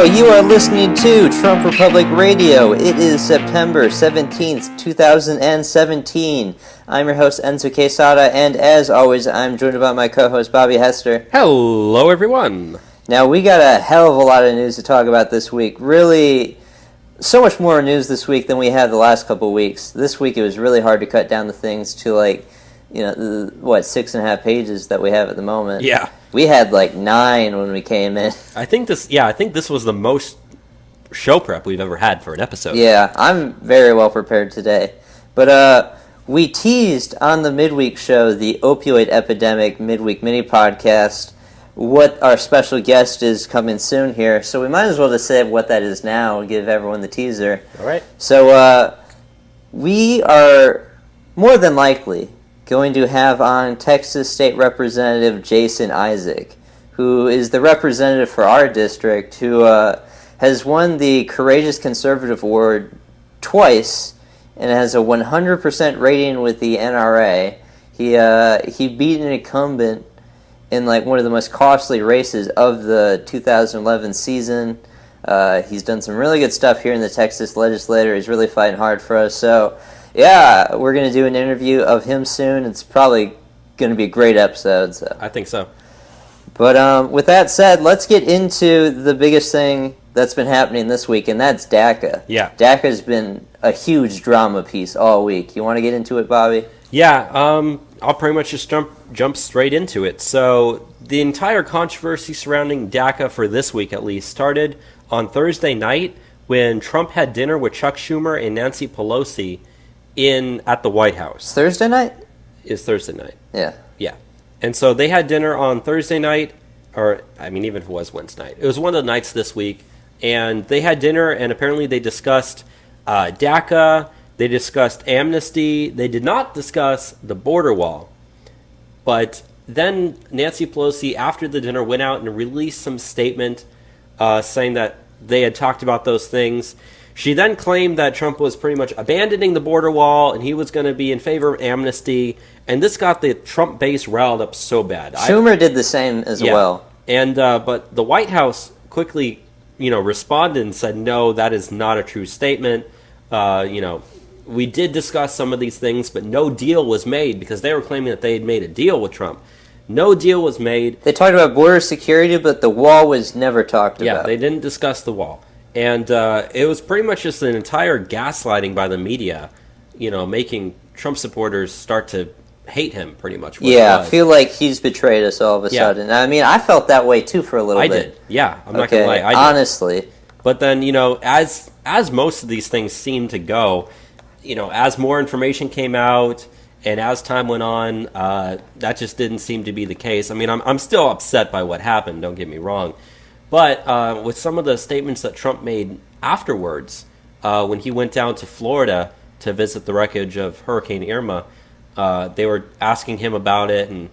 Hello, you are listening to Trump Republic Radio. It is September 17th, 2017. I'm your host, Enzo Quesada, and as always, I'm joined by my co-host, Bobby Hester. Hello, everyone. Now, we got a hell of a lot of news to talk about this week. Really, so much more news this week than we had the last couple of weeks. This week, it was really hard to cut down the things to, 6.5 pages that we have at the moment. Yeah. We had 9 when we came in. I think this was the most show prep we've ever had for an episode. Yeah, I'm very well prepared today. But we teased on the midweek show, the opioid epidemic midweek mini podcast, what our special guest is coming soon here. So we might as well just say what that is now and give everyone the teaser. All right. So we are more than likely going to have on Texas State Representative Jason Isaac, who is the representative for our district, who has won the Courageous Conservative Award twice and has a 100% rating with the NRA. He beat an incumbent in one of the most costly races of the 2011 season. He's done some really good stuff here in the Texas legislature. He's really fighting hard for us. So yeah, we're going to do an interview of him soon. It's probably going to be a great episode. So I think so. But with that said, let's get into the biggest thing that's been happening this week, and that's DACA. Yeah. DACA has been a huge drama piece all week. You want to get into it, Bobby? Yeah, I'll pretty much just jump straight into it. So the entire controversy surrounding DACA for this week, at least, started on Thursday night when Trump had dinner with Chuck Schumer and Nancy Pelosi at the White House. Thursday night? It's Thursday night. Yeah. Yeah. And so they had dinner on Thursday night, even if it was Wednesday night. It was one of the nights this week. And they had dinner, and apparently they discussed DACA, they discussed amnesty, they did not discuss the border wall. But then Nancy Pelosi, after the dinner, went out and released some statement saying that they had talked about those things. She then claimed that Trump was pretty much abandoning the border wall and he was going to be in favor of amnesty. And this got the Trump base riled up so bad. Schumer did the same as well. And but the White House quickly, responded and said, no, that is not a true statement. We did discuss some of these things, but no deal was made because they were claiming that they had made a deal with Trump. No deal was made. They talked about border security, but the wall was never talked about. Yeah, they didn't discuss the wall. And it was pretty much just an entire gaslighting by the media, making Trump supporters start to hate him pretty much. Yeah, I feel like he's betrayed us all of a sudden. I mean, I felt that way too for a little bit. I did, yeah. I'm not going to lie. I did. Honestly. But then, as most of these things seem to go, as more information came out and as time went on, that just didn't seem to be the case. I mean, I'm still upset by what happened, don't get me wrong. But with some of the statements that Trump made afterwards, when he went down to Florida to visit the wreckage of Hurricane Irma, they were asking him about it, and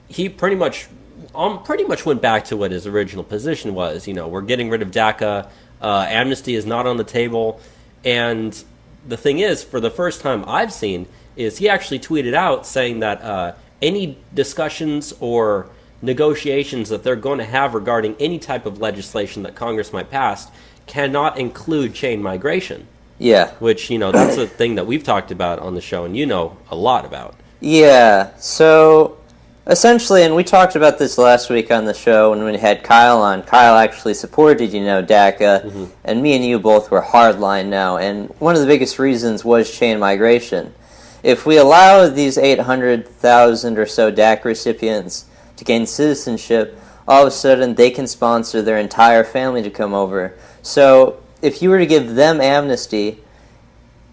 he pretty much went back to what his original position was. We're getting rid of DACA, amnesty is not on the table, and the thing is, for the first time I've seen, is he actually tweeted out saying that any discussions or negotiations that they're going to have regarding any type of legislation that Congress might pass cannot include chain migration. Yeah. Which, that's a thing that we've talked about on the show and a lot about. Yeah. So, essentially, and we talked about this last week on the show when we had Kyle on. Kyle actually supported, DACA, and me and you both were hardline now. And one of the biggest reasons was chain migration. If we allow these 800,000 or so DACA recipients to gain citizenship, all of a sudden they can sponsor their entire family to come over. So if you were to give them amnesty,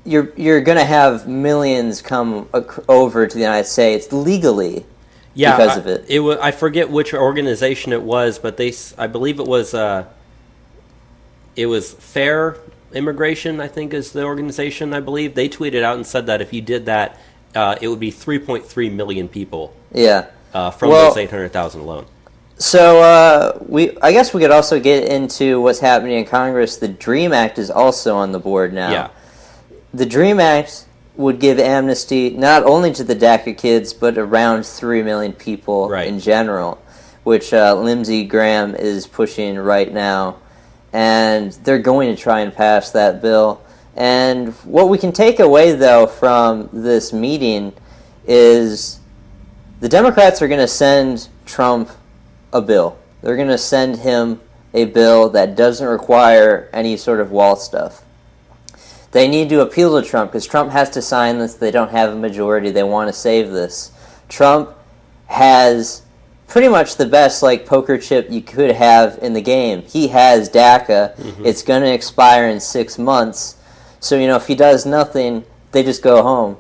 you're going to have millions come over to the United States legally because of it. I forget which organization it was, but I believe it was Fair Immigration, I think is the organization, I believe. They tweeted out and said that if you did that, it would be 3.3 million people. Yeah. From those 800,000 alone. So I guess we could also get into what's happening in Congress. The DREAM Act is also on the board now. Yeah. The DREAM Act would give amnesty not only to the DACA kids, but around 3 million people in general, which Lindsey Graham is pushing right now. and they're going to try and pass that bill. And what we can take away, though, from this meeting is the Democrats are going to send Trump a bill. They're going to send him a bill that doesn't require any sort of wall stuff. They need to appeal to Trump because Trump has to sign this. They don't have a majority. They want to save this. Trump has pretty much the best poker chip you could have in the game. He has DACA. Mm-hmm. It's going to expire in 6 months. So, if he does nothing, they just go home.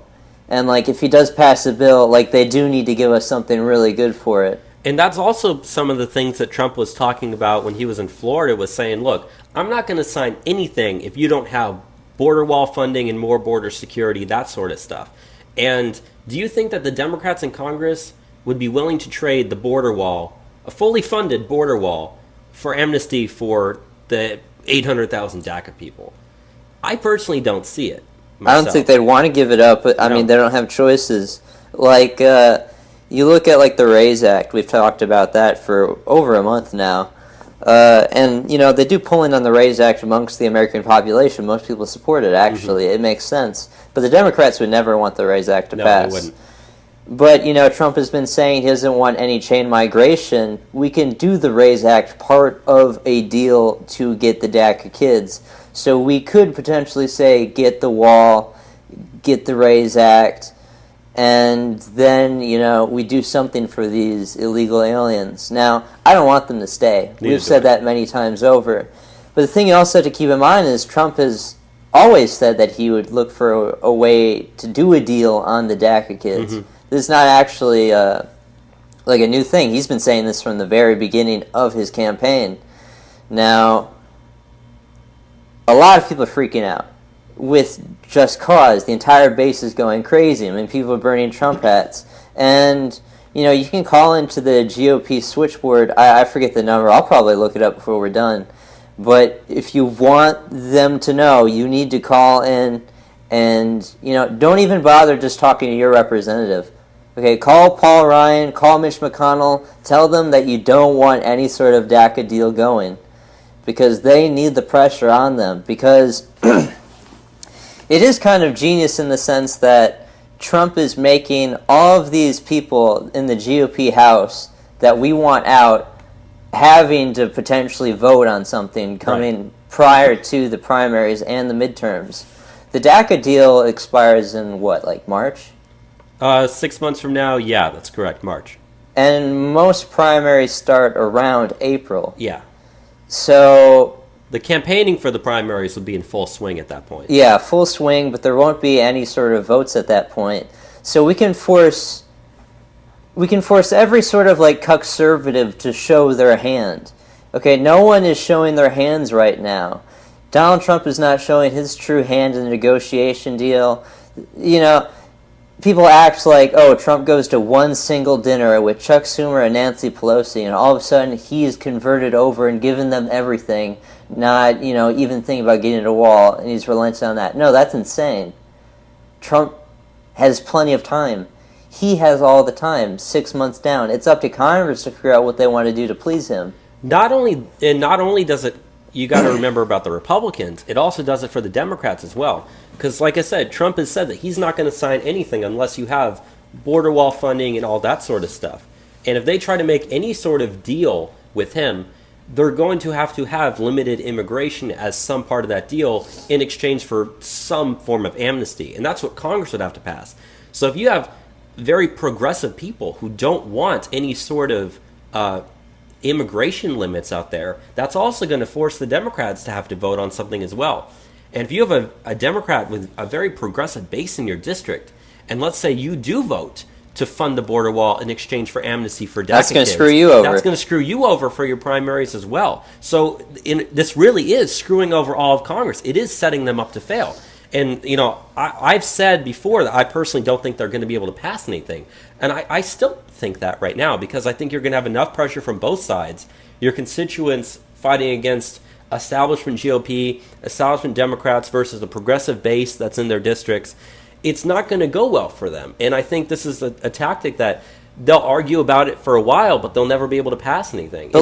And, if he does pass a bill, they do need to give us something really good for it. And that's also some of the things that Trump was talking about when he was in Florida, was saying, look, I'm not going to sign anything if you don't have border wall funding and more border security, that sort of stuff. And do you think that the Democrats in Congress would be willing to trade the border wall, a fully funded border wall, for amnesty for the 800,000 DACA people? I personally don't see it myself. I don't think they'd want to give it up, but I mean, they don't have choices. You look at the RAISE Act. We've talked about that for over a month now. And, they do polling on the RAISE Act amongst the American population. Most people support it, actually. Mm-hmm. It makes sense. But the Democrats would never want the RAISE Act to pass. They wouldn't. But, Trump has been saying he doesn't want any chain migration. We can do the RAISE Act part of a deal to get the DACA kids. So we could potentially say, get the wall, get the RAISE Act, and then, we do something for these illegal aliens. Now, I don't want them to stay. We've said that many times over. But the thing you also have to keep in mind is Trump has always said that he would look for a way to do a deal on the DACA kids. Mm-hmm. This is not actually a new thing. He's been saying this from the very beginning of his campaign. Now, a lot of people are freaking out. With Just Cause, the entire base is going crazy. I mean, people are burning Trump hats. And, you can call into the GOPe switchboard. I forget the number. I'll probably look it up before we're done. But if you want them to know, you need to call in and, don't even bother just talking to your representative. Okay, call Paul Ryan, call Mitch McConnell, tell them that you don't want any sort of DACA deal going. Because they need the pressure on them. Because it is kind of genius in the sense that Trump is making all of these people in the GOP House that we want out having to potentially vote on something coming prior to the primaries and the midterms. The DACA deal expires in March? 6 months from now, yeah, that's correct, March. And most primaries start around April. Yeah. So the campaigning for the primaries will be in full swing at that point. Yeah, full swing, but there won't be any sort of votes at that point. So we can force every sort of conservative to show their hand. Okay, no one is showing their hands right now. Donald Trump is not showing his true hand in the negotiation deal. People act like, Trump goes to one single dinner with Chuck Schumer and Nancy Pelosi, and all of a sudden he's converted over and given them everything, not, even thinking about getting a wall, and he's relenting on that. No, that's insane. Trump has plenty of time. He has all the time, 6 months down. It's up to Congress to figure out what they want to do to please him. Not only does it, you got to remember about the Republicans, it also does it for the Democrats as well. Because, like I said, Trump has said that he's not going to sign anything unless you have border wall funding and all that sort of stuff. And if they try to make any sort of deal with him, they're going to have limited immigration as some part of that deal in exchange for some form of amnesty. And that's what Congress would have to pass. So if you have very progressive people who don't want any sort of immigration limits out there, that's also going to force the Democrats to have to vote on something as well. And if you have a Democrat with a very progressive base in your district, and let's say you do vote to fund the border wall in exchange for amnesty for DACA that's going to kids, screw you over. That's going to screw you over for your primaries as well. So this really is screwing over all of Congress. It is setting them up to fail. And, I've said before that I personally don't think they're going to be able to pass anything. And I still think that right now, because I think you're going to have enough pressure from both sides. Your constituents fighting against establishment GOP, establishment Democrats versus the progressive base that's in their districts. It's not going to go well for them. And I think this is a tactic that they'll argue about it for a while, but they'll never be able to pass anything. But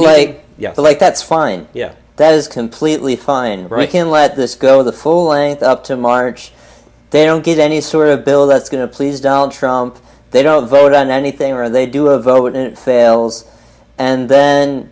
that's fine. Yeah. that is completely fine. Right. We can let this go the full length up to March. They don't get any sort of bill that's going to please Donald Trump. They don't vote on anything, or they do a vote and it fails. And then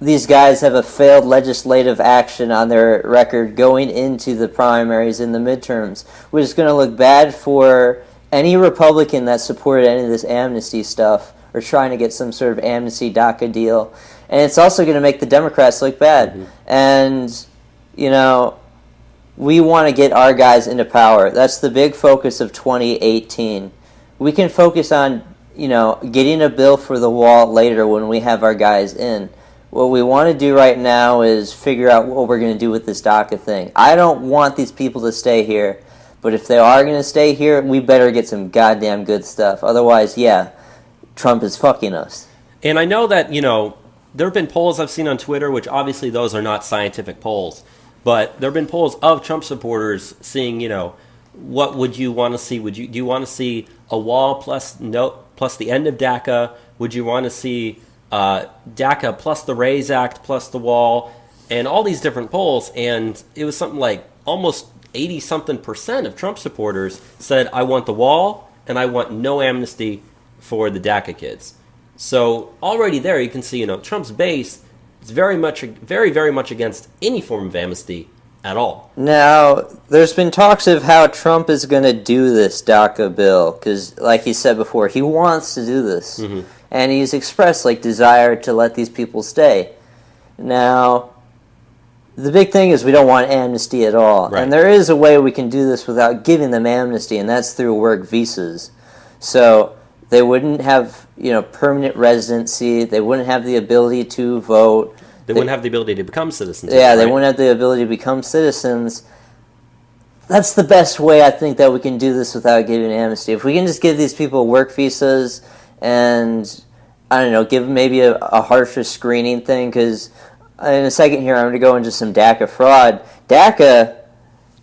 these guys have a failed legislative action on their record going into the primaries and the midterms, which is going to look bad for any Republican that supported any of this amnesty stuff or trying to get some sort of amnesty DACA deal. And it's also going to make the Democrats look bad. Mm-hmm. And, you know, we want to get our guys into power. That's the big focus of 2018. We can focus on, you know, getting a bill for the wall later when we have our guys in. What we want to do right now is figure out what we're going to do with this DACA thing. I don't want these people to stay here, but if they are going to stay here, we better get some goddamn good stuff. Otherwise, yeah, Trump is fucking us. And I know that, you know, there have been polls I've seen on Twitter, which obviously those are not scientific polls, but there have been polls of Trump supporters saying, you know, what would you want to see? Do you want to see a wall plus the end of DACA? Would you want to see DACA plus the RAISE Act plus the wall, and all these different polls? And it was something like almost 80-something% of Trump supporters said, I want the wall and I want no amnesty for the DACA kids. So already there you can see, you know, Trump's base is very, very much against any form of amnesty at all. Now, there's been talks of how Trump is going to do this DACA bill, because, like he said before, he wants to do this. Mm-hmm. And he's expressed, like, desire to let these people stay. Now, the big thing is we don't want amnesty at all. Right. And there is a way we can do this without giving them amnesty, and that's through work visas. So they wouldn't have, you know, permanent residency. They wouldn't have the ability to vote. They wouldn't have the ability to become citizens. Yeah, right? They wouldn't have the ability to become citizens. That's the best way, I think, that we can do this without giving amnesty. If we can just give these people work visas and, I don't know, give them maybe a harsher screening thing, because in a second here I'm going to go into some DACA fraud. DACA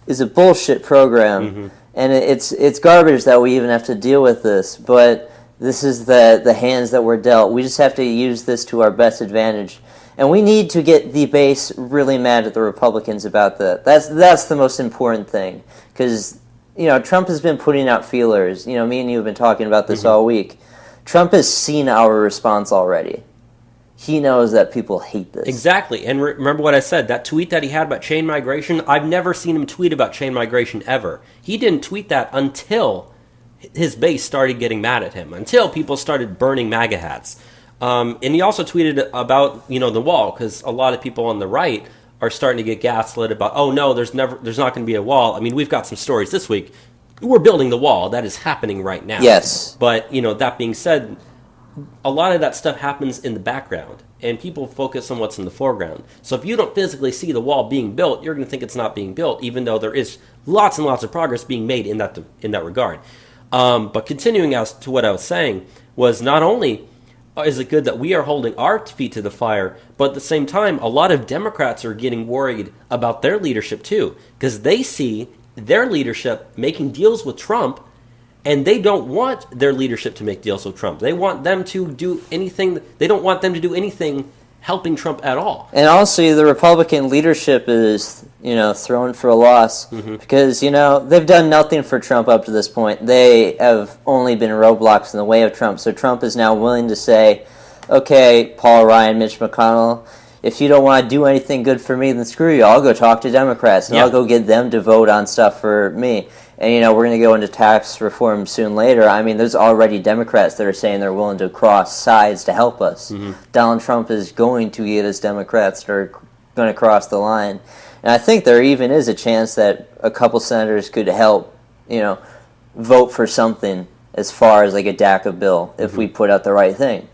is a bullshit program, mm-hmm. and it's garbage that we even have to deal with this, but this is the hands that we're dealt. We just have to use this to our best advantage. And we need to get the base really mad at the Republicans about that. That's the most important thing. Because, you know, Trump has been putting out feelers. You know, me and you have been talking about this all week. Trump has seen our response already. He knows that people hate this. Exactly. And remember what I said, that tweet that he had about chain migration, I've never seen him tweet about chain migration ever. He didn't tweet that until his base started getting mad at him, until people started burning MAGA hats. And he also tweeted about, you know, the wall, because a lot of people on the right are starting to get gaslit about, oh no, there's not going to be a wall. I mean, we've got some stories this week. We're building the wall. That is happening right now. Yes. But, you know, that being said, a lot of that stuff happens in the background, and people focus on what's in the foreground. So if you don't physically see the wall being built, you're going to think it's not being built, even though there is lots and lots of progress being made in that regard. But continuing as to what I was saying was, not only is it good that we are holding our feet to the fire, but at the same time, a lot of Democrats are getting worried about their leadership too, because they see their leadership making deals with Trump, and they don't want their leadership to make deals with Trump. They want them to do anything. They don't want them to do anything helping Trump at all. And also, the Republican leadership is, you know, thrown for a loss, because, you know, they've done nothing for Trump up to this point. They have only been roadblocks in the way of Trump. So Trump is now willing to say, okay, Paul Ryan, Mitch McConnell, if you don't want to do anything good for me, then screw you. I'll go talk to Democrats, and I'll go get them to vote on stuff for me. And, you know, we're going to go into tax reform soon later. I mean, there's already Democrats that are saying they're willing to cross sides to help us. Donald Trump is going to get us Democrats that are going to cross the line. And I think there even is a chance that a couple senators could help, you know, vote for something as far as like a DACA bill if we put out the right thing.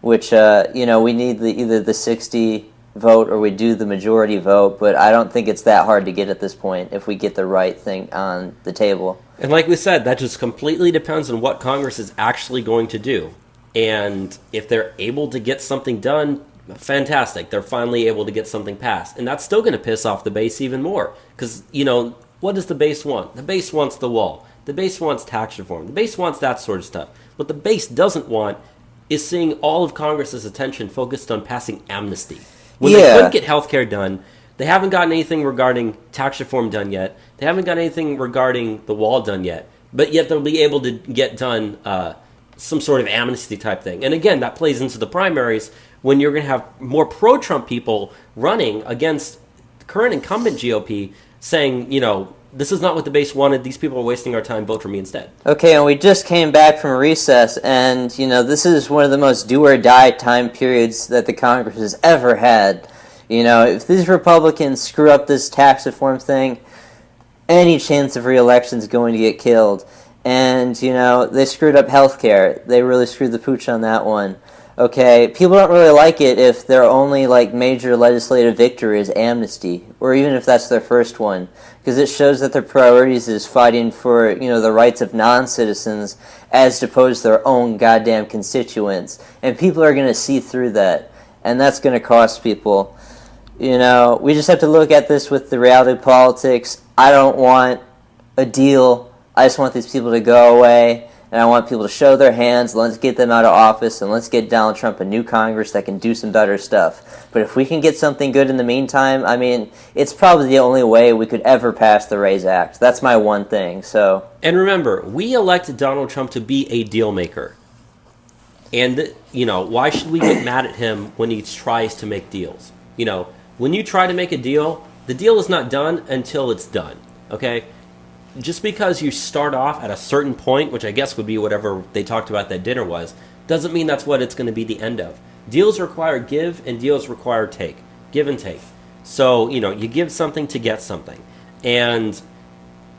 Which, you know, we need either the 60 vote or we do the majority vote, but I don't think it's that hard to get at this point if we get the right thing on the table. And like we said, that just completely depends on what Congress is actually going to do. And if they're able to get something done, fantastic. They're finally able to get something passed. And that's still going to piss off the base even more. Because, you know, what does the base want? The base wants the wall. The base wants tax reform. The base wants that sort of stuff. What the base doesn't want is seeing all of Congress's attention focused on passing amnesty. When they couldn't get health care done, they haven't gotten anything regarding tax reform done yet. They haven't got anything regarding the wall done yet. But yet they'll be able to get done some sort of amnesty type thing. And again, that plays into the primaries when you're going to have more pro-Trump people running against the current incumbent GOP saying, this is not what the base wanted. These people are wasting our time. Vote for me instead. Okay, and we just came back from recess, and, this is one of the most do-or-die time periods that the Congress has ever had. If these Republicans screw up this tax reform thing, any chance of re-election is going to get killed. And, they screwed up health care. They really screwed the pooch on that one. Okay, people don't really like it if their only, major legislative victory is amnesty, or even if that's their first one, because it shows that their priorities is fighting for, the rights of non-citizens as opposed to their own goddamn constituents. And people are going to see through that, and that's going to cost people. We just have to look at this with the reality of politics. I don't want a deal. I just want these people to go away, and I want people to show their hands. Let's get them out of office, and let's get Donald Trump a new Congress that can do some better stuff. But if we can get something good in the meantime, it's probably the only way we could ever pass the RAISE Act. That's my one thing. And remember, we elected Donald Trump to be a deal maker. And, why should we get mad at him when he tries to make deals? When you try to make a deal, the deal is not done until it's done, okay? Just because you start off at a certain point, which I guess would be whatever they talked about that dinner was, doesn't mean that's what it's going to be the end of. Deals require give, and deals require take. Give and take. So, you give something to get something. And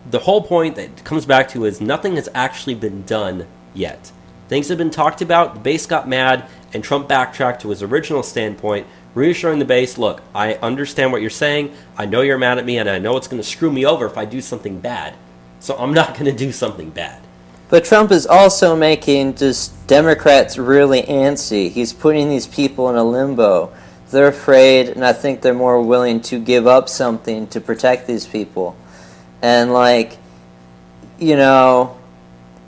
the whole point that it comes back to is nothing has actually been done yet. Things have been talked about, the base got mad, and Trump backtracked to his original standpoint, reassuring the base, look, I understand what you're saying, I know you're mad at me, and I know it's going to screw me over if I do something bad. So I'm not going to do something bad. But Trump is also making just Democrats really antsy. He's putting these people in a limbo. They're afraid, and I think they're more willing to give up something to protect these people. And,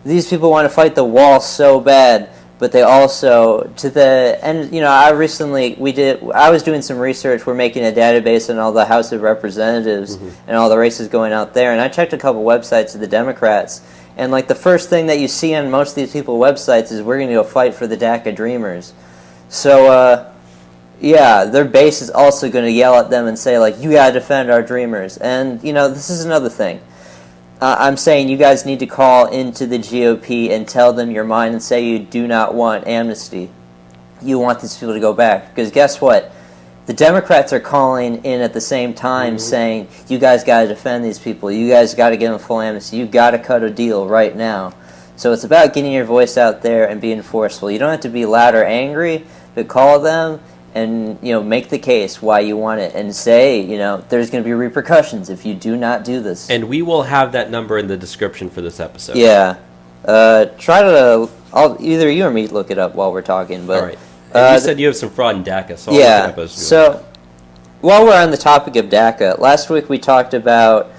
these people want to fight the wall so bad, but they also, to the end, I was doing some research. We're making a database on all the House of Representatives and all the races going out there, and I checked a couple websites of the Democrats, and the first thing that you see on most of these people's websites is we're going to go fight for the DACA Dreamers. So, their base is also going to yell at them and say, you got to defend our Dreamers. And, this is another thing. I'm saying you guys need to call into the GOP and tell them your mind and say you do not want amnesty. You want these people to go back. Because guess what? The Democrats are calling in at the same time saying, you guys got to defend these people. You guys got to give them full amnesty. You got to cut a deal right now. So it's about getting your voice out there and being forceful. You don't have to be loud or angry, but call them and make the case why you want it, and say there's going to be repercussions if you do not do this. And we will have that number in the description for this episode. Yeah, either you or me look it up while we're talking. But all right. And you said you have some fraud in DACA, so I'll look it up as we so while we're on the topic of DACA, last week we talked about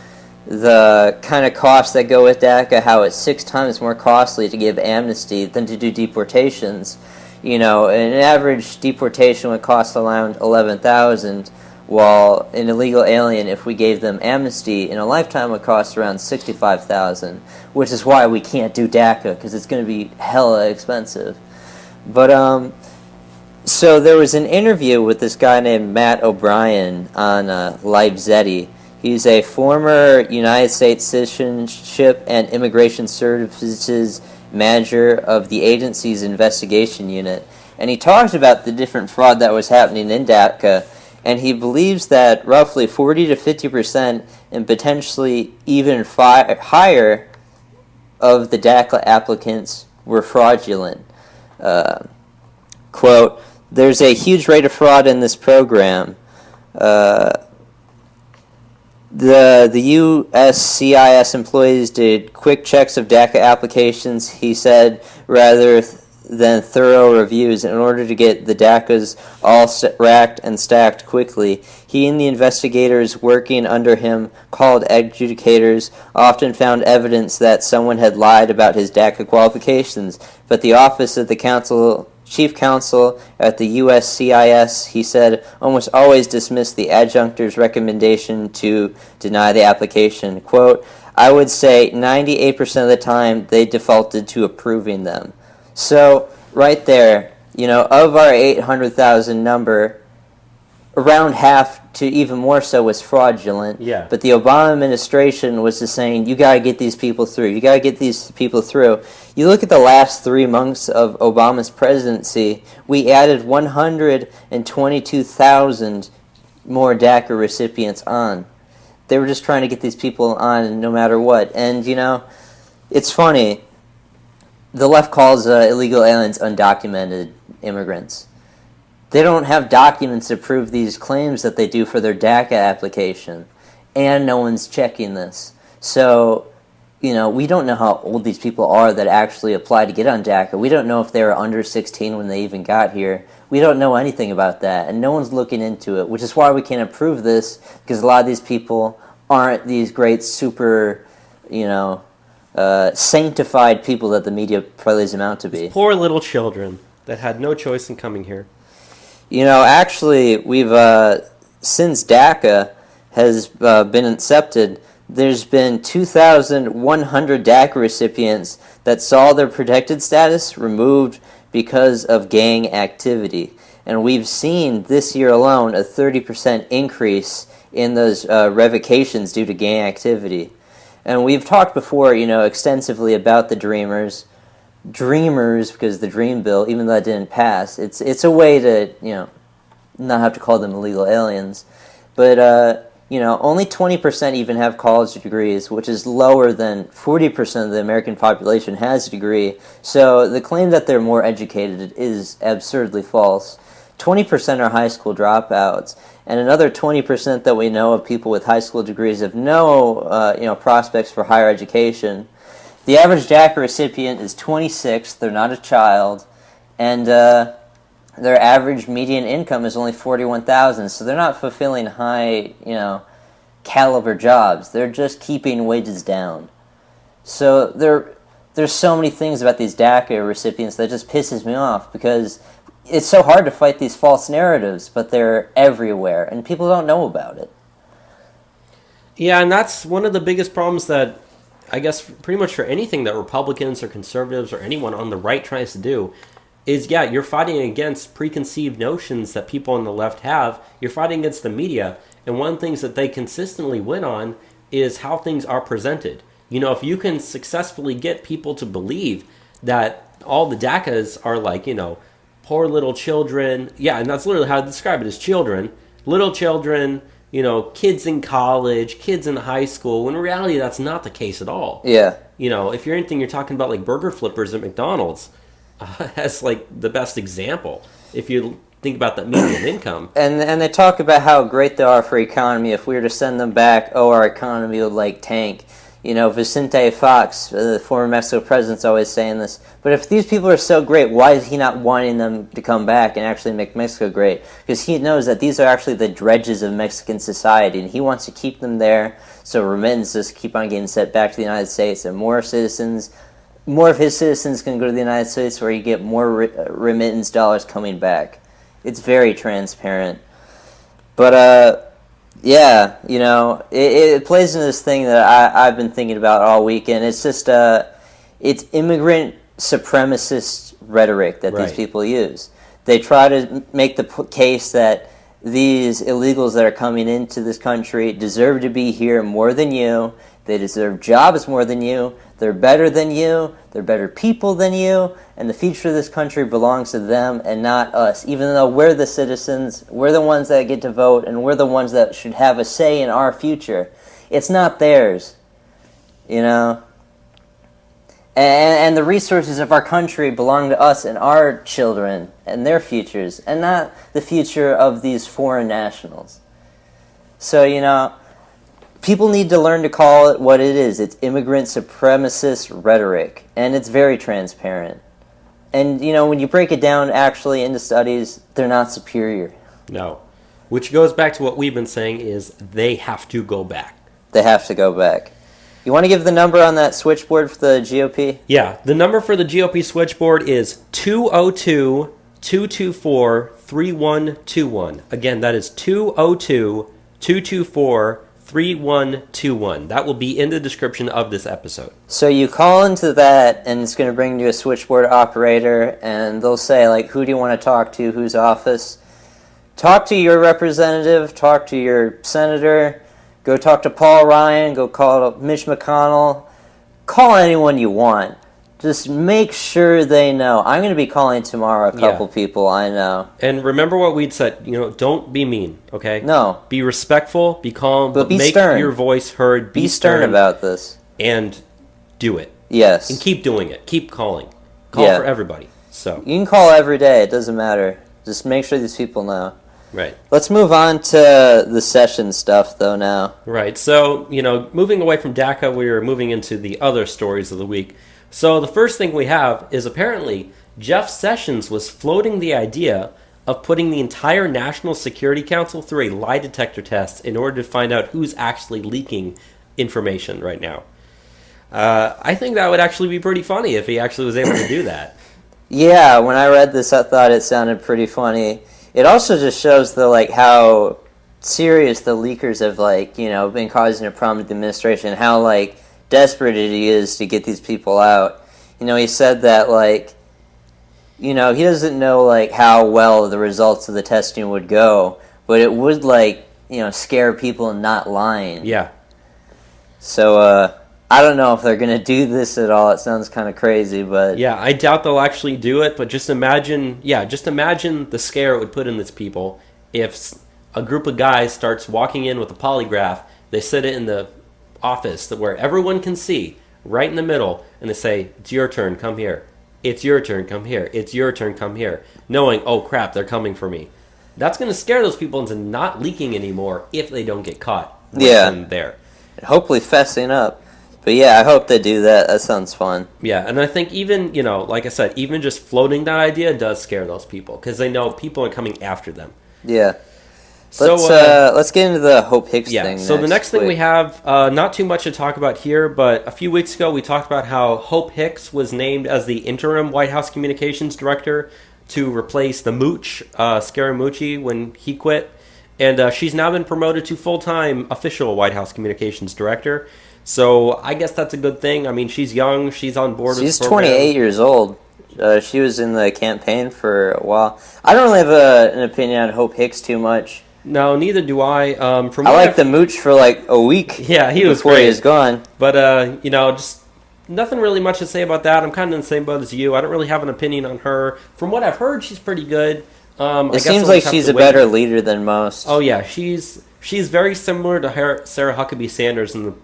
the kind of costs that go with DACA, how it's 6 times more costly to give amnesty than to do deportations. An average deportation would cost around $11,000, while an illegal alien, if we gave them amnesty in a lifetime, would cost around $65,000, which is why we can't do DACA, because it's going to be hella expensive. But, so there was an interview with this guy named Matt O'Brien on Live Zeddy. He's a former United States Citizenship and Immigration Services manager of the agency's investigation unit, and he talked about the different fraud that was happening in DACA, and he believes that roughly 40 to 50% and potentially even higher of the DACA applicants were fraudulent. Quote, there's a huge rate of fraud in this program. The USCIS employees did quick checks of DACA applications, he said, rather than thorough reviews in order to get the DACAs all racked and stacked quickly. He and the investigators working under him, called adjudicators, often found evidence that someone had lied about his DACA qualifications, but the Office of the Counsel chief counsel at the USCIS, he said, almost always dismissed the adjunctors' recommendation to deny the application. Quote, I would say 98% of the time they defaulted to approving them. So, right there, of our 800,000 number, around half to even more so was fraudulent. Yeah. But the Obama administration was just saying, you got to get these people through. You got to get these people through. You look at the last 3 months of Obama's presidency, we added 122,000 more DACA recipients on. They were just trying to get these people on no matter what. And, it's funny. The left calls illegal aliens undocumented immigrants. They don't have documents to prove these claims that they do for their DACA application. And no one's checking this. So, we don't know how old these people are that actually apply to get on DACA. We don't know if they were under 16 when they even got here. We don't know anything about that. And no one's looking into it, which is why we can't approve this, because a lot of these people aren't these great super, sanctified people that the media plays them out to be. Poor little children that had no choice in coming here. Actually, we've, since DACA has been accepted, there's been 2,100 DACA recipients that saw their protected status removed because of gang activity. And we've seen this year alone a 30% increase in those revocations due to gang activity. And we've talked before, extensively about the Dreamers, because the Dream Bill, even though that didn't pass, it's a way to, not have to call them illegal aliens. But, only 20% even have college degrees, which is lower than 40% of the American population has a degree. So the claim that they're more educated is absurdly false. 20% are high school dropouts, and another 20% that we know of people with high school degrees have no, prospects for higher education. The average DACA recipient is 26, they're not a child, and their average median income is only $41,000, so they're not fulfilling high, caliber jobs. They're just keeping wages down. So there's so many things about these DACA recipients that just pisses me off, because it's so hard to fight these false narratives, but they're everywhere, and people don't know about it. Yeah, and that's one of the biggest problems that I guess pretty much for anything that Republicans or conservatives or anyone on the right tries to do is, you're fighting against preconceived notions that people on the left have. You're fighting against the media. And one of the things that they consistently win on is how things are presented. If you can successfully get people to believe that all the DACAs are like, poor little children. Yeah, and that's literally how I describe it, as children. Little children, kids in college, kids in high school, when in reality that's not the case at all. Yeah. If you're anything, you're talking about like burger flippers at McDonald's as like the best example. If you think about that median income. And they talk about how great they are for economy. If we were to send them back, our economy would tank. Vicente Fox, the former Mexico president's always saying this. But if these people are so great, why is he not wanting them to come back and actually make Mexico great? Because he knows that these are actually the dredges of Mexican society, and he wants to keep them there so remittances keep on getting sent back to the United States, and more of his citizens can go to the United States, where you get more remittance dollars coming back. It's very transparent. But, it plays into this thing that I've been thinking about all weekend. It's just, it's immigrant supremacist rhetoric that these people use. They try to make the case that these illegals that are coming into this country deserve to be here more than you. They deserve jobs more than you. They're better than you. They're better people than you. And the future of this country belongs to them and not us. Even though we're the citizens, we're the ones that get to vote, and we're the ones that should have a say in our future. It's not theirs. And the resources of our country belong to us and our children and their futures, and not the future of these foreign nationals. So, people need to learn to call it what it is. It's immigrant supremacist rhetoric, and it's very transparent. And, when you break it down actually into studies, they're not superior. No. Which goes back to what we've been saying is they have to go back. They have to go back. You want to give the number on that switchboard for the GOP? Yeah, the number for the GOP switchboard is 202-224-3121. Again, that is 202-224-3121. That will be in the description of this episode. So you call into that, and it's going to bring you a switchboard operator, and they'll say, like, who do you want to talk to, whose office? Talk to your representative, talk to your senator, go talk to Paul Ryan, go call Mitch McConnell, call anyone you want. Just make sure they know. I'm going to be calling tomorrow a couple people I know. And remember what we'd said, don't be mean, okay? No. Be respectful, be calm, but be make stern. Your voice heard. Be stern about this. And do it. Yes. And keep doing it. Keep calling. Call for everybody. So you can call every day. It doesn't matter. Just make sure these people know. Right. Let's move on to the session stuff, though, now. Right. So, moving away from DACA, we're moving into the other stories of the week. So the first thing we have is apparently Jeff Sessions was floating the idea of putting the entire National Security Council through a lie detector test in order to find out who's actually leaking information right now. I think that would actually be pretty funny if he actually was able to do that. Yeah, when I read this, I thought it sounded pretty funny. It also just shows how serious the leakers have been causing a problem with the administration, how desperate it is to get these people out. He said that he doesn't know how well the results of the testing would go, but it would scare people not lying. Yeah. So I don't know if they're going to do this at all. It sounds kind of crazy, but... Yeah, I doubt they'll actually do it, but just imagine the scare it would put in these people if a group of guys starts walking in with a polygraph, they sit it in the office where everyone can see, right in the middle, and they say, it's your turn, come here. It's your turn, come here. It's your turn, come here. Knowing, oh crap, they're coming for me. That's going to scare those people into not leaking anymore if they don't get caught. There. Hopefully fessing up. But yeah, I hope they do that. That sounds fun. Yeah, and I think even, like I said, even just floating that idea does scare those people because they know people are coming after them. Yeah. So, let's get into the Hope Hicks thing. So the next thing we have, not too much to talk about here, but a few weeks ago we talked about how Hope Hicks was named as the interim White House communications director to replace the Mooch, Scaramucci, when he quit. And she's now been promoted to full-time official White House communications director. So I guess that's a good thing. I mean, she's young. She's on board with the program. She's 28 years old. She was in the campaign for a while. I don't really have an opinion on Hope Hicks too much. No, neither do I. I liked the Mooch for a week. Yeah, he was before great. He was gone. But, just nothing really much to say about that. I'm kind of in the same boat as you. I don't really have an opinion on her. From what I've heard, she's pretty good. It seems like she's a better leader than most. Oh, yeah. She's very similar to Sarah Huckabee Sanders. And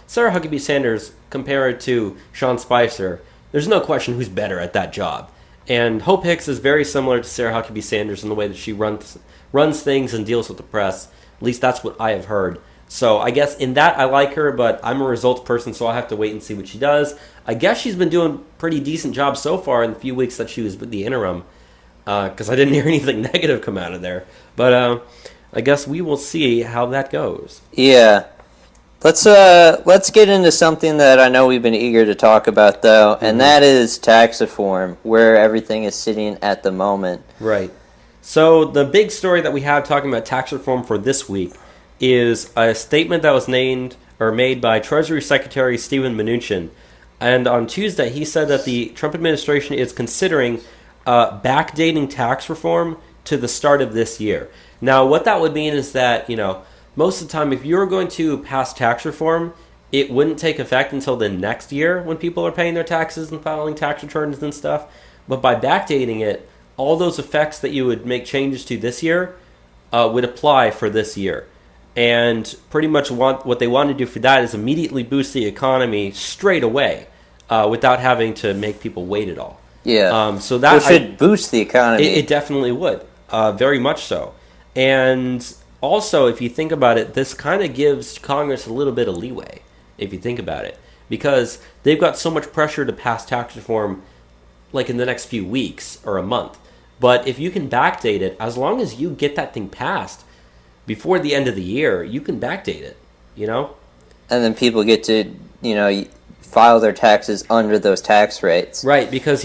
Sarah Huckabee Sanders compared to Sean Spicer, there's no question who's better at that job. And Hope Hicks is very similar to Sarah Huckabee Sanders in the way that she runs things and deals with the press. At least that's what I have heard. So I guess in that I like her, but I'm a results person, so I'll have to wait and see what she does. I guess she's been doing a pretty decent job so far in the few weeks that she was with the interim, because I didn't hear anything negative come out of there. But I guess we will see how that goes. Yeah. Let's get into something that I know we've been eager to talk about, though, and that is tax reform, where everything is sitting at the moment. Right. So the big story that we have talking about tax reform for this week is a statement that was made by Treasury Secretary Steven Mnuchin. And on Tuesday, he said that the Trump administration is considering backdating tax reform to the start of this year. Now, what that would mean is that, most of the time, if you're going to pass tax reform, it wouldn't take effect until the next year when people are paying their taxes and filing tax returns and stuff. But by backdating it, all those effects that you would make changes to this year would apply for this year. And pretty much what they want to do for that is immediately boost the economy straight away without having to make people wait at all. Yeah. So that should boost the economy. It definitely would. Very much so. And also, if you think about it, this kind of gives Congress a little bit of leeway, if you think about it. Because they've got so much pressure to pass tax reform in the next few weeks or a month. But if you can backdate it, as long as you get that thing passed before the end of the year, you can backdate it, And then people get to file their taxes under those tax rates. Right, because,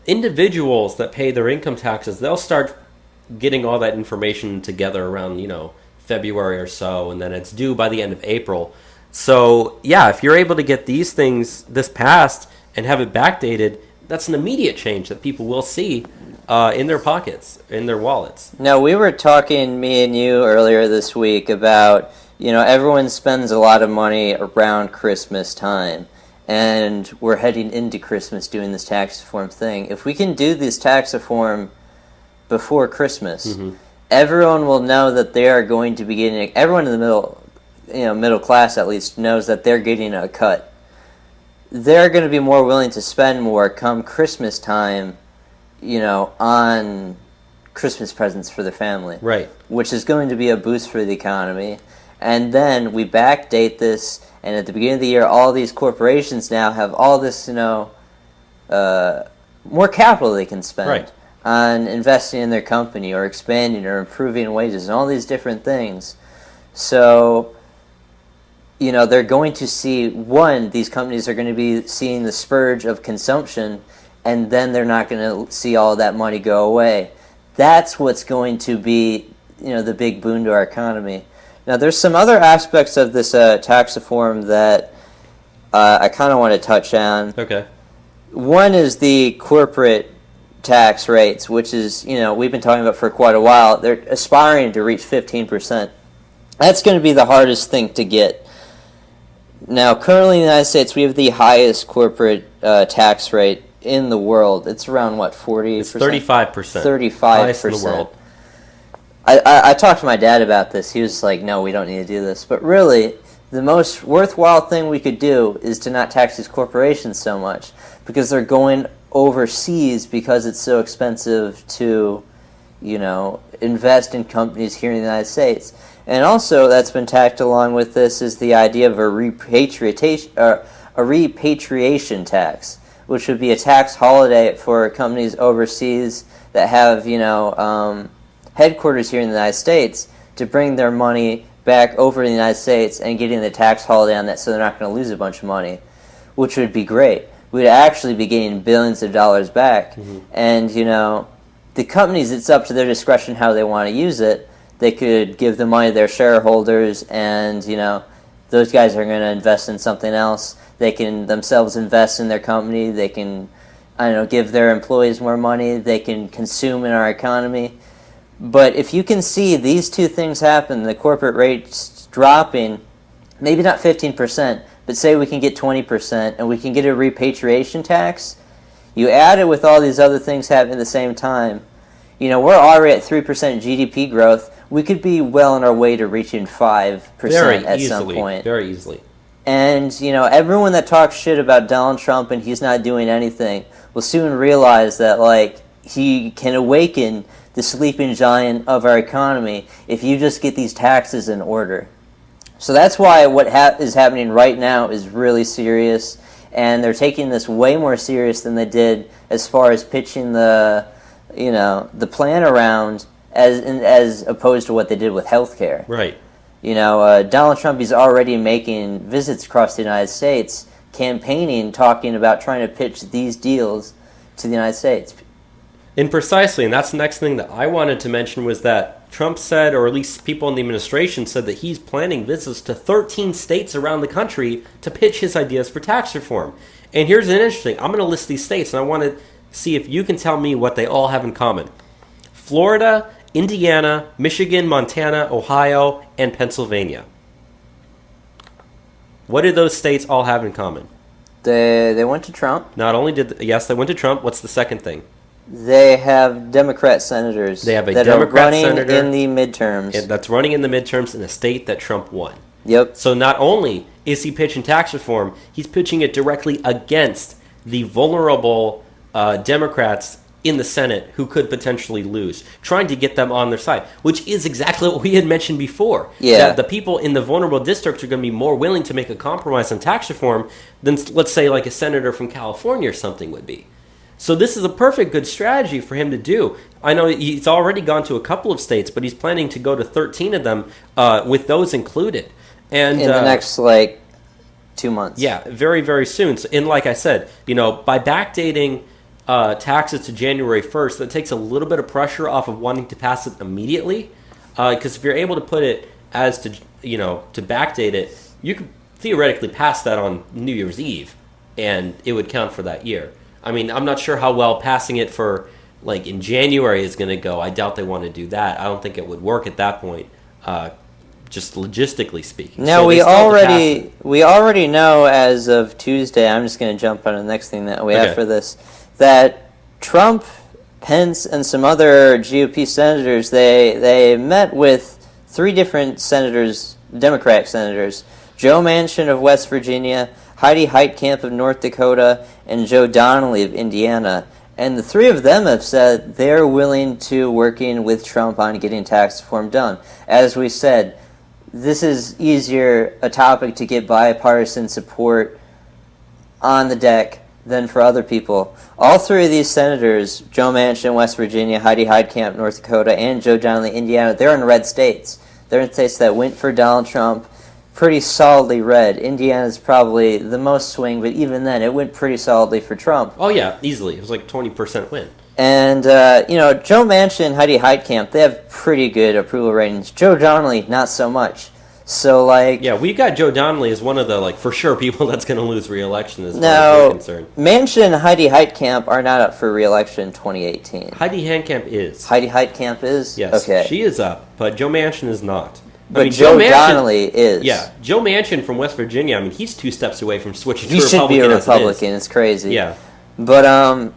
individuals that pay their income taxes, they'll start getting all that information together around, February or so, and then it's due by the end of April. So, yeah, if you're able to get these things this passed and have it backdated, that's an immediate change that people will see in their pockets, in their wallets. Now, we were talking, me and you, earlier this week about, everyone spends a lot of money around Christmas time, and we're heading into Christmas doing this tax reform thing. If we can do this tax reform before Christmas, everyone will know that they are going to be getting, everyone in the middle class at least, knows that they're getting a cut. They're going to be more willing to spend more come Christmas time, on Christmas presents for their family. Right. Which is going to be a boost for the economy. And then we backdate this, and at the beginning of the year, all these corporations now have all this, more capital they can spend on investing in their company or expanding or improving wages and all these different things. So, they're going to see, these companies are going to be seeing the spurge of consumption, and then they're not going to see all that money go away. That's what's going to be, the big boon to our economy. Now, there's some other aspects of this tax reform that I kind of want to touch on. Okay. One is the corporate tax rates, which is, we've been talking about for quite a while. They're aspiring to reach 15%. That's going to be the hardest thing to get. Now, currently in the United States, we have the highest corporate tax rate in the world. It's around, 40%? It's 35%. 35%. Highest in the world. I talked to my dad about this. He was like, no, we don't need to do this. But really, the most worthwhile thing we could do is to not tax these corporations so much, because they're going overseas because it's so expensive to, invest in companies here in the United States. And also, that's been tacked along with this is the idea of a repatriation tax, which would be a tax holiday for companies overseas that have, headquarters here in the United States to bring their money back over to the United States and getting the tax holiday on that, so they're not going to lose a bunch of money, which would be great. We'd actually be getting billions of dollars back. And, the companies, it's up to their discretion how they want to use it. They could give the money to their shareholders, and, those guys are going to invest in something else. They can themselves invest in their company. They can, give their employees more money. They can consume in our economy. But if you can see these two things happen, the corporate rates dropping, maybe not 15%, but say we can get 20% and we can get a repatriation tax, you add it with all these other things happening at the same time, we're already at 3% GDP growth. We could be well on our way to reaching 5% at some point. Very easily. And, everyone that talks shit about Donald Trump and he's not doing anything will soon realize that, he can awaken the sleeping giant of our economy if you just get these taxes in order. So that's why what is happening right now is really serious, and they're taking this way more serious than they did as far as pitching the plan around as opposed to what they did with healthcare. Right. Donald Trump is already making visits across the United States, campaigning, talking about trying to pitch these deals to the United States. And precisely, and that's the next thing that I wanted to mention, was that Trump said, or at least people in the administration said, that he's planning visits to 13 states around the country to pitch his ideas for tax reform. And here's an interesting, I'm going to list these states, and I want to see if you can tell me what they all have in common. Florida, Indiana, Michigan, Montana, Ohio, and Pennsylvania. What did those states all have in common? They went to Trump. Not only yes, they went to Trump. What's the second thing? They have Democrat senators. They have a that Democrat are running senator in the midterms. That's running in the midterms in a state that Trump won. Yep. So not only is he pitching tax reform, he's pitching it directly against the vulnerable Democrats in the Senate who could potentially lose, trying to get them on their side, which is exactly what we had mentioned before. Yeah. That the people in the vulnerable districts are going to be more willing to make a compromise on tax reform than, let's say, like a senator from California or something would be. So this is a perfect good strategy for him to do. I know he's already gone to a couple of states, but he's planning to go to 13 of them with those included. And in the next, 2 months. Yeah, very, very soon. So, and like I said, by backdating taxes to January 1st, that takes a little bit of pressure off of wanting to pass it immediately. Because if you're able to put it as to backdate it, you could theoretically pass that on New Year's Eve, and it would count for that year. I mean, I'm not sure how well passing it for in January is going to go. I doubt they want to do that. I don't think it would work at that point, just logistically speaking. No, we already know as of Tuesday. I'm just going to jump on the next thing that we have for this, that Trump, Pence, and some other GOP senators, they met with 3 different senators, Democratic senators, Joe Manchin of West Virginia, Heidi Heitkamp of North Dakota, and Joe Donnelly of Indiana. And the 3 of them have said they're willing to working with Trump on getting tax reform done. As we said, this is a topic to get bipartisan support on the deck than for other people. All 3 of these senators, Joe Manchin, West Virginia, Heidi Heitkamp, North Dakota, and Joe Donnelly, Indiana, they're in red states. They're in states that went for Donald Trump pretty solidly red. Indiana's probably the most swing, but even then, it went pretty solidly for Trump. Oh, yeah, easily. It was 20% win. And, Joe Manchin, Heidi Heitkamp, they have pretty good approval ratings. Joe Donnelly, not so much. So, Yeah, we got Joe Donnelly as one of the, for sure people that's going to lose re-election as far as we're concerned. Manchin and Heidi Heitkamp are not up for re-election in 2018. Heidi Heitkamp is. Heidi Heitkamp is? Yes, okay. She is up, but Joe Manchin is not. But Joe Donnelly is. Yeah, Joe Manchin from West Virginia, he's 2 steps away from switching to Republican. He should be a Republican. It's crazy. Yeah. But,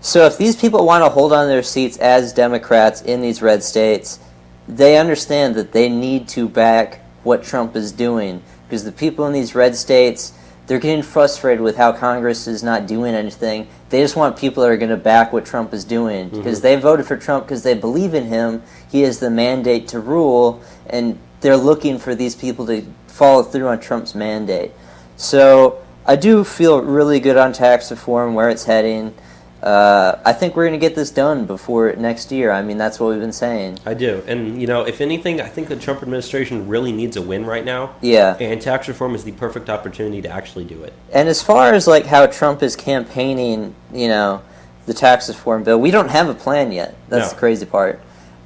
so if these people want to hold on to their seats as Democrats in these red states, they understand that they need to back what Trump is doing. Because the people in these red states, they're getting frustrated with how Congress is not doing anything. They just want people that are going to back what Trump is doing. Because they voted for Trump because they believe in him. He has the mandate to rule, and they're looking for these people to follow through on Trump's mandate. So I do feel really good on tax reform, where it's heading. I think we're going to get this done before next year. That's what we've been saying. I do. And, if anything, I think the Trump administration really needs a win right now. Yeah. And tax reform is the perfect opportunity to actually do it. And as far as, how Trump is campaigning, the tax reform bill, we don't have a plan yet. That's the crazy part.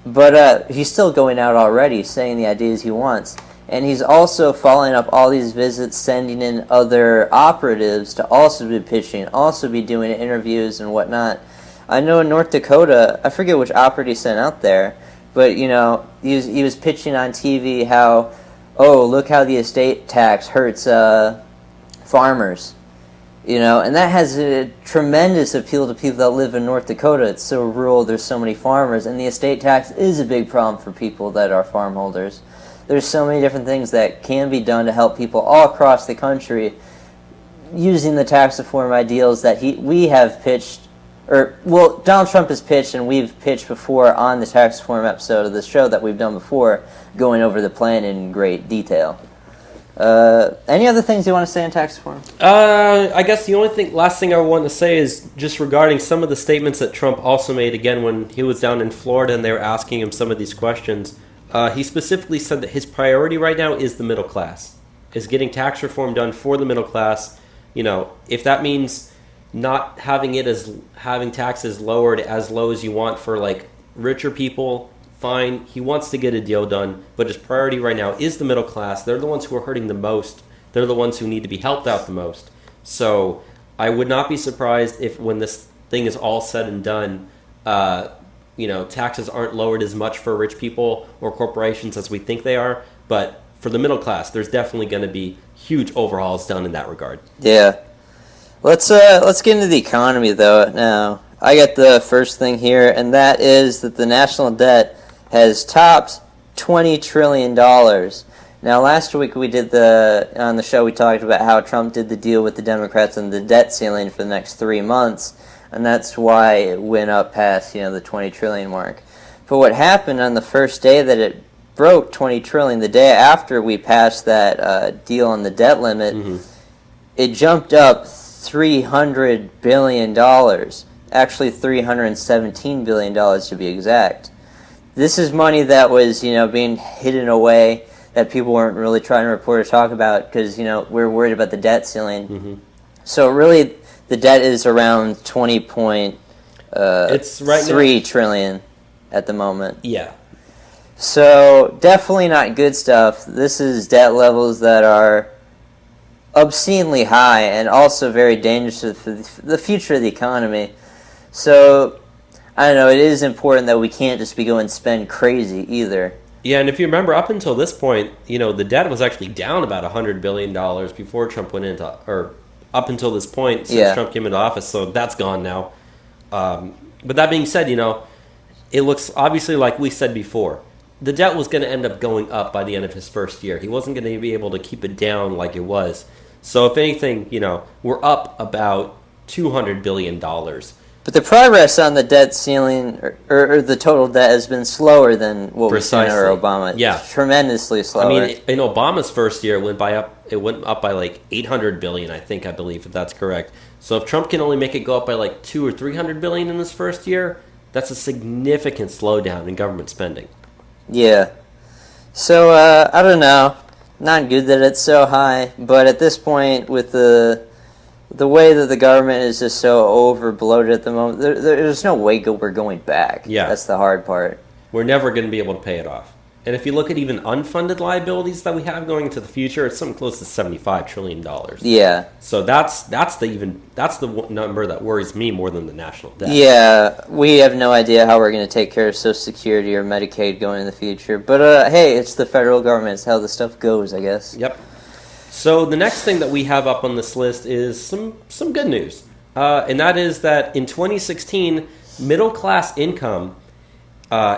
But he's still going out already, saying the ideas he wants. And he's also following up all these visits, sending in other operatives to also be pitching, also be doing interviews and whatnot. I know in North Dakota, I forget which operative he sent out there, but, he was pitching on TV how, look how the estate tax hurts farmers. And that has a tremendous appeal to people that live in North Dakota. It's so rural, there's so many farmers, and the estate tax is a big problem for people that are farm holders. There's so many different things that can be done to help people all across the country using the tax reform ideals that we have pitched, Donald Trump has pitched and we've pitched before on the tax reform episode of the show that we've done before, going over the plan in great detail. Any other things you want to say on tax reform? I guess the last thing I want to say is just regarding some of the statements that Trump also made again when he was down in Florida and they were asking him some of these questions. He specifically said that his priority right now is the middle class, is getting tax reform done for the middle class. If that means not having taxes lowered as low as you want for richer people, fine. He wants to get a deal done, but his priority right now is the middle class. They're the ones who are hurting the most. They're the ones who need to be helped out the most. So I would not be surprised if when this thing is all said and done, taxes aren't lowered as much for rich people or corporations as we think they are. But for the middle class, there's definitely going to be huge overhauls done in that regard. Yeah. Let's get into the economy, though, now. I got the first thing here, and that is that the national debt has topped $20 trillion. Now, last week on the show, we talked about how Trump did the deal with the Democrats and the debt ceiling for the next 3 months, and that's why it went up past, the 20 trillion mark. But what happened on the first day that it broke 20 trillion, the day after we passed that deal on the debt limit, it jumped up $300 billion, actually $317 billion to be exact. This is money that was, being hidden away, that people weren't really trying to report or talk about because, we're worried about the debt ceiling. Mm-hmm. So really, the debt is around 20.3 trillion at the moment. Yeah. So definitely not good stuff. This is debt levels that are obscenely high and also very dangerous for the future of the economy. So I don't know, it is important that we can't just be going spend crazy either. Yeah, and if you remember, up until this point, the debt was actually down about $100 billion before Trump went into, or up until this point since Trump came into office, so that's gone now. But that being said, it looks obviously like we said before, the debt was going to end up going up by the end of his first year. He wasn't going to be able to keep it down like it was. So if anything, we're up about $200 billion. But the progress on the debt ceiling or the total debt has been slower than what we've seen under Obama. Yeah, tremendously slower. I mean, in Obama's first year, it went up by like $800 billion. I believe, if that's correct. So if Trump can only make it go up by like $200 or $300 billion in his first year, that's a significant slowdown in government spending. Yeah. So I don't know. Not good that it's so high, but at this point, with the way that the government is just so over bloated at the moment, there's no way we're going back. Yeah. That's the hard part. We're never going to be able to pay it off. And if you look at even unfunded liabilities that we have going into the future, it's something close to $75 trillion. Yeah. So that's the number that worries me more than the national debt. Yeah, we have no idea how we're going to take care of Social Security or Medicaid going in the future. But hey, it's the federal government. It's how the stuff goes, I guess. Yep. So the next thing that we have up on this list is some good news. And that is that in 2016, middle class income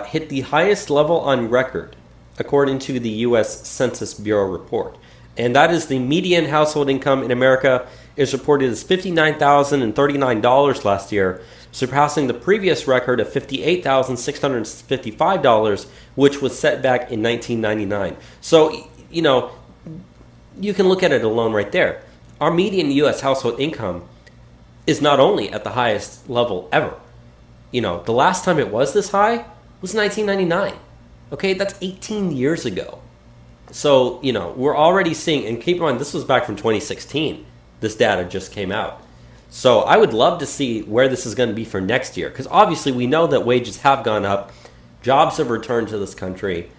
hit the highest level on record, according to the U.S. Census Bureau report. And that is the median household income in America is reported as $59,039 last year, surpassing the previous record of $58,655, which was set back in 1999. So, you can look at it alone right there. Our median U.S. household income is not only at the highest level ever. The last time it was this high was 1999. Okay, that's 18 years ago. So, we're already seeing, and keep in mind, this was back from 2016. This data just came out. So I would love to see where this is going to be for next year, because obviously we know that wages have gone up. Jobs have returned to this country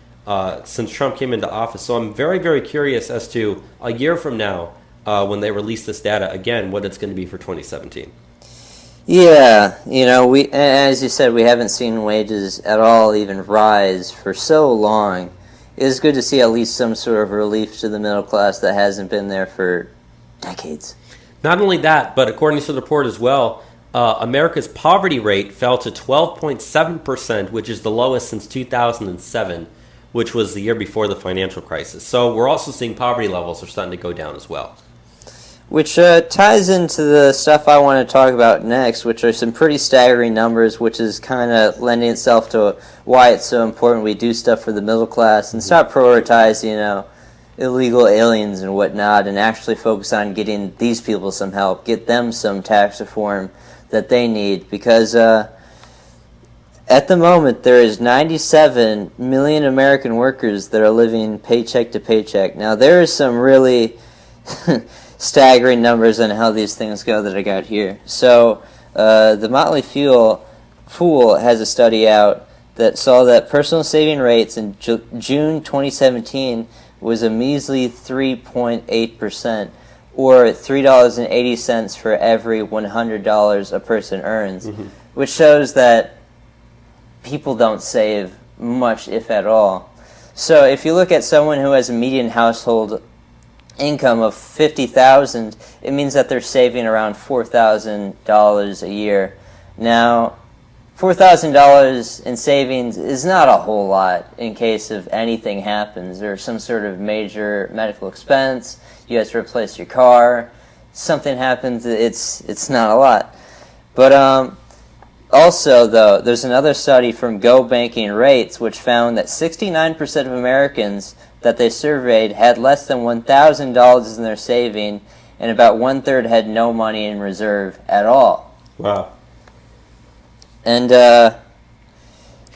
since Trump came into office. So I'm very, very curious as to a year from now, when they release this data again, what it's going to be for 2017. Yeah, we, as you said, we haven't seen wages at all even rise for so long. It's good to see at least some sort of relief to the middle class that hasn't been there for decades. Not only that, but according to the report as well, America's poverty rate fell to 12.7%, which is the lowest since 2007, which was the year before the financial crisis. So we're also seeing poverty levels are starting to go down as well. Which ties into the stuff I want to talk about next, which are some pretty staggering numbers, which is kind of lending itself to why it's so important we do stuff for the middle class and stop prioritizing, illegal aliens and whatnot, and actually focus on getting these people some help, get them some tax reform that they need. Because at the moment, there is 97 million American workers that are living paycheck to paycheck. Now, there is some really staggering numbers on how these things go that I got here. So the Motley Fool has a study out that saw that personal saving rates in June 2017 was a measly 3.8%, or $3.80 for every $100 a person earns, which shows that people don't save much, if at all. So if you look at someone who has a median household income of $50,000, it means that they're saving around $4,000 a year. Now, $4,000 in savings is not a whole lot in case of anything happens or some sort of major medical expense. You have to replace your car. Something happens. It's not a lot. But also, though, there's another study from Go Banking Rates which found that 69% of Americans that they surveyed had less than $1,000 in their saving, and about one-third had no money in reserve at all. Wow. And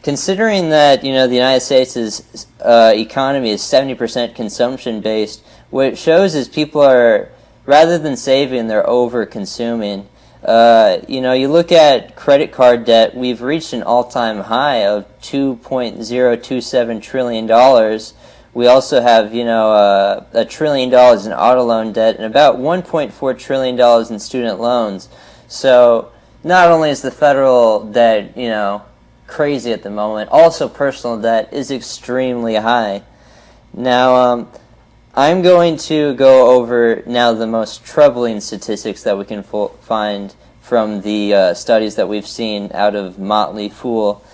considering that, the United States' economy is 70% consumption-based, what it shows is people are, rather than saving, they're over-consuming. You look at credit card debt, we've reached an all-time high of $2.027 trillion. We also have, $1 trillion in auto loan debt and about $1.4 trillion in student loans. So not only is the federal debt, crazy at the moment, also personal debt is extremely high. Now, I'm going to go over now the most troubling statistics that we can find from the studies that we've seen out of Motley Fool.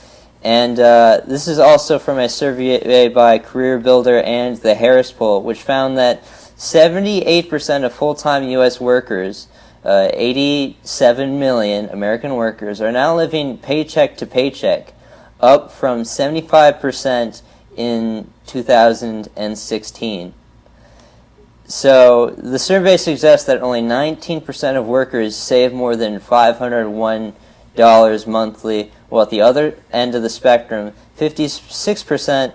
And this is also from a survey by Career Builder and the Harris Poll, which found that 78% of full-time U.S. workers, 87 million American workers, are now living paycheck to paycheck, up from 75% in 2016. So the survey suggests that only 19% of workers save more than $501 monthly, while at the other end of the spectrum, 56%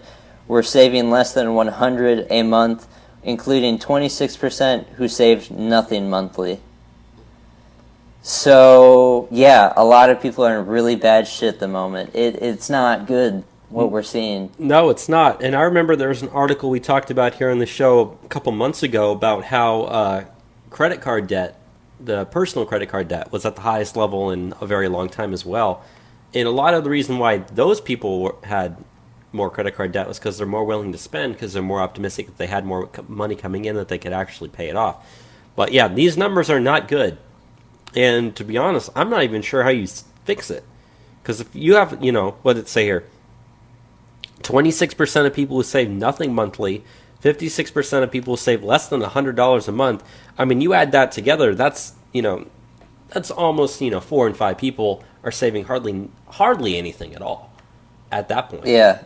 were saving less than $100 a month, including 26% who saved nothing monthly. So, yeah, a lot of people are in really bad shit at the moment. It's not good, what we're seeing. No, it's not. And I remember there was an article we talked about here on the show a couple months ago about how credit card debt, the personal credit card debt, was at the highest level in a very long time as well. And a lot of the reason why those people had more credit card debt was because they're more willing to spend, because they're more optimistic that they had more money coming in that they could actually pay it off. But yeah, these numbers are not good. And to be honest, I'm not even sure how you fix it. Because if you have, what did it say here? 26% of people who save nothing monthly, 56% of people who save less than $100 a month. I mean, you add that together, that's almost, 4 in 5 people are saving hardly anything at all at that point. Yeah.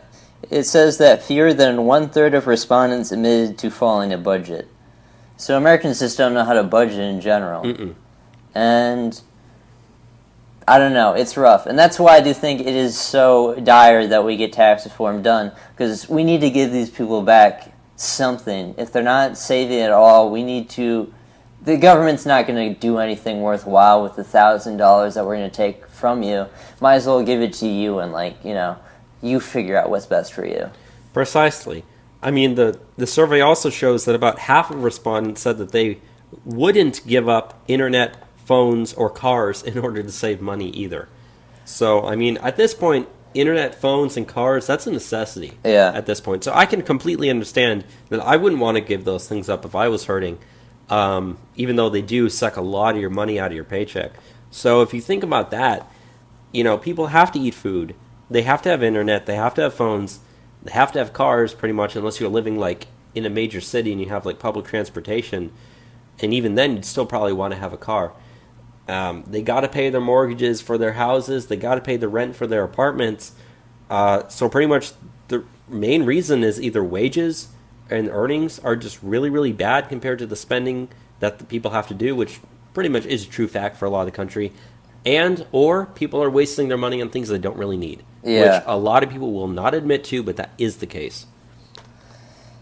It says that fewer than 1/3 of respondents admitted to falling a budget. So Americans just don't know how to budget in general. And I don't know, it's rough. And that's why I do think it is so dire that we get tax reform done, because we need to give these people back something. If they're not saving at all, the government's not going to do anything worthwhile with the $1,000 that we're going to take from you. Might as well give it to you and, you figure out what's best for you. Precisely. I mean, the survey also shows that about half of respondents said that they wouldn't give up internet, phones, or cars in order to save money either. So, I mean, at this point, internet, phones, and cars, that's a necessity at this point. So I can completely understand that I wouldn't want to give those things up if I was hurting, even though they do suck a lot of your money out of your paycheck. So if you think about that, people have to eat food. They have to have internet. They have to have phones. They have to have cars, pretty much, unless you're living, in a major city and you have, public transportation. And even then, you'd still probably want to have a car. They got to pay their mortgages for their houses. They got to pay the rent for their apartments. So pretty much the main reason is either wages and earnings are just really, really bad compared to the spending that the people have to do, which pretty much is a true fact for a lot of the country. Or people are wasting their money on things they don't really need, which a lot of people will not admit to, but that is the case.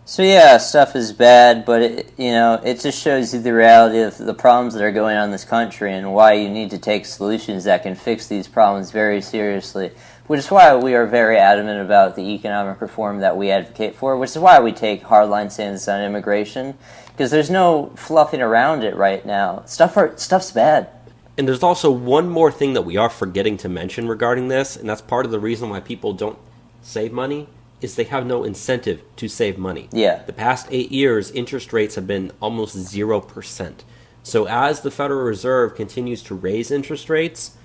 So yeah, stuff is bad, but it just shows you the reality of the problems that are going on in this country and why you need to take solutions that can fix these problems very seriously. Which is why we are very adamant about the economic reform that we advocate for, which is why we take hardline stances on immigration, because there's no fluffing around it right now. Stuff's bad. And there's also one more thing that we are forgetting to mention regarding this, and that's part of the reason why people don't save money, is they have no incentive to save money. Yeah. The past 8 years, interest rates have been almost 0%. So as the Federal Reserve continues to raise interest rates,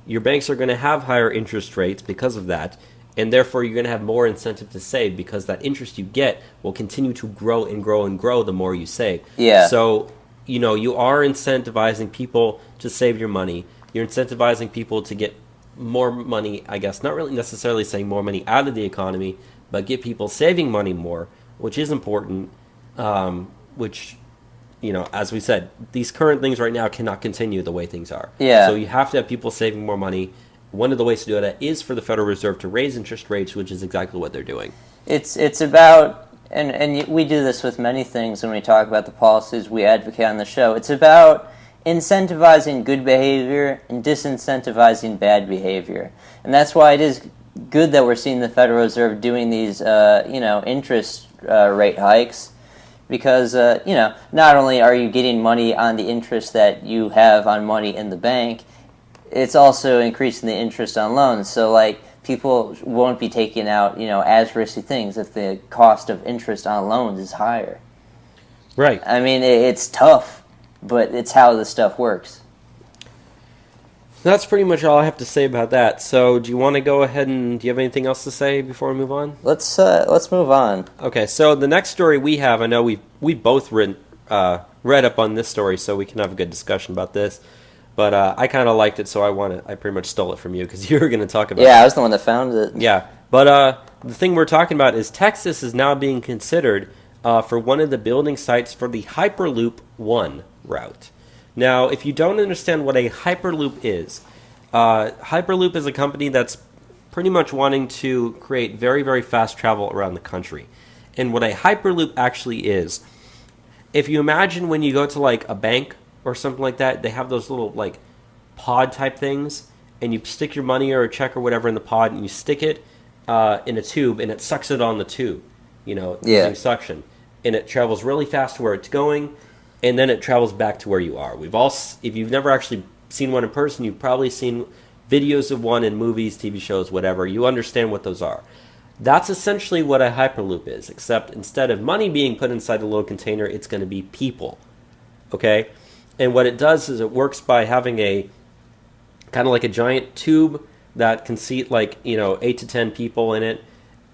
your banks are going to have higher interest rates because of that, and therefore you're going to have more incentive to save because that interest you get will continue to grow and grow and grow the more you save. Yeah. So, you are incentivizing people to save your money. You're incentivizing people to get more money, I guess, not really necessarily saying more money out of the economy, but get people saving money more, which is important, which, as we said, these current things right now cannot continue the way things are. Yeah. So you have to have people saving more money, one of the ways to do that is for the Federal Reserve to raise interest rates, which is exactly what they're doing. It's about, and we do this with many things when we talk about the policies we advocate on the show. It's about incentivizing good behavior and disincentivizing bad behavior. And that's why it is good that we're seeing the Federal Reserve doing these, interest rate hikes. Because, not only are you getting money on the interest that you have on money in the bank, it's also increasing the interest on loans. So, like, people won't be taking out, as risky things if the cost of interest on loans is higher. Right. I mean, it's tough, but it's how this stuff works. That's pretty much all I have to say about that. So, do you want to go ahead and do you have anything else to say before we move on? Let's move on. Okay, so the next story we have, I know we both read up on this story, so we can have a good discussion about this. But I kind of liked it, so I pretty much stole it from you because you were going to talk about it. Yeah, I was the one that found it. Yeah, but the thing we're talking about is Texas is now being considered for one of the building sites for the Hyperloop One route. Now, if you don't understand what a Hyperloop is a company that's pretty much wanting to create very, very fast travel around the country. And what a Hyperloop actually is, if you imagine when you go to like a bank or something like that, they have those little like pod type things, and you stick your money or a check or whatever in the pod, and you stick it in a tube, and it sucks it on the tube, using suction. And it travels really fast to where it's going, and then it travels back to where you are. If you've never actually seen one in person, you've probably seen videos of one in movies, TV shows, whatever. You understand what those are. That's essentially what a Hyperloop is, except instead of money being put inside a little container, it's going to be people. Okay? And what it does is it works by having a kind of like a giant tube that can seat 8 to 10 people in it,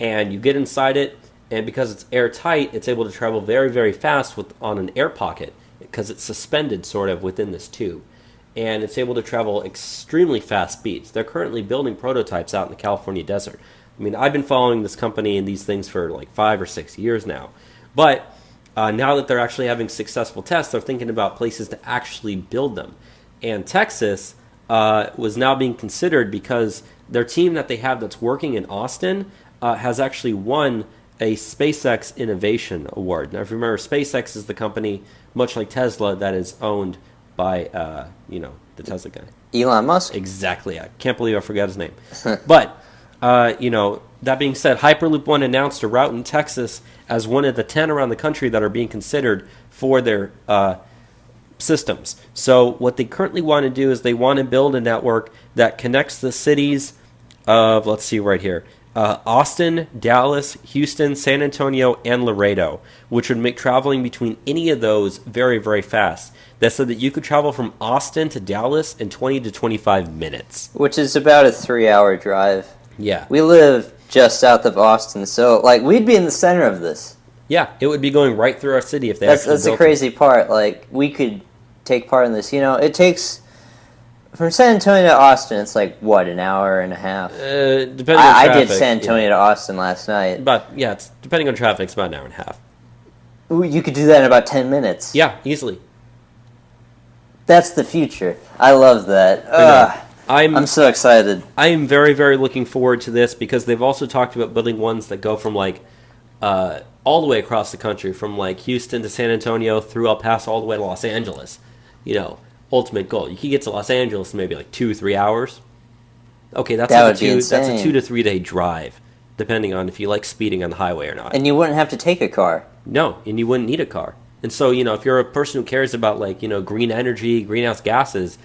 and you get inside it, and because it's airtight, it's able to travel very, very fast on an air pocket because it's suspended sort of within this tube. And it's able to travel extremely fast speeds. They're currently building prototypes out in the California desert. I mean, I've been following this company and these things for like 5 or 6 years now. But now that they're actually having successful tests, they're thinking about places to actually build them. And Texas was now being considered because their team that they have that's working in Austin has actually won a SpaceX Innovation Award. Now, if you remember, SpaceX is the company, much like Tesla, that is owned by, the Tesla guy. Elon Musk. Exactly. I can't believe I forgot his name. But, that being said, Hyperloop One announced a route in Texas as one of the 10 around the country that are being considered for their systems. So what they currently want to do is they want to build a network that connects the cities of, let's see right here, Austin, Dallas, Houston, San Antonio, and Laredo, which would make traveling between any of those very, very fast. That said that you could travel from Austin to Dallas in 20 to 25 minutes. Which is about a 3-hour drive. Yeah. We live just south of Austin, so we'd be in the center of this. Yeah, it would be going right through our city if they actually built it. That's the crazy part. We could take part in this. It takes... From San Antonio to Austin, it's an hour and a half? Depending on traffic. I did San Antonio to Austin last night. It's depending on traffic, it's about an hour and a half. Ooh, you could do that in about 10 minutes. Yeah, easily. That's the future. I love that. I'm so excited. I am very, very looking forward to this because they've also talked about building ones that go from all the way across the country, from Houston to San Antonio through El Paso all the way to Los Angeles. Ultimate goal. You could get to Los Angeles in maybe 2 or 3 hours. Okay, that's a 2 to 3 day drive, depending on if you like speeding on the highway or not. And you wouldn't have to take a car. No, and you wouldn't need a car. And so, if you're a person who cares about green energy, greenhouse gases,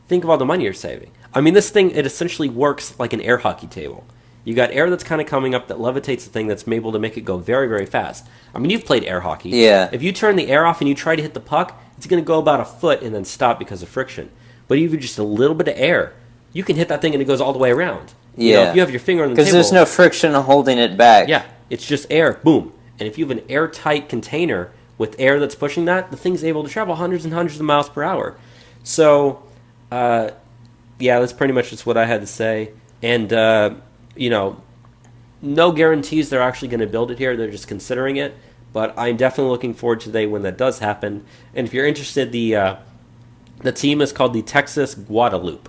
think of all the money you're saving. I mean, this thing, it essentially works like an air hockey table. You got air that's kind of coming up that levitates the thing that's able to make it go very, very fast. I mean, you've played air hockey. Yeah. If you turn the air off and you try to hit the puck, it's going to go about a foot and then stop because of friction. But even just a little bit of air, you can hit that thing and it goes all the way around. Yeah. If you have your finger on the table. Because there's no friction holding it back. Yeah. It's just air. Boom. And if you have an airtight container with air that's pushing that, the thing's able to travel hundreds and hundreds of miles per hour. So, that's pretty much just what I had to say. And, no guarantees they're actually going to build it here. They're just considering it. But I'm definitely looking forward to the day when that does happen. And if you're interested, the team is called the Texas Guadalupe.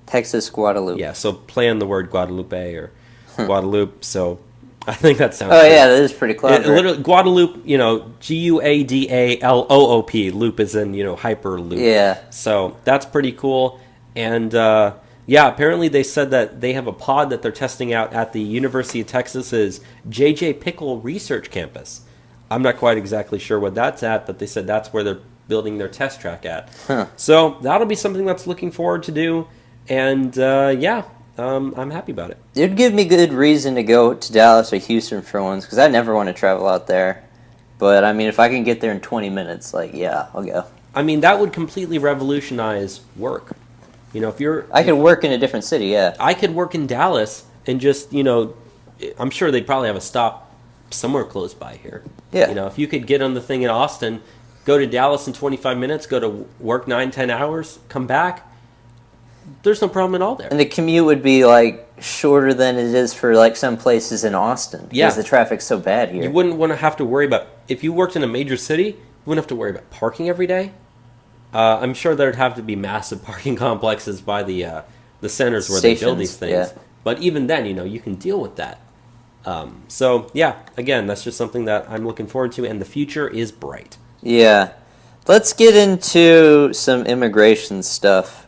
Texas Guadalupe. Yeah, so play on the word Guadalupe or Guadalupe. So I think that sounds. Oh good. yeah, that is pretty clever. Literally, Guadalupe, Guadaloop, loop is in, Hyperloop. Yeah. So that's pretty cool. And apparently they said that they have a pod that they're testing out at the University of Texas's J.J. Pickle Research Campus. I'm not quite exactly sure what that's at, but they said that's where they're building their test track at. Huh. So that'll be something that's looking forward to do. And I'm happy about it. It'd give me good reason to go to Dallas or Houston for once, because I never want to travel out there. But, I mean, if I can get there in 20 minutes, I'll go. I mean, that would completely revolutionize work. If you're... I could work in a different city, yeah. I could work in Dallas and just, I'm sure they'd probably have a stop somewhere close by here. Yeah. If you could get on the thing in Austin, go to Dallas in 25 minutes, go to work 9-10 hours, come back, there's no problem at all there. And the commute would be, shorter than it is for, some places in Austin. Because the traffic's so bad here. You wouldn't want to have to worry about... If you worked in a major city, you wouldn't have to worry about parking every day. I'm sure there'd have to be massive parking complexes by the centers where they build these things. Yeah. But even then, you can deal with that. Again, that's just something that I'm looking forward to, and the future is bright. Yeah. Let's get into some immigration stuff.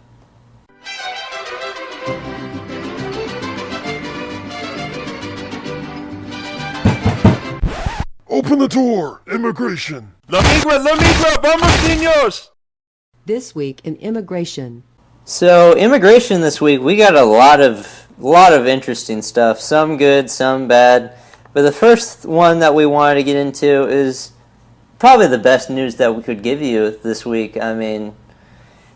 Open the door! Immigration! La migra, vamos, niños! This week in immigration. So, immigration this week, we got a lot of interesting stuff. Some good, some bad. But the first one that we wanted to get into is probably the best news that we could give you this week. And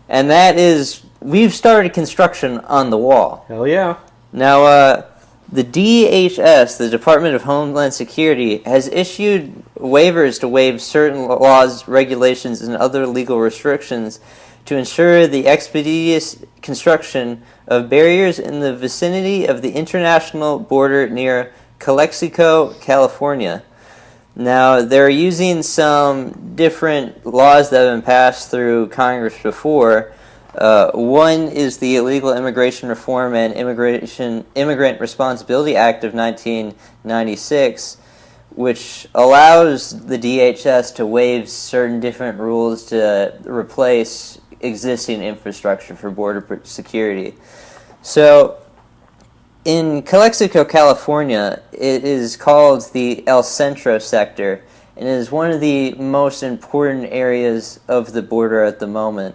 that is, we've started construction on the wall. Hell yeah. Now, the DHS, the Department of Homeland Security, has issued waivers to waive certain laws, regulations, and other legal restrictions to ensure the expeditious construction of barriers in the vicinity of the international border near Calexico, California. Now, they're using some different laws that have been passed through Congress before. One is the Illegal Immigration Reform and Immigrant Responsibility Act of 1996, which allows the DHS to waive certain different rules to replace existing infrastructure for border security. So, in Calexico, California, it is called the El Centro sector, and it is one of the most important areas of the border at the moment.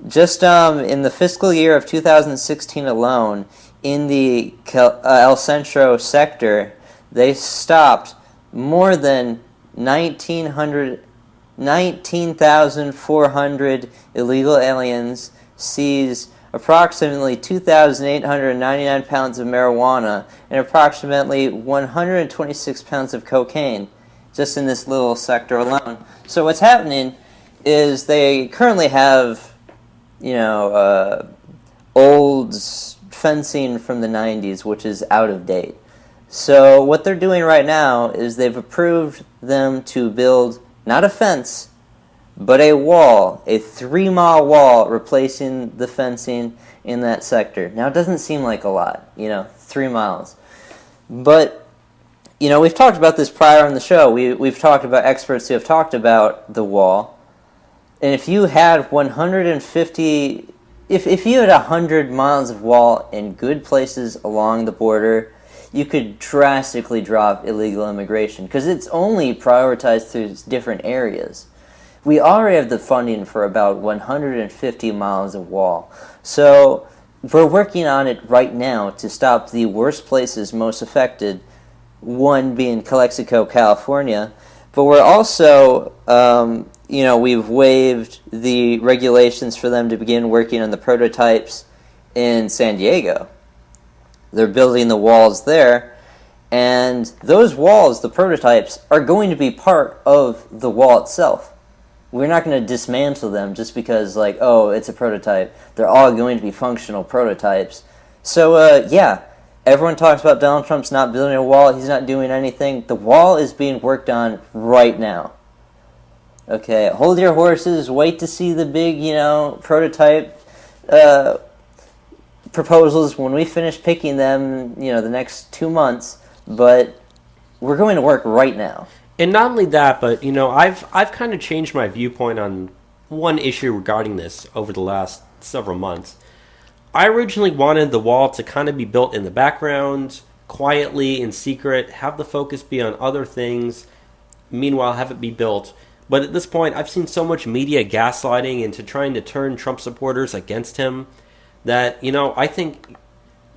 Just in the fiscal year of 2016 alone, in the El Centro sector, they stopped more than 19,400 illegal aliens, seized approximately 2,899 pounds of marijuana, and approximately 126 pounds of cocaine, just in this little sector alone. So what's happening is they currently have old fencing from the 90s, which is out of date. So what they're doing right now is they've approved them to build not a fence, but a wall, a 3-mile wall replacing the fencing in that sector. Now, it doesn't seem like a lot, 3 miles. But, we've talked about this prior on the show. We've talked about experts who have talked about the wall. And if you had 150, if you had 100 miles of wall in good places along the border, you could drastically drop illegal immigration because it's only prioritized through different areas. We already have the funding for about 150 miles of wall. So we're working on it right now to stop the worst places most affected, one being Calexico, California. But we're also, we've waived the regulations for them to begin working on the prototypes in San Diego. They're building the walls there, and those walls, the prototypes, are going to be part of the wall itself. We're not going to dismantle them just because, it's a prototype. They're all going to be functional prototypes. So, everyone talks about Donald Trump's not building a wall. He's not doing anything. The wall is being worked on right now. Okay, hold your horses. Wait to see the big, prototype proposals when we finish picking them, the next 2 months, but we're going to work right now. And not only that, but I've kind of changed my viewpoint on one issue regarding this over the last several months. I originally wanted the wall to kind of be built in the background, quietly, in secret, have the focus be on other things, meanwhile have it be built. But at this point, I've seen so much media gaslighting into trying to turn Trump supporters against him that, I think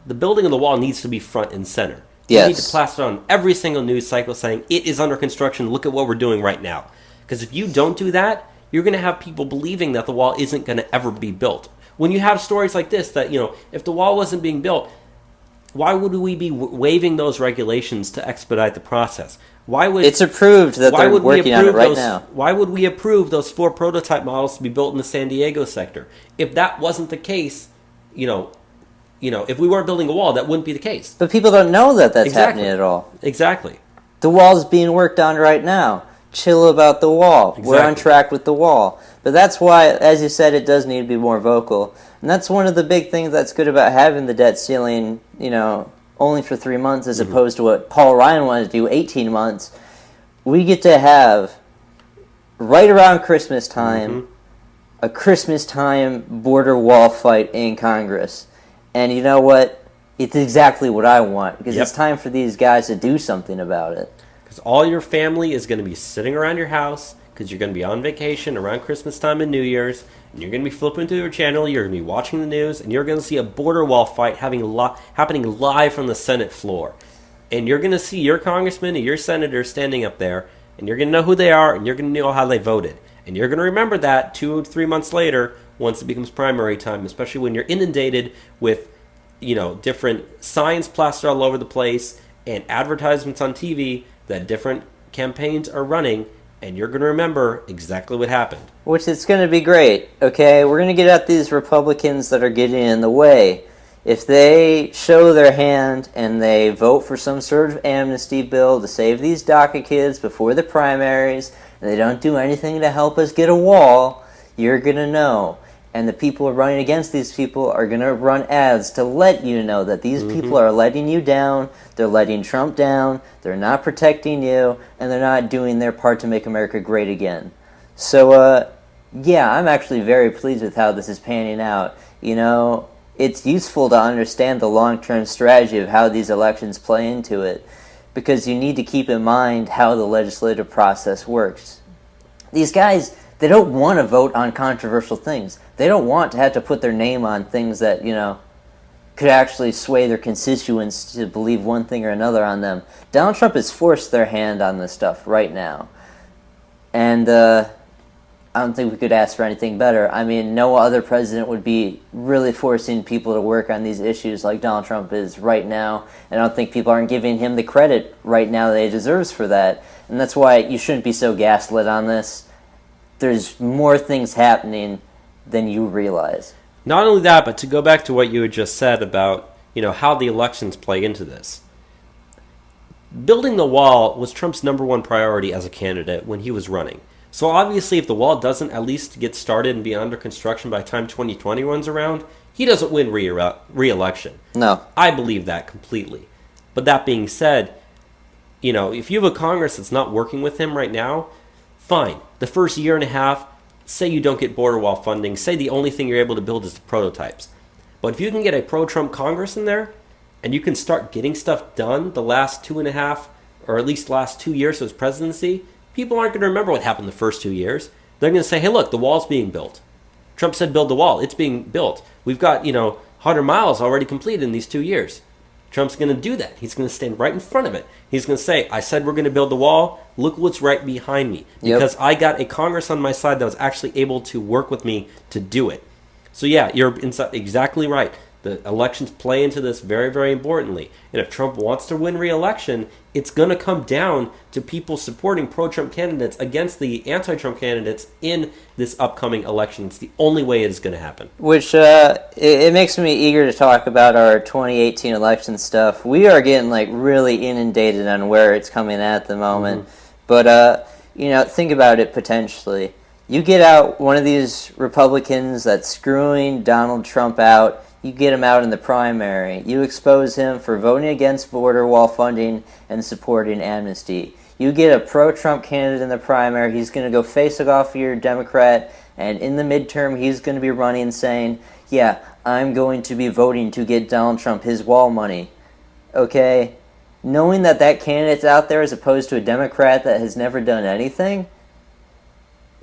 the building of the wall needs to be front and center. Yes. You need to plaster on every single news cycle saying, it is under construction, look at what we're doing right now. Because if you don't do that, you're going to have people believing that the wall isn't going to ever be built. When you have stories like this, that, if the wall wasn't being built, why would we be waiving those regulations to expedite the process? It's approved that they're working on it right now. Why would we approve those 4 prototype models to be built in the San Diego sector? If that wasn't the case, if we weren't building a wall, that wouldn't be the case. But people don't know that that's happening at all. Exactly. The wall's being worked on right now. Chill about the wall. Exactly. We're on track with the wall. But that's why, as you said, it does need to be more vocal. And that's one of the big things that's good about having the debt ceiling, only for 3 months as opposed to what Paul Ryan wanted to do, 18 months. We get to have, right around Christmas time, a Christmas time border wall fight in Congress. And you know what? It's exactly what I want, because it's time for these guys to do something about it. Because all your family is going to be sitting around your house, because you're going to be on vacation around Christmas time and New Year's, and you're going to be flipping through your channel, you're going to be watching the news, and you're going to see a border wall fight happening live from the Senate floor. And you're going to see your congressman and your senator standing up there, and you're going to know who they are, and you're going to know how they voted. And you're going to remember that 2 or 3 months later, once it becomes primary time, especially when you're inundated with, different signs plastered all over the place and advertisements on TV that different campaigns are running, and you're going to remember exactly what happened. Which is going to be great, okay? We're going to get at these Republicans that are getting in the way. If they show their hand and they vote for some sort of amnesty bill to save these DACA kids before the primaries, and they don't do anything to help us get a wall, you're going to know. And the people who are running against these people are going to run ads to let you know that these people are letting you down, they're letting Trump down, they're not protecting you, and they're not doing their part to make America great again. So, I'm actually very pleased with how this is panning out. It's useful to understand the long-term strategy of how these elections play into it, because you need to keep in mind how the legislative process works. These guys, they don't want to vote on controversial things. They don't want to have to put their name on things that, could actually sway their constituents to believe one thing or another on them. Donald Trump has forced their hand on this stuff right now. And I don't think we could ask for anything better. I mean, no other president would be really forcing people to work on these issues like Donald Trump is right now. And I don't think people aren't giving him the credit right now that he deserves for that. And that's why you shouldn't be so gaslit on this. There's more things happening than you realize. Not only that, but to go back to what you had just said about, how the elections play into this. Building the wall was Trump's number one priority as a candidate when he was running. So obviously, if the wall doesn't at least get started and be under construction by the time 2020 runs around, he doesn't win re-election. No. I believe that completely. But that being said, if you have a Congress that's not working with him right now, fine. The first year and a half, say you don't get border wall funding, say the only thing you're able to build is the prototypes. But if you can get a pro-Trump Congress in there, and you can start getting stuff done the last 2.5, or at least last 2 years of his presidency, people aren't going to remember what happened the first 2 years. They're going to say, hey, look, the wall's being built. Trump said build the wall. It's being built. We've got, 100 miles already completed in these 2 years. Trump's going to do that. He's going to stand right in front of it. He's going to say, I said we're going to build the wall. Look what's right behind me. Because I got a Congress on my side that was actually able to work with me to do it. So yeah, you're exactly right. The elections play into this very, very importantly. And if Trump wants to win re-election, it's going to come down to people supporting pro-Trump candidates against the anti-Trump candidates in this upcoming election. It's the only way it is going to happen. Which, it makes me eager to talk about our 2018 election stuff. We are getting, really inundated on where it's coming at the moment. But, think about it potentially. You get out one of these Republicans that's screwing Donald Trump out. You get him out in the primary. You expose him for voting against border wall funding and supporting amnesty. You get a pro-Trump candidate in the primary. He's going to go face off your Democrat, and in the midterm, he's going to be running saying, yeah, I'm going to be voting to get Donald Trump his wall money. Okay? Knowing that that candidate's out there as opposed to a Democrat that has never done anything,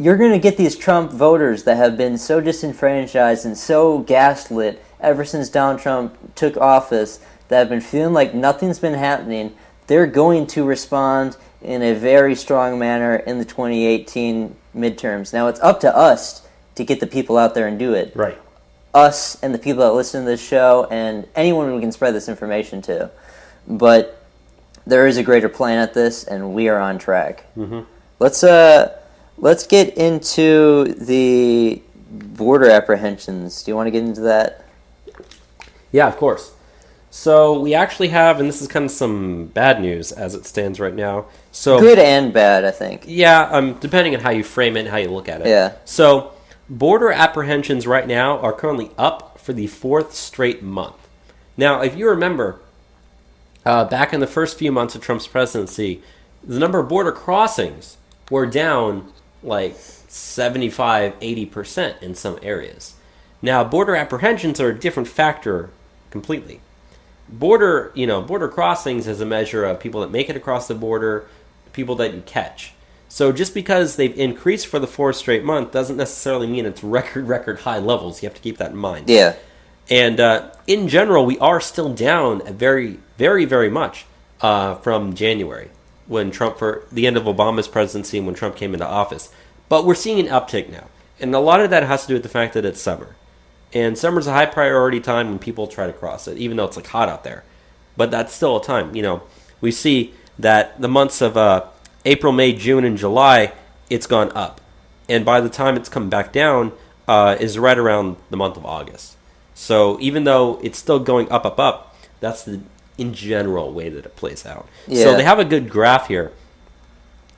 you're going to get these Trump voters that have been so disenfranchised and so gaslit ever since Donald Trump took office, that have been feeling like nothing's been happening. They're going to respond in a very strong manner in the 2018 midterms. Now, it's up to us to get the people out there and do it. Right. Us and the people that listen to this show and anyone we can spread this information to. But there is a greater plan at this, and we are on track. Mm-hmm. Let's get into the border apprehensions. Do you want to get into that? Yeah, of course. So we actually have, and this is kind of some bad news as it stands right now. So good and bad, I think. Yeah, depending on how you frame it and how you look at it. Yeah. So border apprehensions right now are currently up for the 4th straight month. Now, if you remember, back in the first few months of Trump's presidency, the number of border crossings were down like 75-80% in some areas. Now, border apprehensions are a different factor completely. Border crossings is a measure of people that make it across the border, people that you catch. So just because they've increased for the 4th straight month doesn't necessarily mean it's record high levels. You have to keep that in mind. Yeah. And in general, we are still down very, very, very much from January, when Trump, for the end of Obama's presidency and when Trump came into office. But we're seeing an uptick now. And a lot of that has to do with the fact that it's summer. And summer's a high priority time when people try to cross it, even though it's like hot out there. But that's still a time. We see that the months of April, May, June, and July, it's gone up. And by the time it's come back down, is right around the month of August. So even though it's still going up, that's the in general way that it plays out. Yeah. So they have a good graph here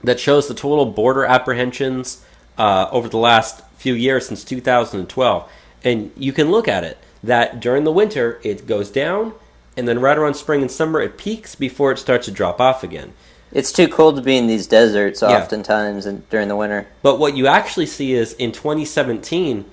that shows the total border apprehensions over the last few years since 2012. And you can look at it, that during the winter, it goes down, and then right around spring and summer, it peaks before it starts to drop off again. It's too cold to be in these deserts Yeah. oftentimes during the winter. But what you actually see is in 2017,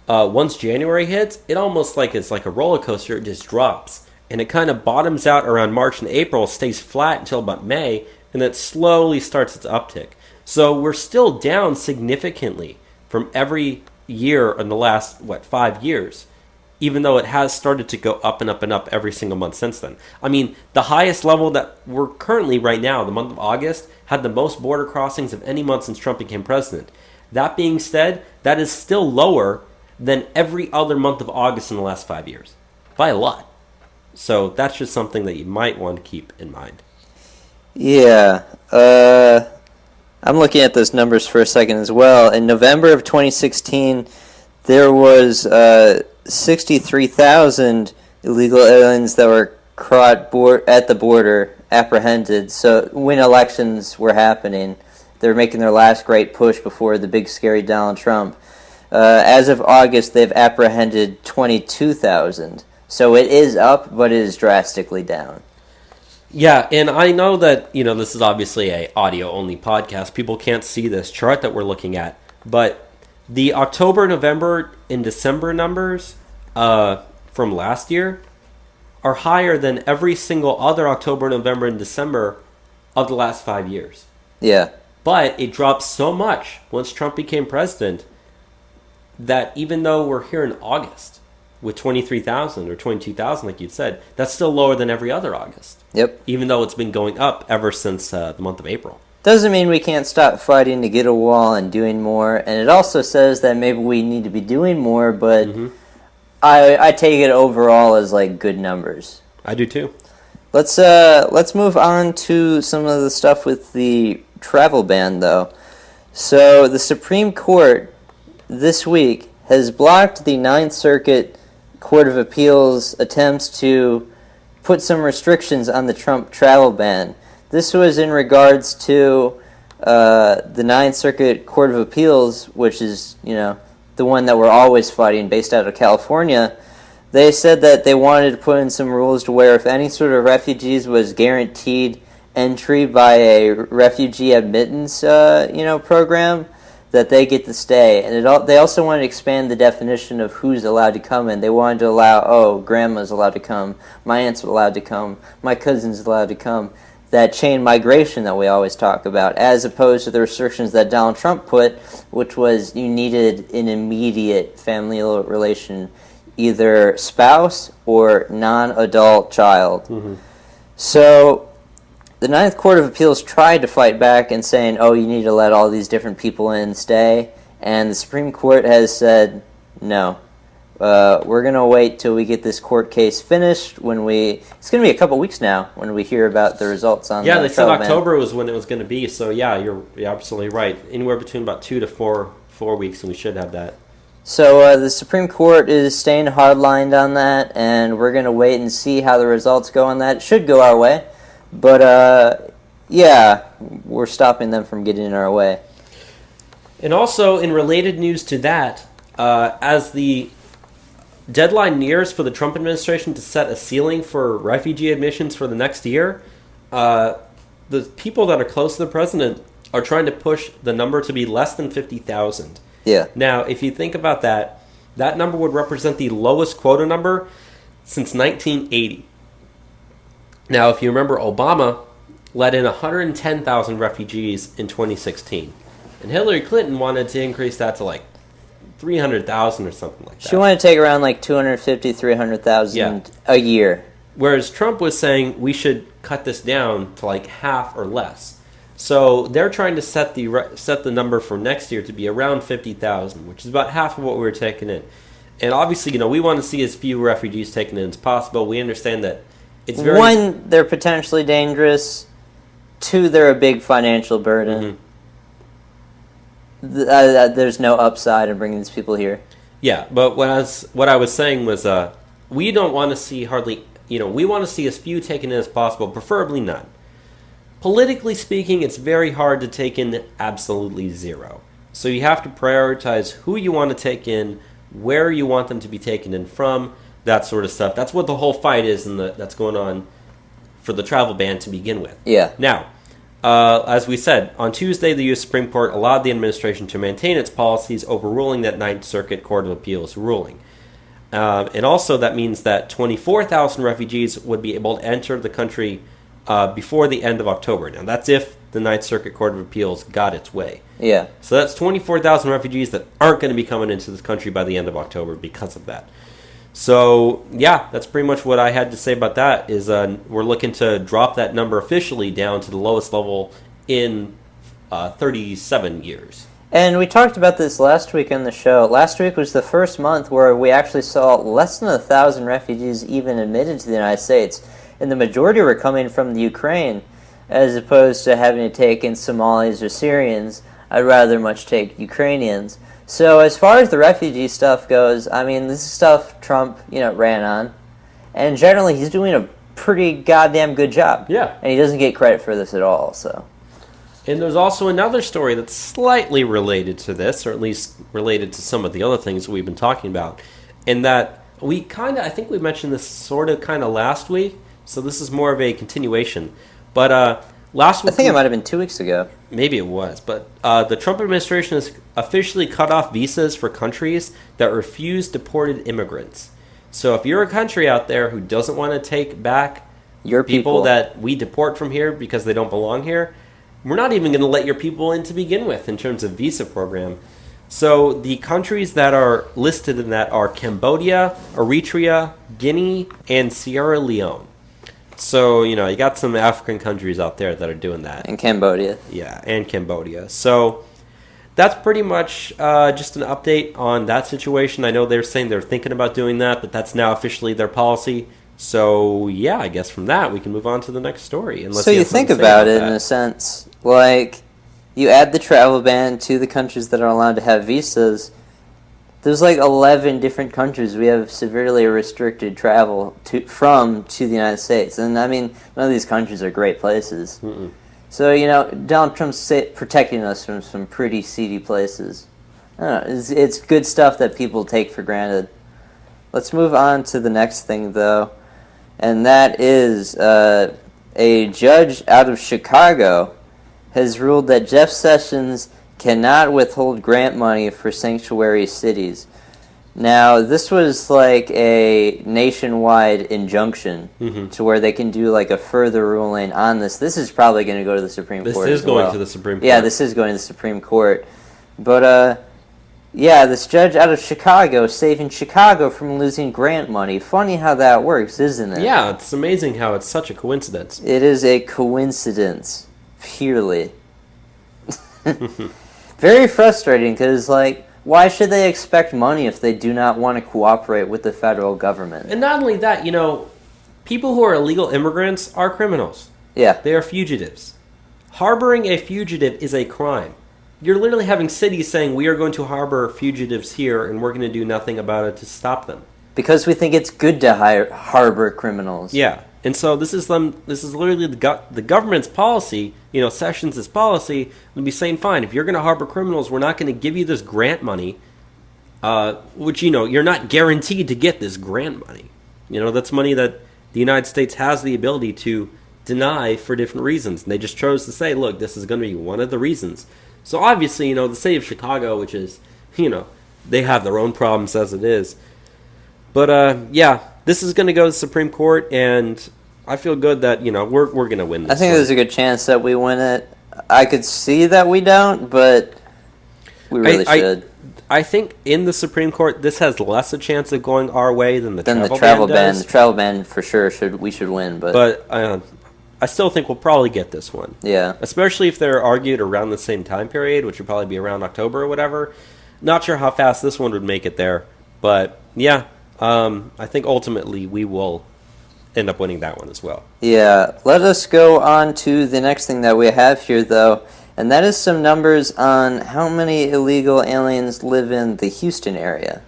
once January hits, it almost like it's like a roller coaster. It just drops. And it kind of bottoms out around March and April, stays flat until about May, and then slowly starts its uptick. So we're still down significantly from every year in the last, 5 years, even though it has started to go up and up and up every single month since then. I mean, the highest level that we're currently right now, the month of August, had the most border crossings of any month since Trump became president. That being said, that is still lower than every other month of August in the last 5 years, by a lot. So that's just something that you might want to keep in mind. Yeah. I'm looking at those numbers for a second as well. In November of 2016, there was 63,000 illegal aliens that were caught at the border, apprehended. So when elections were happening, they were making their last great push before the big scary Donald Trump. As of August, they've apprehended 22,000. So it is up, but it is drastically down. Yeah, and I know that, this is obviously a audio-only podcast. People can't see this chart that we're looking at. But the October, November, and December numbers from last year are higher than every single other October, November, and December of the last 5 years. Yeah. But it dropped so much once Trump became president that even though we're here in August with 23,000 or 22,000, like you said, that's still lower than every other August. Yep. Even though it's been going up ever since the month of April. Doesn't mean we can't stop fighting to get a wall and doing more. And it also says that maybe we need to be doing more, but I take it overall as like good numbers. I do too. Let's move on to some of the stuff with the travel ban, though. So the Supreme Court this week has blocked the Ninth Circuit Court of Appeals' attempts to put some restrictions on the Trump travel ban. This was in regards to the Ninth Circuit Court of Appeals, which is, the one that we're always fighting, based out of California, they said that they wanted to put in some rules to where if any sort of refugees was guaranteed entry by a refugee admittance, program, that they get to stay. And they also wanted to expand the definition of who's allowed to come in. They wanted to allow, grandma's allowed to come, my aunt's allowed to come, my cousin's allowed to come. That chain migration that we always talk about, as opposed to the restrictions that Donald Trump put, which was you needed an immediate familial relation, either spouse or non-adult child. Mm-hmm. So the Ninth Court of Appeals tried to fight back and saying, you need to let all these different people in stay, and the Supreme Court has said, no. We're going to wait till we get this court case finished. It's going to be a couple weeks now when we hear about the results on they said October was when it was going to be. So, you're absolutely right. Anywhere between about 2 to 4 weeks, and we should have that. So, the Supreme Court is staying hardlined on that, and we're going to wait and see how the results go on that. It should go our way. But, we're stopping them from getting in our way. And also, in related news to that, as the deadline nears for the Trump administration to set a ceiling for refugee admissions for the next year, the people that are close to the president are trying to push the number to be less than 50,000. Yeah. Now, if you think about that number would represent the lowest quota number since 1980. Now, if you remember, Obama let in 110,000 refugees in 2016. And Hillary Clinton wanted to increase that to 300,000 or something like that. She wanted to take around 250, 300,000 a year. Whereas Trump was saying we should cut this down to half or less. So they're trying to set the number for next year to be around 50,000, which is about half of what we were taking in. And obviously, we want to see as few refugees taken in as possible. We understand that it's very... One, they're potentially dangerous. Two, they're a big financial burden. Mm-hmm. There's no upside in bringing these people here. Yeah, but what I was saying was we don't want to see we want to see as few taken in as possible, preferably none. Politically speaking, it's very hard to take in absolutely zero. So you have to prioritize who you want to take in, where you want them to be taken in from, that sort of stuff. That's what the whole fight is that's going on for the travel ban to begin with. Yeah. Now, as we said, on Tuesday, the U.S. Supreme Court allowed the administration to maintain its policies, overruling that Ninth Circuit Court of Appeals ruling. And also, that means that 24,000 refugees would be able to enter the country before the end of October. Now, that's if the Ninth Circuit Court of Appeals got its way. Yeah. So that's 24,000 refugees that aren't going to be coming into this country by the end of October because of that. So, that's pretty much what I had to say about that, is we're looking to drop that number officially down to the lowest level in 37 years. And we talked about this last week on the show. Last week was the first month where we actually saw less than 1,000 refugees even admitted to the United States. And the majority were coming from the Ukraine, as opposed to having to take in Somalis or Syrians. I'd rather much take Ukrainians. So as far as the refugee stuff goes, this is stuff Trump, ran on. And generally he's doing a pretty goddamn good job. Yeah. And he doesn't get credit for this at all, so. And there's also another story that's slightly related to this, or at least related to some of the other things we've been talking about. And that I think we mentioned this kind of last week, so this is more of a continuation. But last week... I think it might have been 2 weeks ago. Maybe it was, but the Trump administration has officially cut off visas for countries that refuse deported immigrants. So if you're a country out there who doesn't want to take back your people that we deport from here because they don't belong here, we're not even going to let your people in to begin with in terms of visa program. So the countries that are listed in that are Cambodia, Eritrea, Guinea, and Sierra Leone. So, you got some African countries out there that are doing that. And Cambodia. Yeah, and Cambodia. So that's pretty much just an update on that situation. I know they're saying they're thinking about doing that, but that's now officially their policy. So, I guess from that we can move on to the next story. So you think about it in a sense, you add the travel ban to the countries that are allowed to have visas. There's 11 different countries we have severely restricted travel to the United States. And none of these countries are great places. Mm-mm. So, Donald Trump's protecting us from some pretty seedy places. I don't know, it's good stuff that people take for granted. Let's move on to the next thing, though, and that is a judge out of Chicago has ruled that Jeff Sessions cannot withhold grant money for sanctuary cities. Now, this was like a nationwide injunction to where they can do like a further ruling on this. This is probably going to go to the Supreme Court. This is going to the Supreme Court. Yeah, this is going to the Supreme Court. But, yeah, this judge out of Chicago saving Chicago from losing grant money. Funny how that works, isn't it? Yeah, it's amazing how it's such a coincidence. It is a coincidence, purely. Very frustrating because, like, why should they expect money if they do not want to cooperate with the federal government? And not only that, people who are illegal immigrants are criminals. Yeah. They are fugitives. Harboring a fugitive is a crime. You're literally having cities saying, we are going to harbor fugitives here, and we're going to do nothing about it to stop them. Because we think it's good to harbor criminals. Yeah. And so this is literally the government's policy, Sessions' policy, would be saying, fine, if you're going to harbor criminals, we're not going to give you this grant money, which, you're not guaranteed to get this grant money. That's money that the United States has the ability to deny for different reasons. And they just chose to say, look, this is going to be one of the reasons. So obviously, the city of Chicago, which is, they have their own problems as it is. But, yeah, this is going to go to the Supreme Court, and I feel good that, we're going to win this. I think there's a good chance that we win it. I could see that we don't, but we really should. I think in the Supreme Court, this has less a chance of going our way than the travel ban does. The travel ban, for sure, we should win. But I still think we'll probably get this one. Yeah. Especially if they're argued around the same time period, which would probably be around October or whatever. Not sure how fast this one would make it there. But, yeah, I think ultimately we will end up winning that one as well. Yeah. Let us go on to the next thing that we have here, though. And that is some numbers on how many illegal aliens live in the Houston area.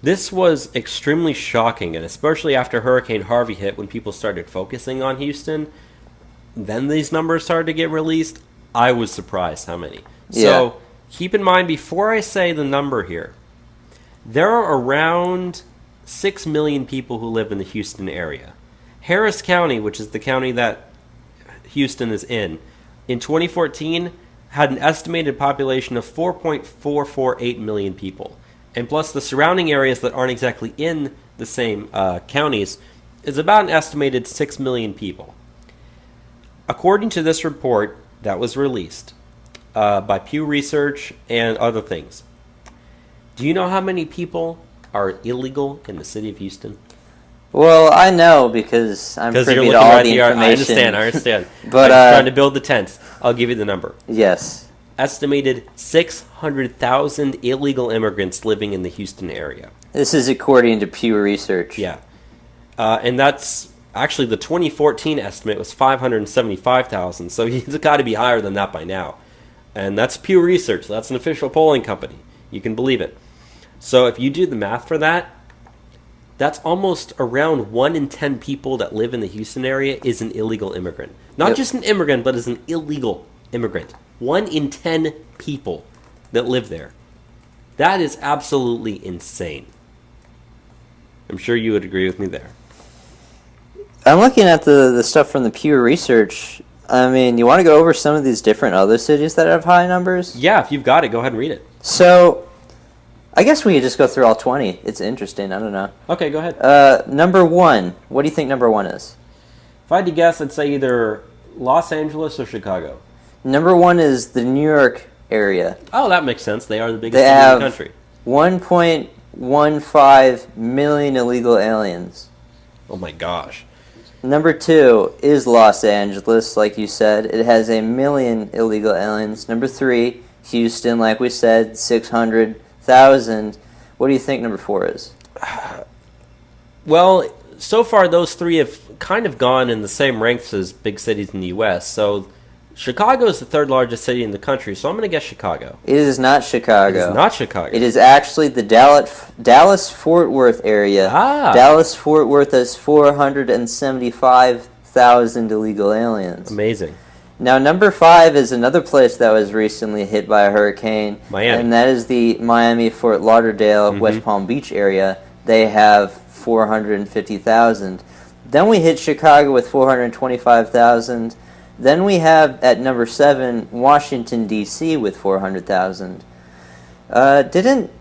This was extremely shocking, and especially after Hurricane Harvey hit, when people started focusing on Houston, then these numbers started to get released. I was surprised how many. Yeah. So keep in mind, before I say the number here, there are around 6 million people who live in the Houston area. Harris County, which is the county that Houston is in 2014, had an estimated population of 4.448 million people. And plus the surrounding areas that aren't exactly in the same counties is about an estimated 6 million people. According to this report that was released by Pew Research and other things, do you know how many people are illegal in the city of Houston? Well, I know because I'm privy to all the information. I understand. But I'm trying to build the tents. I'll give you the number. Yes. Estimated 600,000 illegal immigrants living in the Houston area. This is according to Pew Research. Yeah. And that's actually the 2014 estimate was 575,000. So it's got to be higher than that by now. And that's Pew Research. That's an official polling company. You can believe it. So if you do the math for that, that's almost around 1 in 10 people that live in the Houston area is an illegal immigrant. Not just an immigrant, but is an illegal immigrant. 1 in 10 people that live there. That is absolutely insane. I'm sure you would agree with me there. I'm looking at the stuff from the Pew Research. I mean, you want to go over some of these different other cities that have high numbers? Yeah, if you've got it, go ahead and read it. So, I guess we could just go through all 20. It's interesting. I don't know. Okay, go ahead. Number 1. What do you think number 1 is? If I had to guess, I'd say either Los Angeles or Chicago. Number 1 is the New York area. Oh, that makes sense. They are the biggest city in the country. 1.15 million illegal aliens. Oh my gosh. Number 2 is Los Angeles, like you said. It has 1 million illegal aliens. Number 3, Houston, like we said, 600,000. What do you think number 4 is? Well, so far those three have kind of gone in the same ranks as big cities in the U.S. So Chicago is the third largest city in the country, so I'm going to guess Chicago. It is not Chicago. It is not Chicago. It is actually the Dallas-Fort Worth area. Dallas-Fort Worth has 475,000 illegal aliens. Amazing. Now, number 5 is another place that was recently hit by a hurricane. Miami. And that is the Miami-Fort Lauderdale, West Palm Beach area. They have 450,000. Then we hit Chicago with 425,000. Then we have, at number 7, Washington, D.C. with 400,000. Didn't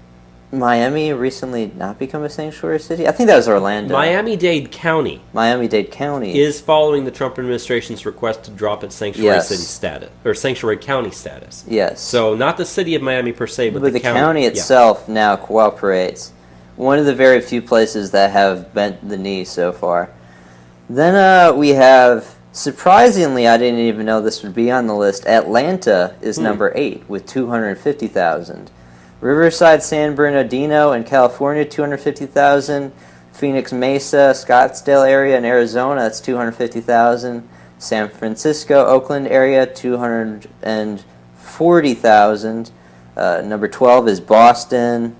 Miami recently not become a sanctuary city? I think that was Orlando. Miami-Dade County Miami-Dade County. is following the Trump administration's request to drop its sanctuary Yes. city status, or sanctuary county status. Yes. So not the city of Miami per se, but the county. county Yeah. itself now cooperates. One of the very few places that have bent the knee so far. Then we have, surprisingly, I didn't even know this would be on the list, Atlanta is number 8 with 250,000. Riverside, San Bernardino in California, 250,000. Phoenix Mesa, Scottsdale area in Arizona, that's 250,000. San Francisco, Oakland area, 240,000. Number 12 is Boston.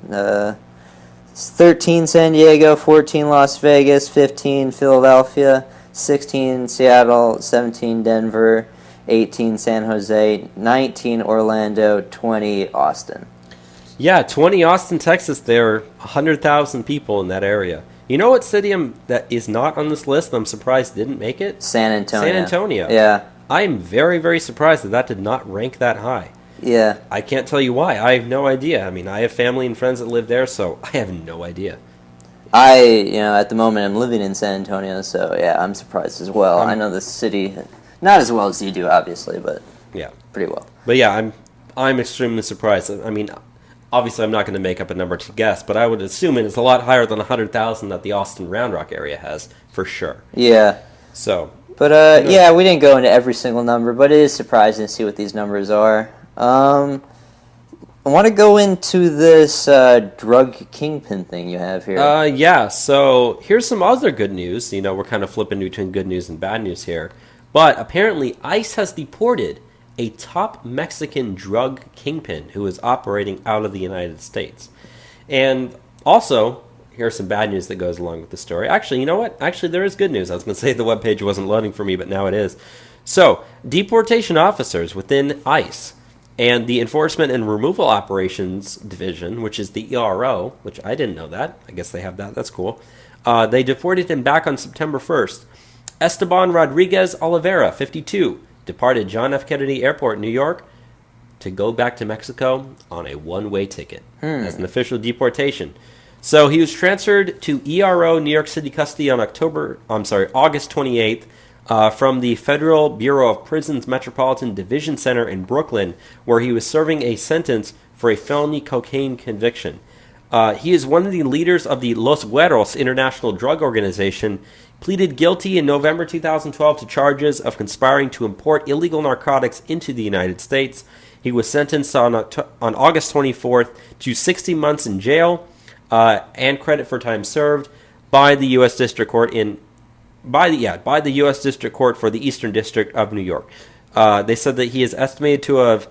13 San Diego, 14 Las Vegas, 15 Philadelphia, 16 Seattle, 17 Denver, 18 San Jose, 19 Orlando, 20 Austin. Yeah, 20 Austin, Texas. There are 100,000 people in that area. You know what city that is not on this list? I'm surprised didn't make it. San Antonio. San Antonio. Yeah. I am very, very surprised that did not rank that high. Yeah. I can't tell you why. I have no idea. I mean, I have family and friends that live there, so I have no idea. At the moment I'm living in San Antonio, so yeah, I'm surprised as well. I know the city, not as well as you do, obviously, but Yeah. pretty well. But yeah, I'm extremely surprised. I mean, obviously I'm not going to make up a number to guess, but I would assume it's a lot higher than 100,000 that the Austin Round Rock area has, for sure. Yeah. So. But yeah, we didn't go into every single number, but it is surprising to see what these numbers are. I want to go into this drug kingpin thing you have here. Yeah, so here's some other good news. We're kind of flipping between good news and bad news here. But apparently ICE has deported a top Mexican drug kingpin who is operating out of the United States. And also, here's some bad news that goes along with the story. Actually, you know what? Actually, there is good news. I was going to say the webpage wasn't loading for me, but now it is. So, deportation officers within ICE and the Enforcement and Removal Operations Division, which is the ERO, which I didn't know that. I guess they have that. That's cool. They deported him back on September 1st. Esteban Rodriguez Oliveira, 52, departed John F. Kennedy Airport, New York, to go back to Mexico on a one-way ticket as an official deportation. So he was transferred to ERO New York City custody on August 28th from the Federal Bureau of Prisons Metropolitan Division Center in Brooklyn, where he was serving a sentence for a felony cocaine conviction. He is one of the leaders of the Los Güeros International Drug Organization, pleaded guilty in November 2012 to charges of conspiring to import illegal narcotics into the United States. He was sentenced on August 24th to 60 months in jail and credit for time served by the U.S. District Court by the U.S. District Court for the Eastern District of New York. They said that he is estimated to have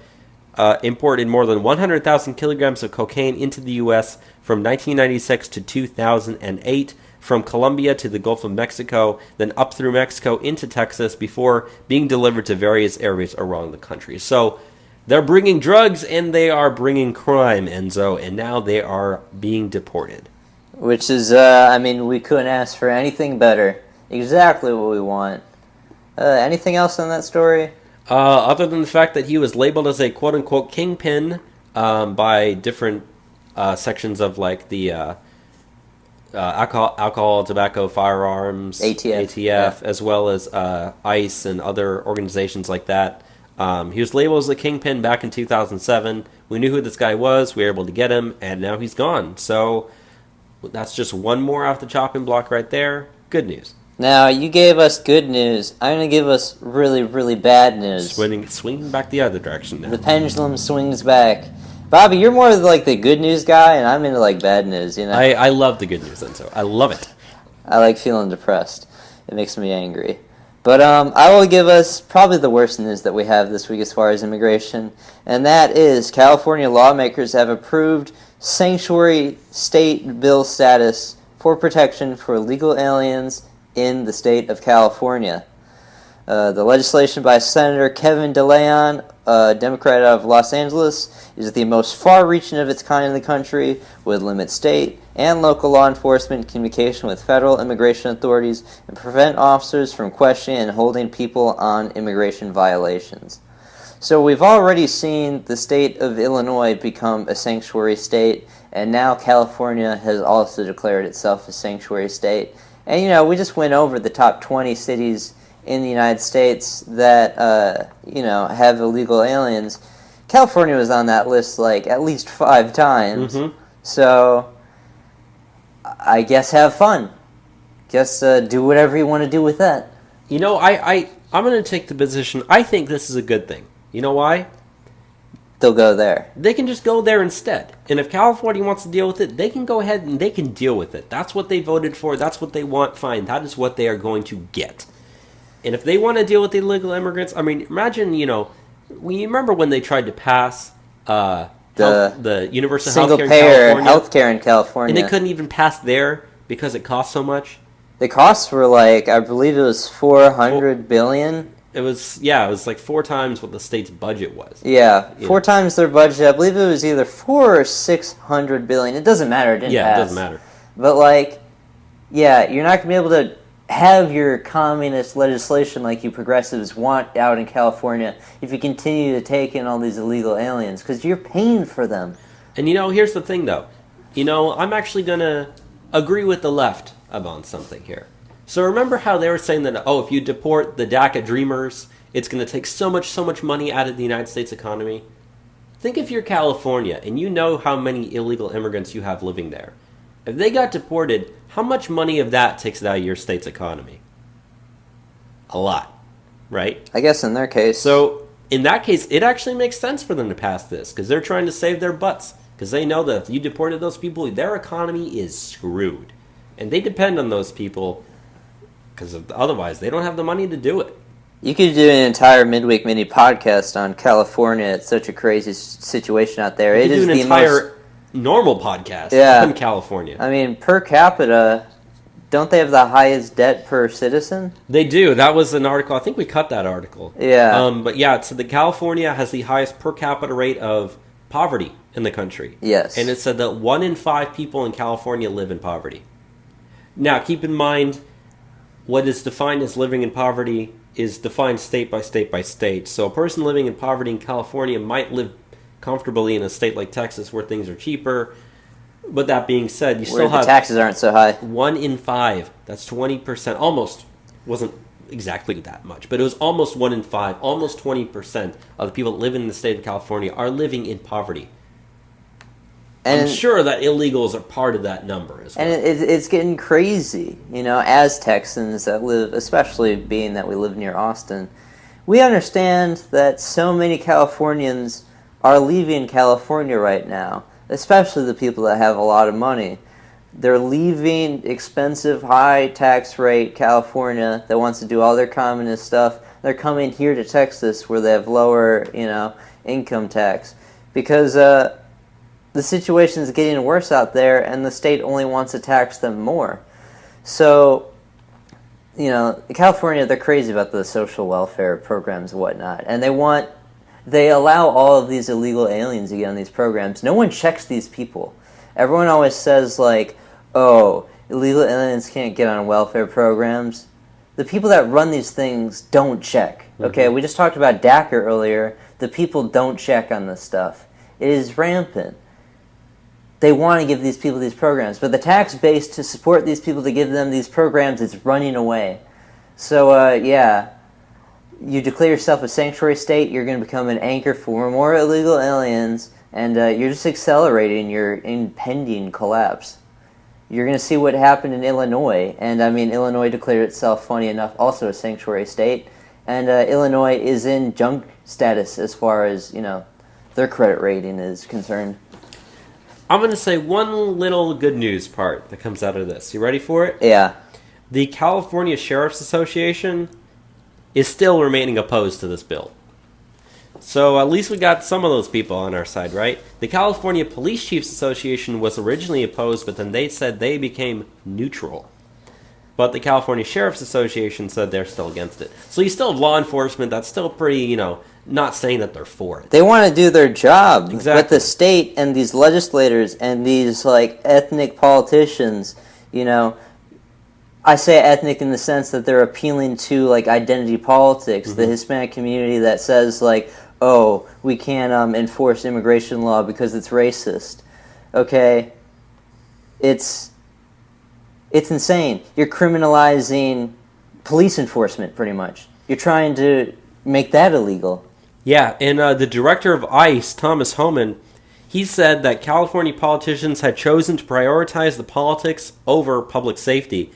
imported more than 100,000 kilograms of cocaine into the U.S. from 1996 to 2008, from Colombia to the Gulf of Mexico, then up through Mexico into Texas before being delivered to various areas around the country. So they're bringing drugs and they are bringing crime, Enzo, and now they are being deported. Which is, we couldn't ask for anything better. Exactly what we want. Anything else on that story? Other than the fact that he was labeled as a quote-unquote kingpin by different sections of like the alcohol, tobacco, firearms, ATF, yeah. as well as ICE and other organizations like that. He was labeled as a kingpin back in 2007. We knew who this guy was. We were able to get him, and now he's gone. So that's just one more off the chopping block right there. Good news. Now, you gave us good news. I'm going to give us really, really bad news. Swinging back the other direction now. The pendulum swings back. Bobby, you're more like the good news guy, and I'm into like bad news, you know? I love the good news, Enzo. I love it. I like feeling depressed. It makes me angry. But I will give us probably the worst news that we have this week as far as immigration, and that is California lawmakers have approved sanctuary state bill status for protection for illegal aliens in the state of California. The legislation by Senator Kevin DeLeon, a Democrat out of Los Angeles, is the most far-reaching of its kind in the country, would limit state and local law enforcement communication with federal immigration authorities and prevent officers from questioning and holding people on immigration violations. So we've already seen the state of Illinois become a sanctuary state, and now California has also declared itself a sanctuary state. And, we just went over the top 20 cities in the United States that, have illegal aliens. California was on that list, at least 5 times. Mm-hmm. So, I guess have fun. Guess do whatever you want to do with that. I'm going to take the position, I think this is a good thing. You know why? They'll go there. They can just go there instead. And if California wants to deal with it, they can go ahead and they can deal with it. That's what they voted for. That's what they want. Fine. That is what they are going to get. And if they want to deal with the illegal immigrants, imagine, we remember when they tried to pass the universal single-payer healthcare in California. And they couldn't even pass there because it cost so much. The costs were I believe it was $400 billion. It was like 4 times what the state's budget was. Yeah, 4 times their budget. I believe it was either 4 or 600 billion. It doesn't matter. It didn't pass. It doesn't matter. But you're not gonna be able to have your communist legislation like you progressives want out in California if you continue to take in all these illegal aliens, because you're paying for them. And here's the thing though. I'm actually gonna agree with the left about something here. So remember how they were saying that, if you deport the DACA dreamers, it's going to take so much money out of the United States economy? Think if you're California and you know how many illegal immigrants you have living there. If they got deported, how much money of that takes it out of your state's economy? A lot, right? I guess in their case. So in that case, it actually makes sense for them to pass this because they're trying to save their butts. Because they know that if you deported those people, their economy is screwed. And they depend on those people because otherwise they don't have the money to do it. You could do an entire midweek mini podcast on California. It's such a crazy situation out there. It is an entire normal podcast in California. Per capita, don't they have the highest debt per citizen? They do. That was an article. I think we cut that article. Yeah. So the California has the highest per capita rate of poverty in the country. Yes. And it said that 1 in 5 people in California live in poverty. Now, keep in mind, what is defined as living in poverty is defined state by state by state. So a person living in poverty in California might live comfortably in a state like Texas where things are cheaper. But that being said, you still have... the taxes aren't so high. 1 in 5. That's 20%. Almost. Wasn't exactly that much. But it was almost 1 in 5. Almost 20% of the people that live in the state of California are living in poverty. And I'm sure that illegals are part of that number as well. And it's getting crazy, as Texans that live, especially being that we live near Austin, we understand that so many Californians are leaving California right now, especially the people that have a lot of money. They're leaving expensive, high tax rate California that wants to do all their communist stuff. They're coming here to Texas where they have lower, income tax. Because, the situation is getting worse out there, and the state only wants to tax them more. So, California, they're crazy about the social welfare programs and whatnot. And they allow all of these illegal aliens to get on these programs. No one checks these people. Everyone always says, illegal aliens can't get on welfare programs. The people that run these things don't check. Okay, we just talked about DACA earlier. The people don't check on this stuff. It is rampant. They want to give these people these programs, but the tax base to support these people to give them these programs is running away. So, you declare yourself a sanctuary state, you're going to become an anchor for more illegal aliens, and you're just accelerating your impending collapse. You're going to see what happened in Illinois, and Illinois declared itself, funny enough, also a sanctuary state, and Illinois is in junk status as far as, their credit rating is concerned. I'm going to say one little good news part that comes out of this. You ready for it? Yeah. The California Sheriff's Association is still remaining opposed to this bill. So at least we got some of those people on our side, right? The California Police Chiefs Association was originally opposed, but then they said they became neutral. But the California Sheriff's Association said they're still against it. So you still have law enforcement that's still pretty, not saying that they're for it. They want to do their job. Exactly. But the state and these legislators and these, ethnic politicians, I say ethnic in the sense that they're appealing to, identity politics. The Hispanic community that says, oh, we can't enforce immigration law because it's racist. Okay? It's insane. You're criminalizing police enforcement, pretty much. You're trying to make that illegal. Yeah, and the director of ICE, Thomas Homan, he said that California politicians had chosen to prioritize the politics over public safety,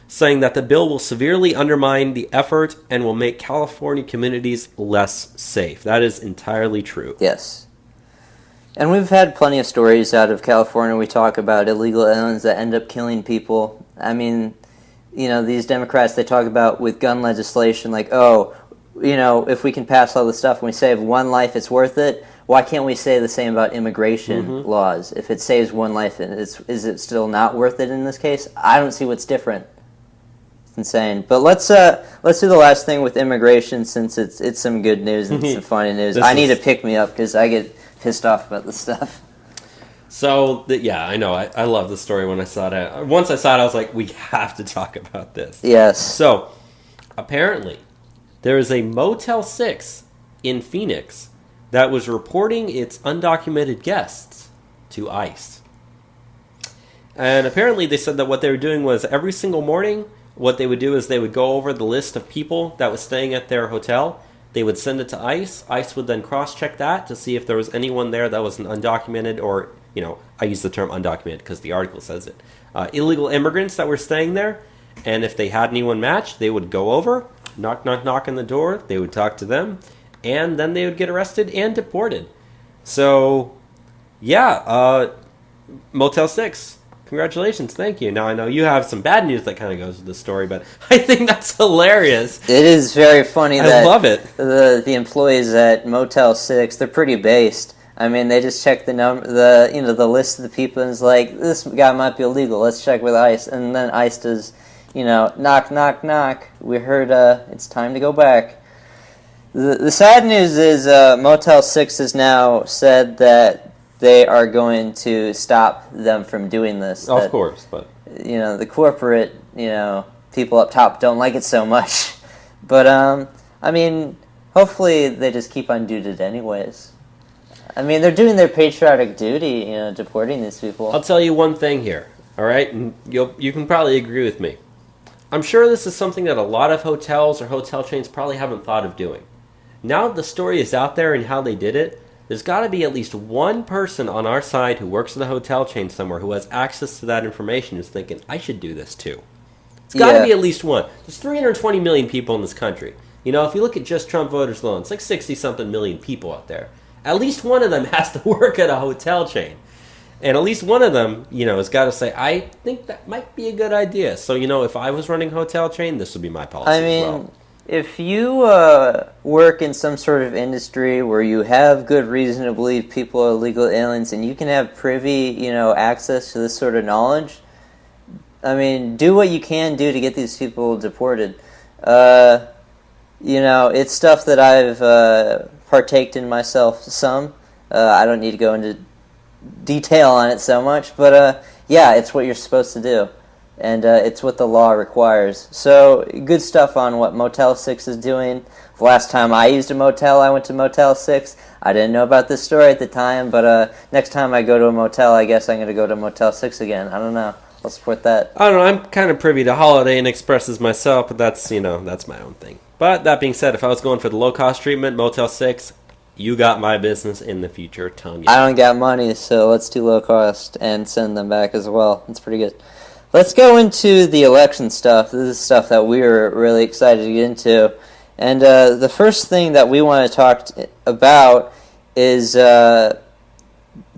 saying that the bill will severely undermine the effort and will make California communities less safe. That is entirely true. Yes. And we've had plenty of stories out of California. We talk about illegal aliens that end up killing people. I mean, these Democrats, they talk about with gun legislation, if we can pass all this stuff and we save one life, it's worth it. Why can't we say the same about immigration laws? If it saves one life, is it still not worth it in this case? I don't see what's different. It's insane. But let's do the last thing with immigration, since it's some good news and some funny news. I need to pick me up because I get pissed off about this stuff. So, I know. I love the story when I saw it. Once I saw it, I was like, we have to talk about this. Yes. So, apparently, there is a Motel 6 in Phoenix that was reporting its undocumented guests to ICE. And apparently they said that what they were doing was every single morning, what they would do is they would go over the list of people that was staying at their hotel. They would send it to ICE. ICE would then cross-check that to see if there was anyone there that was an undocumented or, I use the term undocumented because the article says it, illegal immigrants that were staying there. And if they had anyone matched, they would go over, knock, knock, knock on the door. They would talk to them. And then they would get arrested and deported. So, Motel 6. Congratulations. Thank you. Now, I know you have some bad news that kind of goes with the story, but I think that's hilarious. It is very funny that I love it. The employees at Motel 6, they're pretty based. I mean, they just check the list of the people and it's like, this guy might be illegal. Let's check with ICE. And then ICE does, knock, knock, knock. We heard it's time to go back. The sad news is Motel 6 has now said that they are going to stop them from doing this. Of course, but... the corporate, people up top don't like it so much. But, hopefully they just keep on doing it anyways. I mean, they're doing their patriotic duty, deporting these people. I'll tell you one thing here, all right? And you can probably agree with me. I'm sure this is something that a lot of hotels or hotel chains probably haven't thought of doing. Now the story is out there and how they did it, there's got to be at least one person on our side who works in a hotel chain somewhere who has access to that information who's thinking, I should do this too. It's got to be at least one. There's 320 million people in this country. If you look at just Trump voters alone, it's like 60-something million people out there. At least one of them has to work at a hotel chain. And at least one of them, has got to say, I think that might be a good idea. So, if I was running a hotel chain, this would be my policy as well. If you work in some sort of industry where you have good reason to believe people are illegal aliens and you can have privy, access to this sort of knowledge, do what you can do to get these people deported. It's stuff that I've partaked in myself some. I don't need to go into detail on it so much, but it's what you're supposed to do. And it's what the law requires. So, good stuff on what Motel 6 is doing. The last time I used a motel, I went to Motel 6. I didn't know about this story at the time, but next time I go to a motel, I guess I'm going to go to Motel 6 again. I don't know. I'll support that. I don't know. I'm kind of privy to Holiday Inn Expresses myself, but that's, that's my own thing. But that being said, if I was going for the low-cost treatment, Motel 6, you got my business in the future. Telling you. I don't got money, so let's do low-cost and send them back as well. That's pretty good. Let's go into the election stuff. This is stuff that we were really excited to get into. And the first thing that we want to talk about is the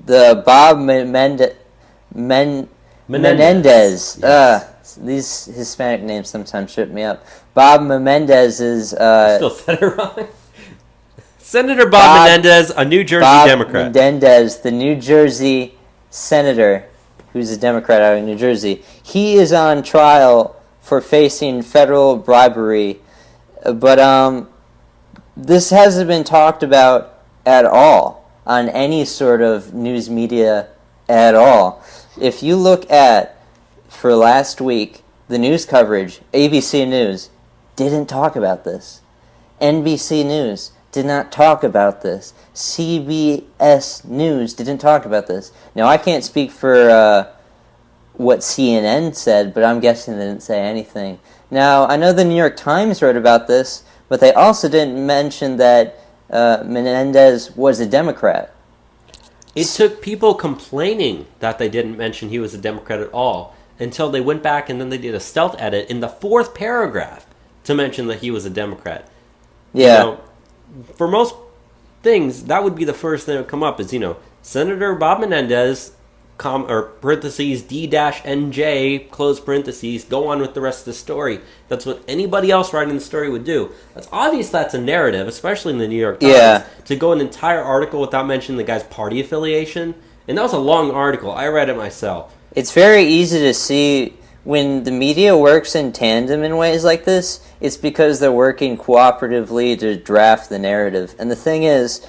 Bob Menendez. Yes. These Hispanic names sometimes trip me up. Bob Menendez is... Still said it wrong. Senator Bob Menendez, a New Jersey Democrat. Menendez, the New Jersey senator, who's a Democrat out of New Jersey. He is on trial for facing federal bribery. But this hasn't been talked about at all on any sort of news media at all. If you look at, for last week, the news coverage, ABC News didn't talk about this. NBC News did not talk about this. CBS News didn't talk about this. Now, I can't speak for what CNN said, but I'm guessing they didn't say anything. Now, I know the New York Times wrote about this, but they also didn't mention that Menendez was a Democrat. It took people complaining that they didn't mention he was a Democrat at all until they went back and then they did a stealth edit in the 4th paragraph to mention that he was a Democrat. Yeah. You know, for most things, that would be the first thing that would come up is, Senator Bob Menendez, parentheses, D-NJ, close parentheses, go on with the rest of the story. That's what anybody else writing the story would do. That's obvious that's a narrative, especially in the New York Times, to go an entire article without mentioning the guy's party affiliation. And that was a long article. I read it myself. It's very easy to see when the media works in tandem in ways like this, it's because they're working cooperatively to draft the narrative. And the thing is,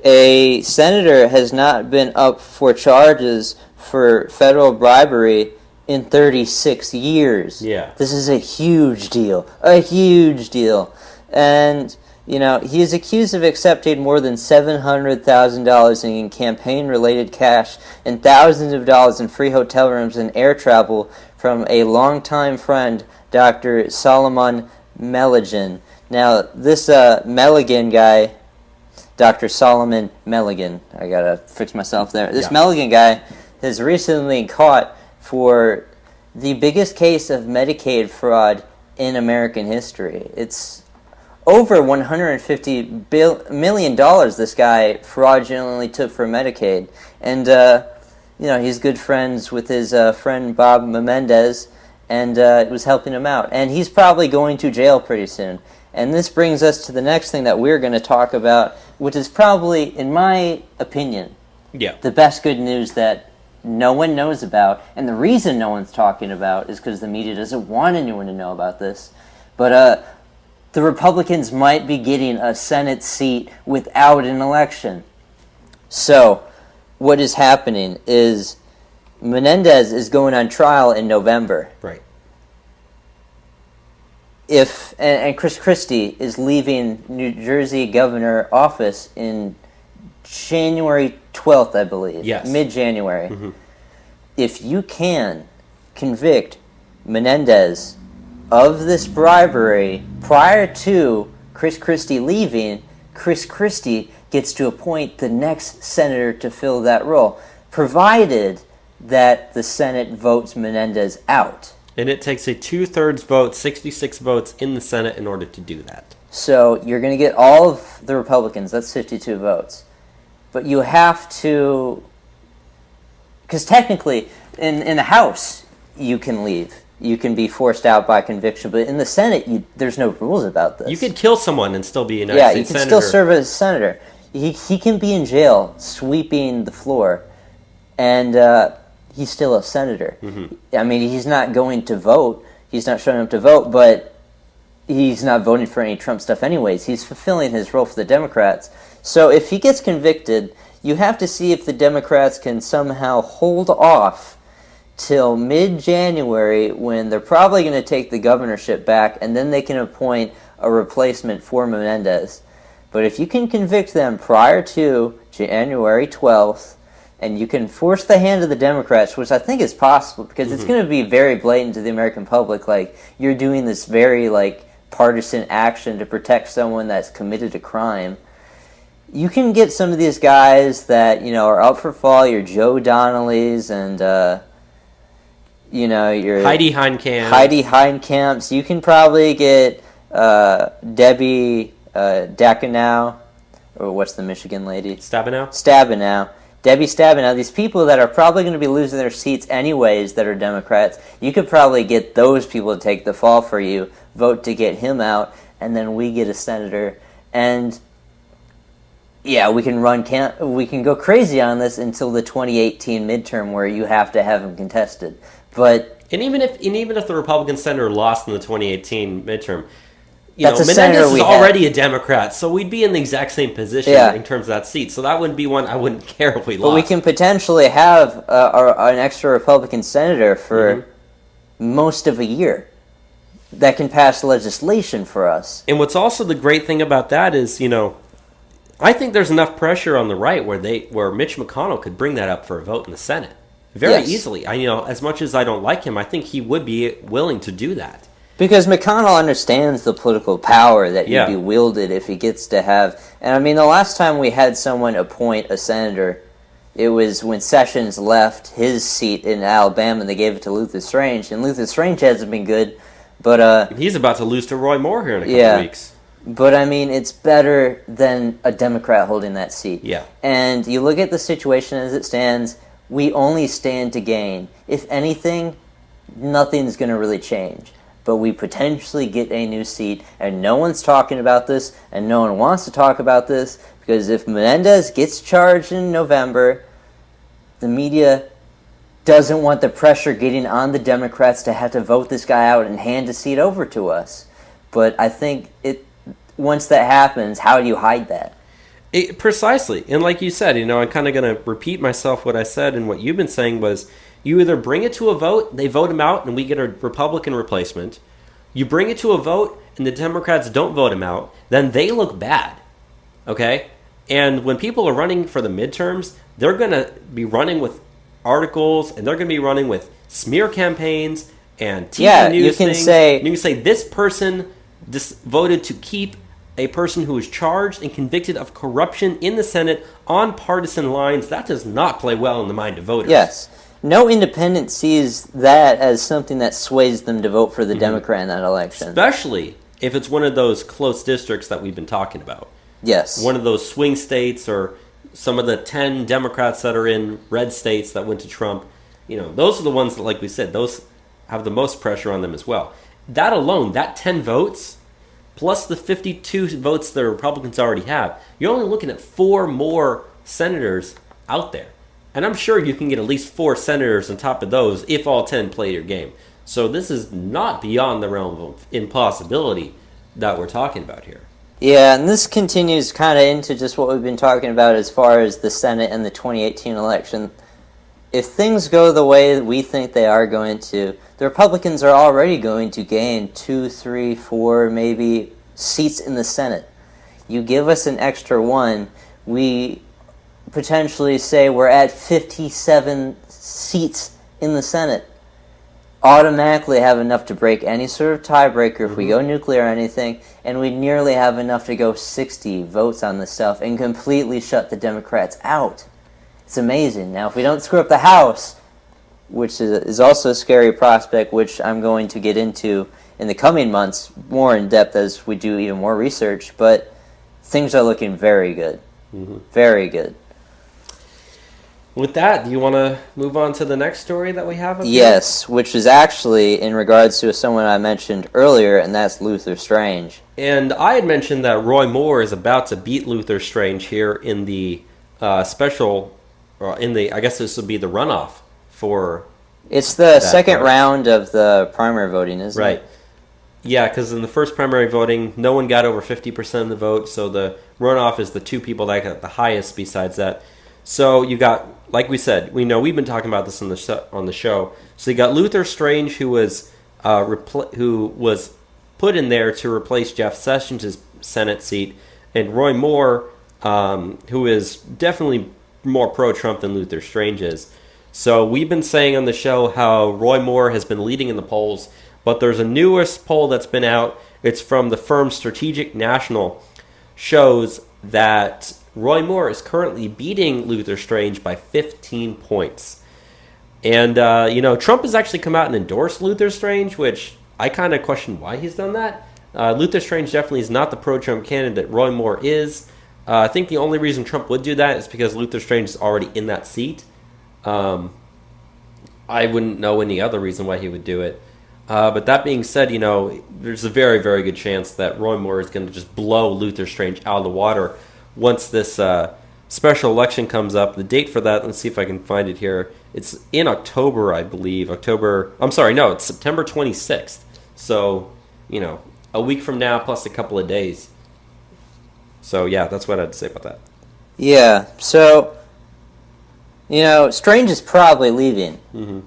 a senator has not been up for charges for federal bribery in 36 years. Yeah. This is a huge deal. A huge deal. And, he is accused of accepting more than $700,000 in campaign-related cash and thousands of dollars in free hotel rooms and air travel from a longtime friend, Dr. Solomon Meligan. Now, this Meligan guy, Dr. Solomon Meligan, I gotta fix myself there. This Meligan guy has recently caught for the biggest case of Medicaid fraud in American history. It's over $150 million this guy fraudulently took for Medicaid. And, he's good friends with his friend Bob Menendez, and it was helping him out. And he's probably going to jail pretty soon. And this brings us to the next thing that we're going to talk about, which is probably, in my opinion, the best good news that no one knows about. And the reason no one's talking about is because the media doesn't want anyone to know about this. But the Republicans might be getting a Senate seat without an election. So, what is happening is Menendez is going on trial in November. Right. And Chris Christie is leaving New Jersey governor office in January 12th, I believe. Yes. Mid-January. Mm-hmm. If you can convict Menendez of this bribery prior to Chris Christie leaving, Chris Christie gets to appoint the next senator to fill that role, provided that the Senate votes Menendez out. And it takes a 2/3 vote, 66 votes in the Senate in order to do that. So you're going to get all of the Republicans, that's 52 votes. But you have to, because technically in the House you can leave. You can be forced out by conviction, but in the Senate there's no rules about this. You could kill someone and still be a United States senator. Yeah, you can still serve as a senator. He can be in jail sweeping the floor, and he's still a senator. Mm-hmm. I mean, he's not going to vote. He's not showing up to vote, but he's not voting for any Trump stuff anyways. He's fulfilling his role for the Democrats. So if he gets convicted, you have to see if the Democrats can somehow hold off till mid-January, when they're probably going to take the governorship back, and then they can appoint a replacement for Menendez. But if you can convict them prior to January 12th, and you can force the hand of the Democrats, which I think is possible, because it's going to be very blatant to the American public, like, you're doing this very, partisan action to protect someone that's committed a crime. You can get some of these guys that, are up for fall, your Joe Donnellys and, your Heidi Heitkamps. You can probably get Debbie DACA now, or what's the Michigan lady? Stabenow. Debbie Stabenow. These people that are probably going to be losing their seats anyways that are Democrats, you could probably get those people to take the fall for you, vote to get him out, and then we get a senator. And yeah, we can go crazy on this until the 2018 midterm where you have to have him contested. But And even if the Republican senator lost in the 2018 midterm, That's a Menendez senator is we already a Democrat, so we'd be in the exact same position in terms of that seat. So that wouldn't be one I wouldn't care if we lost. But we can potentially have an extra Republican senator for most of a year that can pass legislation for us. And what's also the great thing about that is, I think there's enough pressure on the right where Mitch McConnell could bring that up for a vote in the Senate very easily. As much as I don't like him, I think he would be willing to do that. Because McConnell understands the political power that he'd be wielded if he gets to have... And I mean, the last time we had someone appoint a senator, it was when Sessions left his seat in Alabama and they gave it to Luther Strange. And Luther Strange hasn't been good, but... he's about to lose to Roy Moore here in a couple of weeks. But I mean, it's better than a Democrat holding that seat. Yeah. And you look at the situation as it stands, we only stand to gain. If anything, nothing's going to really change. But we potentially get a new seat, and no one's talking about this, and no one wants to talk about this, because if Menendez gets charged in November, the media doesn't want the pressure getting on the Democrats to have to vote this guy out and hand a seat over to us. But I think once that happens, how do you hide that? Precisely. And like you said, I'm kind of going to repeat myself what I said, and what you've been saying was, you either bring it to a vote, they vote him out, and we get a Republican replacement. You bring it to a vote, and the Democrats don't vote him out, then they look bad. Okay? And when people are running for the midterms, they're going to be running with articles, and they're going to be running with smear campaigns and TV news things. And you can say, this person voted to keep a person who is charged and convicted of corruption in the Senate on partisan lines. That does not play well in the mind of voters. Yes. No independent sees that as something that sways them to vote for the Democrat in that election. Especially if it's one of those close districts that we've been talking about. Yes. One of those swing states, or some of the 10 Democrats that are in red states that went to Trump. Those are the ones that, like we said, those have the most pressure on them as well. That alone, that 10 votes, plus the 52 votes the Republicans already have, you're only looking at 4 more senators out there. And I'm sure you can get at least 4 senators on top of those if all 10 play your game. So this is not beyond the realm of impossibility that we're talking about here. Yeah, and this continues kind of into just what we've been talking about as far as the Senate and the 2018 election. If things go the way we think they are going to, the Republicans are already going to gain 2, 3, 4, maybe seats in the Senate. You give us an extra one, we potentially say we're at 57 seats in the Senate. Automatically have enough to break any sort of tiebreaker if we go nuclear or anything, and we nearly have enough to go 60 votes on this stuff and completely shut the Democrats out. It's amazing. Now, if we don't screw up the House, which is also a scary prospect, which I'm going to get into in the coming months more in depth as we do even more research, but things are looking very good. Very good. With that, do you want to move on to the next story that we have up here? Yes, which is actually in regards to someone I mentioned earlier, and that's Luther Strange. And I had mentioned that Roy Moore is about to beat Luther Strange here in the I guess this would be the runoff for... It's the second round of the primary voting, isn't it? Right. Yeah, because in the first primary voting, no one got over 50% of the vote, so the runoff is the 2 people that got the highest besides that. So you got, like we said, we've been talking about this on the show. So you got Luther Strange, who was put in there to replace Jeff Sessions' Senate seat, and Roy Moore, who is definitely more pro-Trump than Luther Strange is. So we've been saying on the show how Roy Moore has been leading in the polls, but there's a newest poll that's been out. It's from the firm Strategic National, shows that Roy Moore is currently beating Luther Strange by 15 points. And, Trump has actually come out and endorsed Luther Strange, which I kind of question why he's done that. Luther Strange definitely is not the pro-Trump candidate Roy Moore is. I think the only reason Trump would do that is because Luther Strange is already in that seat. I wouldn't know any other reason why he would do it. But that being said, there's a very, very good chance that Roy Moore is going to just blow Luther Strange out of the water once this special election comes up. The date for that, let's see if I can find it here. It's in October, I believe. It's September 26th. So, a week from now plus a couple of days. So, yeah, that's what I had to say about that. Yeah, so, Strange is probably leaving. Mm-hmm.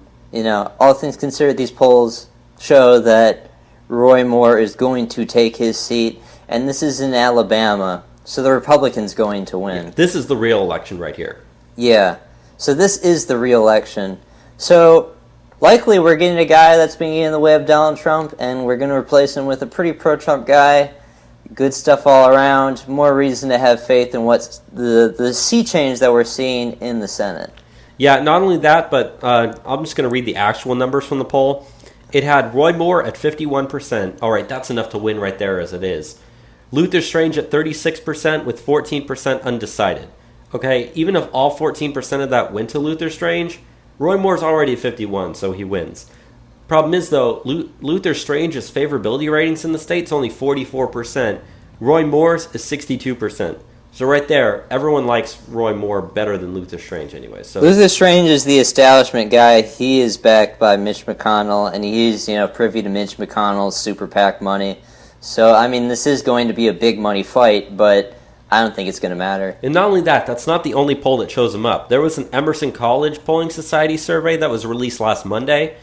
All things considered, these polls show that Roy Moore is going to take his seat, and this is in Alabama, so the Republican's going to win. Yeah, this is the real election right here. Yeah, so this is the real election. So, likely we're getting a guy that's been getting in the way of Donald Trump, and we're going to replace him with a pretty pro-Trump guy. Good stuff all around. More reason to have faith in what's the sea change that we're seeing in the Senate. Yeah, not only that, but I'm just going to read the actual numbers from the poll. It had Roy Moore at 51%. All right, that's enough to win right there as it is. Luther Strange at 36% with 14% undecided. Okay, even if all 14% of that went to Luther Strange, Roy Moore's already at 51, so he wins. Problem is, though, Luther Strange's favorability ratings in the state's only 44%. Roy Moore's is 62%. So right there, everyone likes Roy Moore better than Luther Strange anyway. So Luther Strange is the establishment guy. He is backed by Mitch McConnell, and he's privy to Mitch McConnell's super PAC money. So, this is going to be a big money fight, but I don't think it's going to matter. And not only that, that's not the only poll that shows him up. There was an Emerson College Polling Society survey that was released last Monday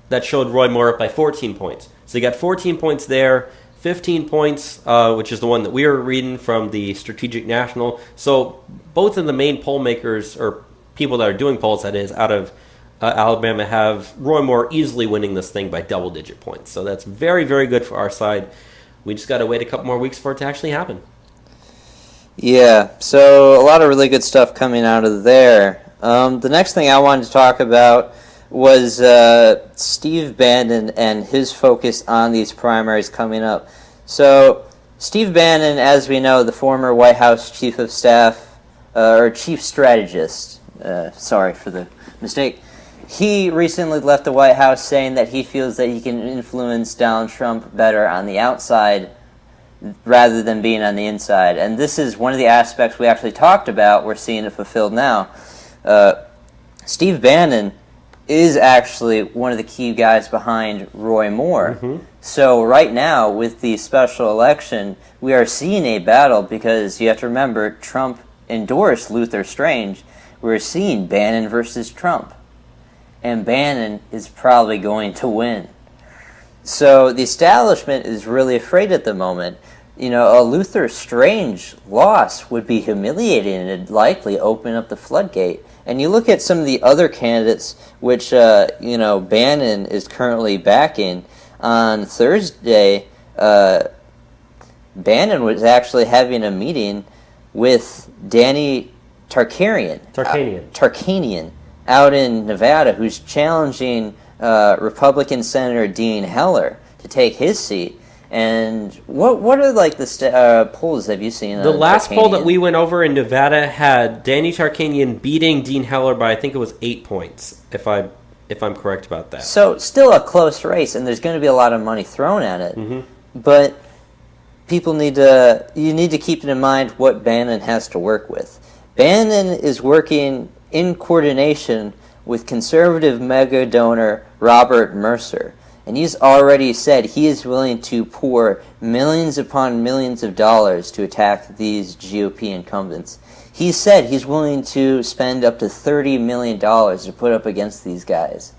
that showed Roy Moore up by 14 points. So you got 14 points there, 15 points, which is the one that we were reading from the Strategic National. So both of the main poll makers, or people that are doing polls, that is, out of Alabama, have Roy Moore easily winning this thing by double-digit points. So that's very, very good for our side. We just got to wait a couple more weeks for it to actually happen. Yeah, so a lot of really good stuff coming out of there. The next thing I wanted to talk about was Steve Bannon and his focus on these primaries coming up. So Steve Bannon, as we know, the former White House chief of staff, or chief strategist, sorry for the mistake, he recently left the White House saying that he feels that he can influence Donald Trump better on the outside rather than being on the inside. And this is one of the aspects we actually talked about. We're seeing it fulfilled now. Steve Bannon is actually one of the key guys behind Roy Moore. Mm-hmm. So right now, with the special election, we are seeing a battle because you have to remember, Trump endorsed Luther Strange. We're seeing Bannon versus Trump. And Bannon is probably going to win. So the establishment is really afraid at the moment. A Luther Strange loss would be humiliating and it'd likely open up the floodgate. And you look at some of the other candidates, which, Bannon is currently backing. On Thursday, Bannon was actually having a meeting with Danny Tarkanian out in Nevada, who's challenging Republican Senator Dean Heller to take his seat. And what are the polls have you seen? The last poll that we went over in Nevada had Danny Tarkanian beating Dean Heller by, I think it was 8 points, if I'm correct about that. So still a close race, and there's going to be a lot of money thrown at it. Mm-hmm. But you need to keep in mind what Bannon has to work with. Bannon is working in coordination with conservative mega donor Robert Mercer. And he's already said he is willing to pour millions upon millions of dollars to attack these GOP incumbents. He said he's willing to spend up to $30 million to put up against these guys.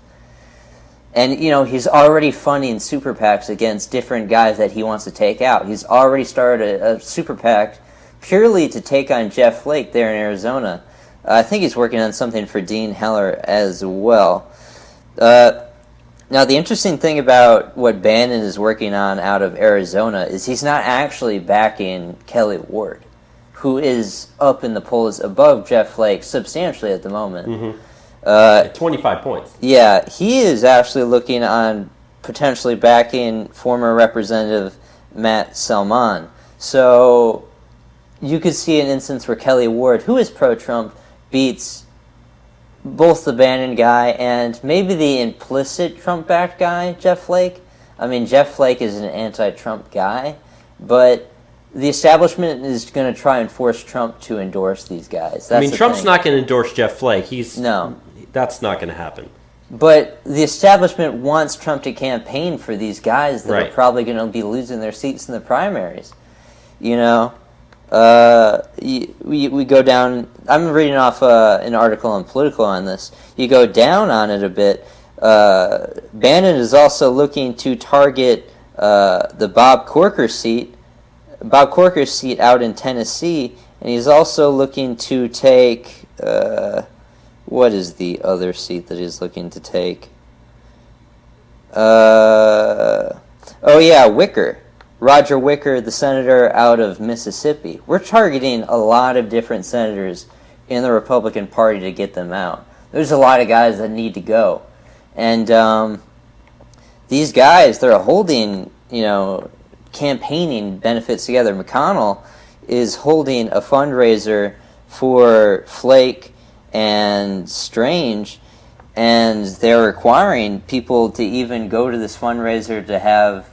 And, he's already funding super PACs against different guys that he wants to take out. He's already started a super PAC purely to take on Jeff Flake there in Arizona. I think he's working on something for Dean Heller as well. Now, the interesting thing about what Bannon is working on out of Arizona is he's not actually backing Kelly Ward, who is up in the polls above Jeff Flake substantially at the moment. Mm-hmm. 25 points. Yeah, he is actually looking on potentially backing former Representative Matt Salmon. So you could see an instance where Kelly Ward, who is pro-Trump, beats both the Bannon guy and maybe the implicit Trump-backed guy, Jeff Flake. Jeff Flake is an anti-Trump guy, but the establishment is going to try and force Trump to endorse these guys. That's Trump's not going to endorse Jeff Flake. No. That's not going to happen. But the establishment wants Trump to campaign for these guys that Right. are probably going to be losing their seats in the primaries. We go down. I'm reading off an article on Politico on this. You go down on it a bit. Bannon is also looking to target the Bob Corker seat out in Tennessee, and he's also looking to take. What is the other seat that he's looking to take? Wicker. Roger Wicker, the senator out of Mississippi. We're targeting a lot of different senators in the Republican Party to get them out. There's a lot of guys that need to go. And these guys, they're holding, campaigning benefits together. McConnell is holding a fundraiser for Flake and Strange, and they're requiring people to even go to this fundraiser to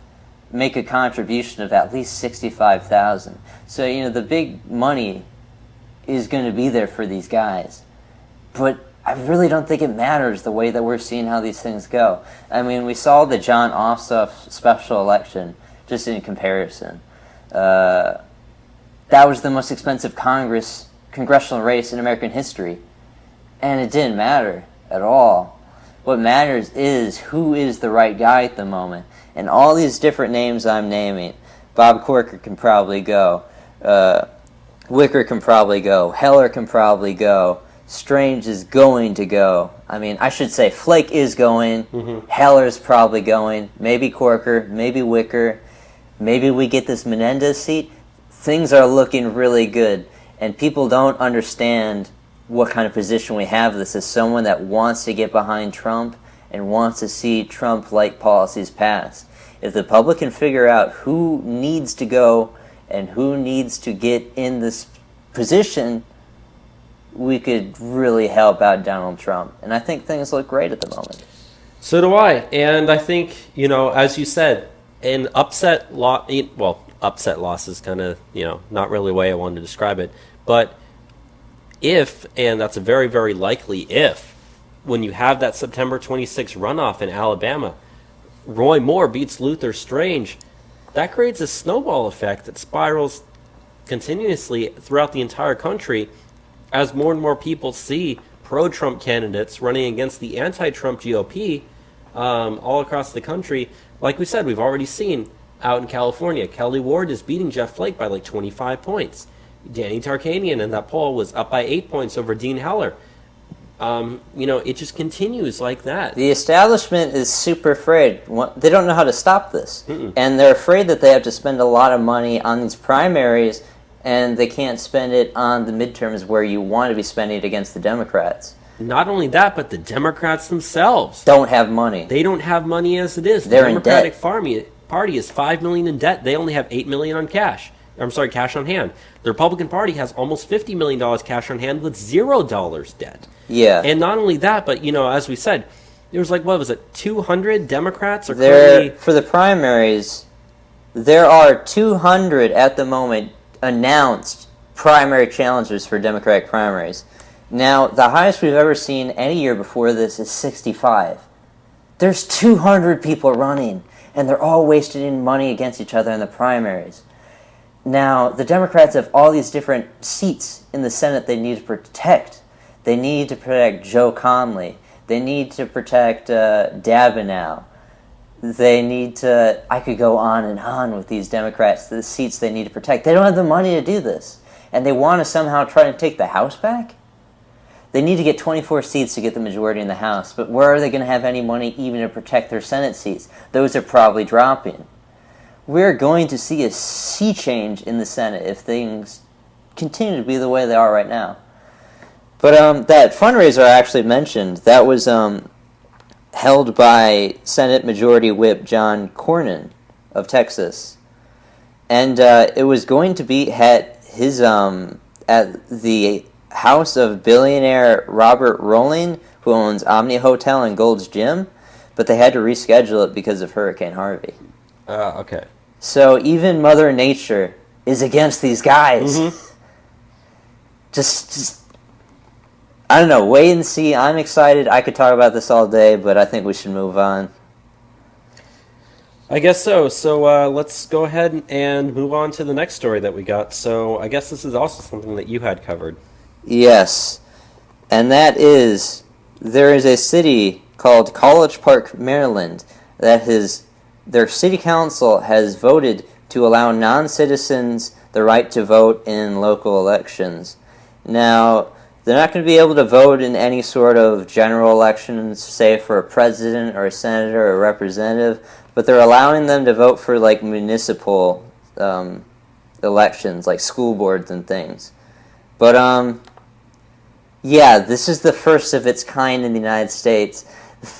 make a contribution of at least $65,000. So the big money is going to be there for these guys, but I really don't think it matters the way that we're seeing how these things go. I mean, we saw the John Ossoff special election just in comparison. That was the most expensive congressional race in American history. And it didn't matter at all. What matters is who is the right guy at the moment. And all these different names I'm naming, Bob Corker can probably go. Wicker can probably go. Heller can probably go. Strange is going to go. I should say Flake is going. Mm-hmm. Heller's probably going. Maybe Corker. Maybe Wicker. Maybe we get this Menendez seat. Things are looking really good. And people don't understand what kind of position we have. This is someone that wants to get behind Trump and wants to see Trump-like policies passed. If the public can figure out who needs to go and who needs to get in this position, we could really help out Donald Trump. And I think things look great at the moment. So do I. And I think, as you said, an upset loss is kind of, not really the way I wanted to describe it, but if, and that's a very, very likely if, when you have that September 26th runoff in Alabama, Roy Moore beats Luther Strange, that creates a snowball effect that spirals continuously throughout the entire country as more and more people see pro-Trump candidates running against the anti-Trump GOP all across the country. Like we said, we've already seen out in California, Kelly Ward is beating Jeff Flake by like 25 points. Danny Tarkanian in that poll was up by 8 points over Dean Heller. It just continues like that. The establishment is super afraid. They don't know how to stop this. Mm-mm. And they're afraid that they have to spend a lot of money on these primaries, and they can't spend it on the midterms where you want to be spending it against the Democrats. Not only that, but the Democrats themselves don't have money. They don't have money as it is. They're the Democratic in debt. Party is $5 million in debt. They only have $8 million on cash. Cash on hand. The Republican Party has almost $50 million cash on hand with $0 debt. Yeah. And not only that, but, as we said, there was 200 Democrats? For the primaries, there are 200 at the moment announced primary challengers for Democratic primaries. Now, the highest we've ever seen any year before this is 65. There's 200 people running, and they're all wasting money against each other in the primaries. Now, the Democrats have all these different seats in the Senate they need to protect. They need to protect Joe Conley. They need to protect Dabenow. They need to... I could go on and on with these Democrats, the seats they need to protect. They don't have the money to do this. And they want to somehow try to take the House back? They need to get 24 seats to get the majority in the House. But where are they going to have any money even to protect their Senate seats? Those are probably dropping. We're going to see a sea change in the Senate if things continue to be the way they are right now. But that fundraiser I actually mentioned, that was held by Senate Majority Whip John Cornyn of Texas. And it was going to be at the house of billionaire Robert Rowling, who owns Omni Hotel and Gold's Gym, but they had to reschedule it because of Hurricane Harvey. Okay. So even Mother Nature is against these guys. Just, I don't know. Wait and see. I'm excited. I could talk about this all day, but I think we should move on. I guess so. So let's go ahead and move on to the next story that we got. So I guess this is also something that you had covered. Yes. And that is, there is a city called College Park, Maryland, that their city council has voted to allow non-citizens the right to vote in local elections. Now, they're not going to be able to vote in any sort of general elections, say for a president or a senator or a representative, but they're allowing them to vote for like municipal elections, like school boards and things. But yeah, this is the first of its kind in the United States.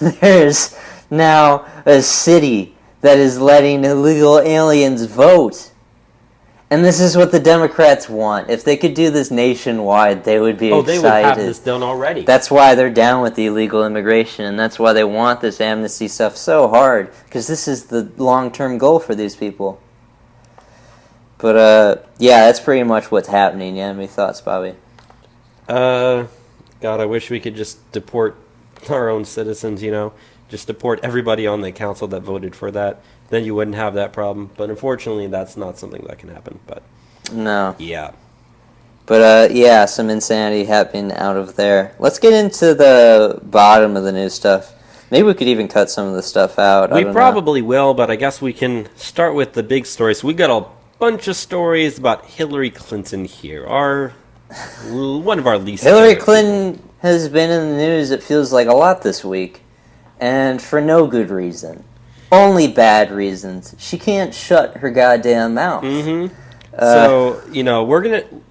There's now a city that is letting illegal aliens vote. And this is what the Democrats want. If they could do this nationwide, they would be excited. They would have this done already. That's why they're down with the illegal immigration, and that's why they want this amnesty stuff so hard, because this is the long-term goal for these people. But, yeah, that's pretty much what's happening. You have any thoughts, Bobby? God, I wish we could just deport our own citizens, Just deport everybody on the council that voted for that. Then you wouldn't have that problem. But unfortunately, that's not something that can happen. But no. Yeah. But, yeah, some insanity happening out of there. Let's get into the bottom of the news stuff. Maybe we could even cut some of the stuff out. We probably will, but I guess we can start with the big story. So we got a bunch of stories about Hillary Clinton here. One of our least Hillary Clinton has been in the news, it feels like, a lot this week. And for no good reason. Only bad reasons. She can't shut her goddamn mouth. So,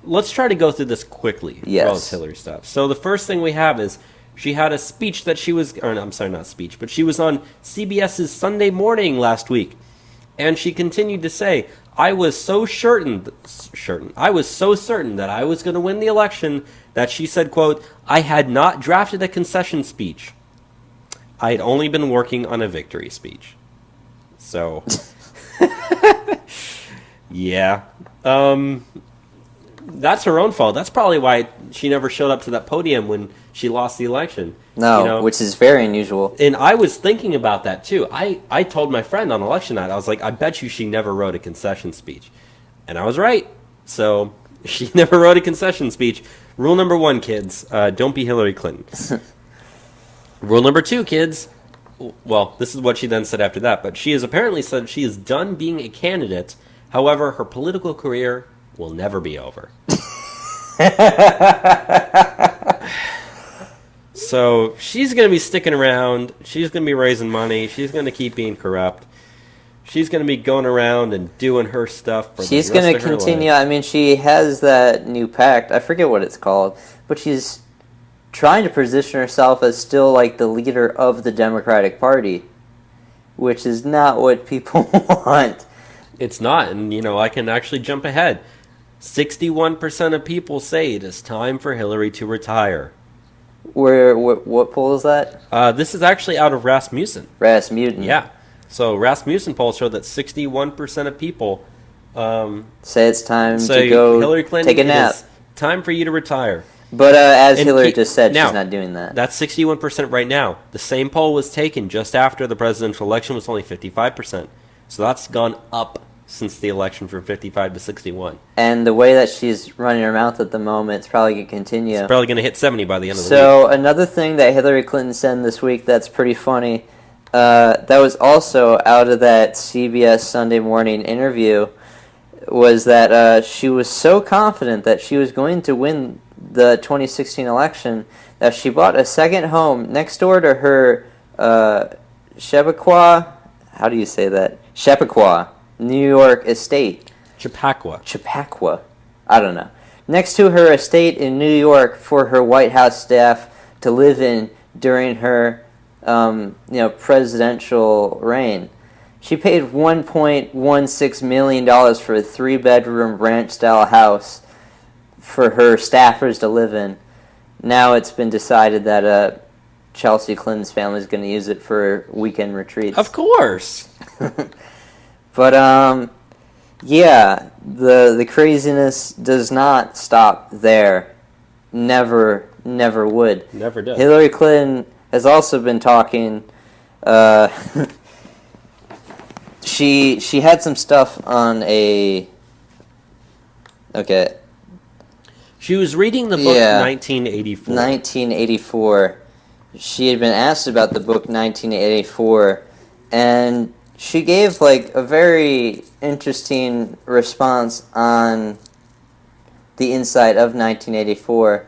let's try to go through this quickly. Yes. All this Hillary stuff. So the first thing we have is she had a speech that she was, I'm sorry, not speech, but she was on CBS's Sunday Morning last week. And she continued to say, I was so certain that I was going to win the election that she said, quote, I had not drafted a concession speech. I had only been working on a victory speech. So, yeah. That's her own fault. That's probably why she never showed up to that podium when she lost the election. No, which is very unusual. And I was thinking about that, too. I told my friend on election night, I was like, I bet you she never wrote a concession speech. And I was right. So, she never wrote a concession speech. Rule number 1, kids, don't be Hillary Clinton. Rule number 2, kids, well, this is what she then said after that, but she has apparently said she is done being a candidate. However, her political career will never be over. So she's going to be sticking around. She's going to be raising money. She's going to keep being corrupt. She's going to be going around and doing her stuff for the rest of her life. She's going to continue. I mean, she has that new pact. I forget what it's called, but she's trying to position herself as still like the leader of the Democratic Party, which is not what people want. It's not, and I can actually jump ahead. 61% of people say it is time for Hillary to retire. What poll is that? This is actually out of Rasmussen. Rasmussen. Yeah. So Rasmussen polls show that 61% of people say it's time to go Hillary Clinton, take a nap. It is time for you to retire. But as Hillary just said, she's not doing that. That's 61% right now. The same poll was taken just after the presidential election was only 55%. So that's gone up since the election from 55 to 61. And the way that she's running her mouth at the moment, it's probably going to continue. It's probably going to hit 70 by the end of the week. So another thing that Hillary Clinton said this week that's pretty funny, that was also out of that CBS Sunday Morning interview, was that she was so confident that she was going to win the 2016 election that she bought a second home next door to her Chappaqua, how do you say that? Chappaqua, New York estate. Chappaqua. I don't know. Next to her estate in New York for her White House staff to live in during her presidential reign. She paid $1.16 million for a 3-bedroom ranch-style house for her staffers to live in. Now it's been decided that Chelsea Clinton's family is going to use it for weekend retreats. Of course. But yeah, the craziness does not stop there. Never would. Never does. Hillary Clinton has also been talking. She had some stuff on a. Okay. She was reading the book 1984. 1984. She had been asked about the book 1984, and she gave like a very interesting response on the inside of 1984.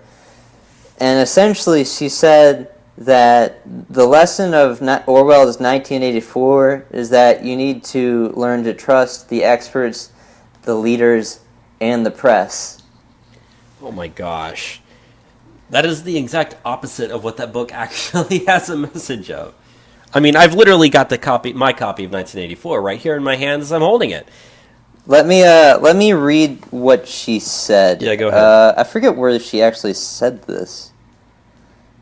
And essentially she said that the lesson of Orwell's 1984 is that you need to learn to trust the experts, the leaders, and the press. Oh my gosh. That is the exact opposite of what that book actually has a message of. I mean, I've literally got my copy of 1984 right here in my hands. I'm holding it. Let me read what she said. Yeah, go ahead. I forget where she actually said this.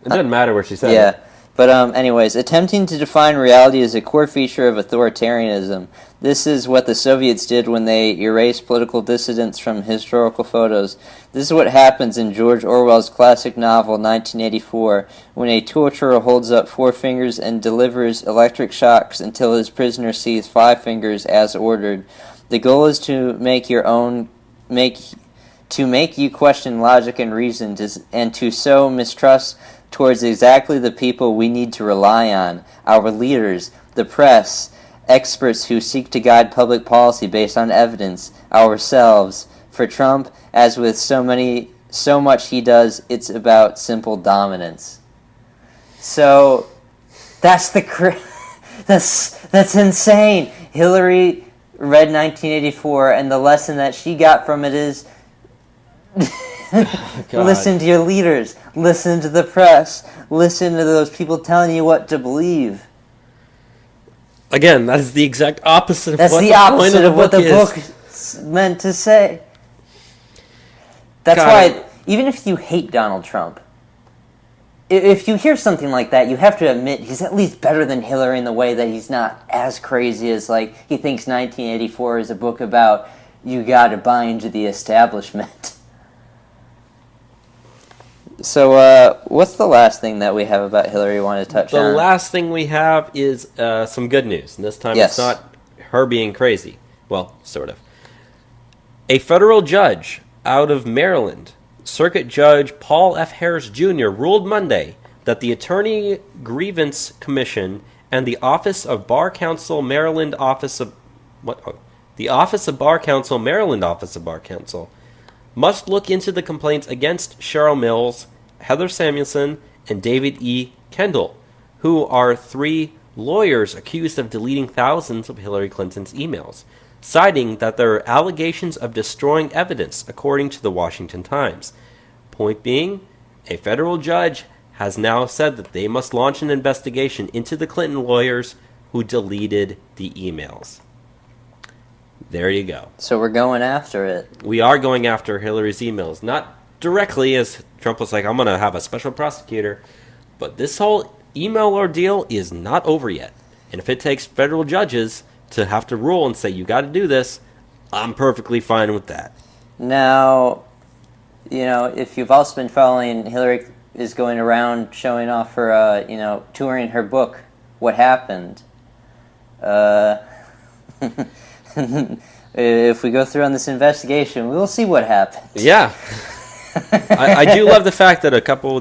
It doesn't matter where she said Yeah. it. But anyways, attempting to define reality is a core feature of authoritarianism. This is what the Soviets did when they erased political dissidents from historical photos. This is what happens in George Orwell's classic novel 1984, when a torturer holds up 4 fingers and delivers electric shocks until his prisoner sees 5 fingers as ordered. The goal is to make you question logic and reason, and to sow mistrust towards exactly the people we need to rely on, our leaders, the press, experts who seek to guide public policy based on evidence, ourselves. For Trump, as with so much he does, it's about simple dominance. So that's that's insane. Hillary read 1984, and the lesson that she got from it is listen to your leaders, listen to the press, listen to those people telling you what to believe. Again, that is the exact opposite of That's what the the opposite point of what the is. book meant to say. That's Got why, it. even if you hate Donald Trump, if you hear something like that, you have to admit he's at least better than Hillary in the way that he's not as crazy as, like, he thinks 1984 is a book about you gotta buy into the establishment. So, what's the last thing that we have about Hillary you want to touch on? The last thing we have is some good news. And this time Yes. it's not her being crazy. Well, sort of. A federal judge out of Maryland, Circuit Judge Paul F. Harris Jr., ruled Monday that the Attorney Grievance Commission and the Office of Bar Counsel Maryland Office of the Office of Bar Counsel Maryland Office of Bar Counsel must look into the complaints against Cheryl Mills, Heather Samuelson, and David E. Kendall, who are 3 lawyers accused of deleting thousands of Hillary Clinton's emails, citing that there are allegations of destroying evidence, according to the Washington Times. Point being, a federal judge has now said that they must launch an investigation into the Clinton lawyers who deleted the emails. There you go. So we're going after it. We are going after Hillary's emails. Not directly, as Trump was like, I'm going to have a special prosecutor. But this whole email ordeal is not over yet. And if it takes federal judges to have to rule and say, you got to do this, I'm perfectly fine with that. Now, if you've also been following, Hillary is going around showing off her, touring her book, What Happened. If we go through on this investigation, we'll see what happened. Yeah. I do love the fact that a couple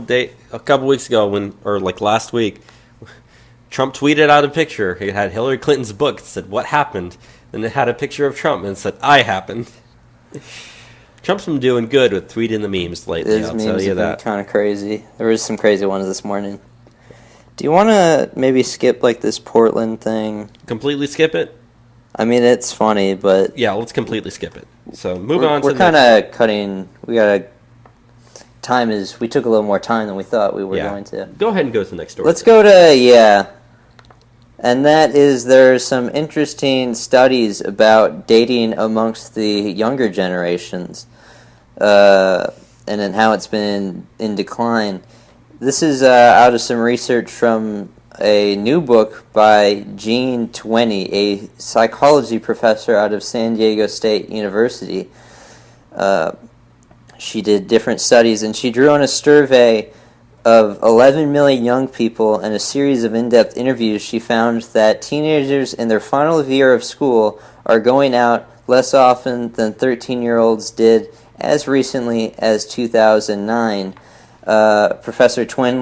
weeks ago, last week, Trump tweeted out a picture. It had Hillary Clinton's book. It said, "What happened?" Then it had a picture of Trump and it said, "I happened." Trump's been doing good with tweeting the memes lately, I'll tell you that. Kind of crazy. There was some crazy ones this morning. Do you want to maybe skip this Portland thing? Completely skip it? I mean, it's funny, but Yeah, let's completely skip it. So moving on to we're kind of cutting. We took a little more time than we thought we were going to. Go ahead and go to the next story. Let's go to, and that is, there's some interesting studies about dating amongst the younger generations, and then how it's been in decline. This is out of some research from a new book by Jean Twenty, a psychology professor out of San Diego State University. She did different studies, and she drew on a survey of 11 million young people and a series of in-depth interviews. She found that teenagers in their final year of school are going out less often than 13-year-olds did as recently as 2009. Professor Twang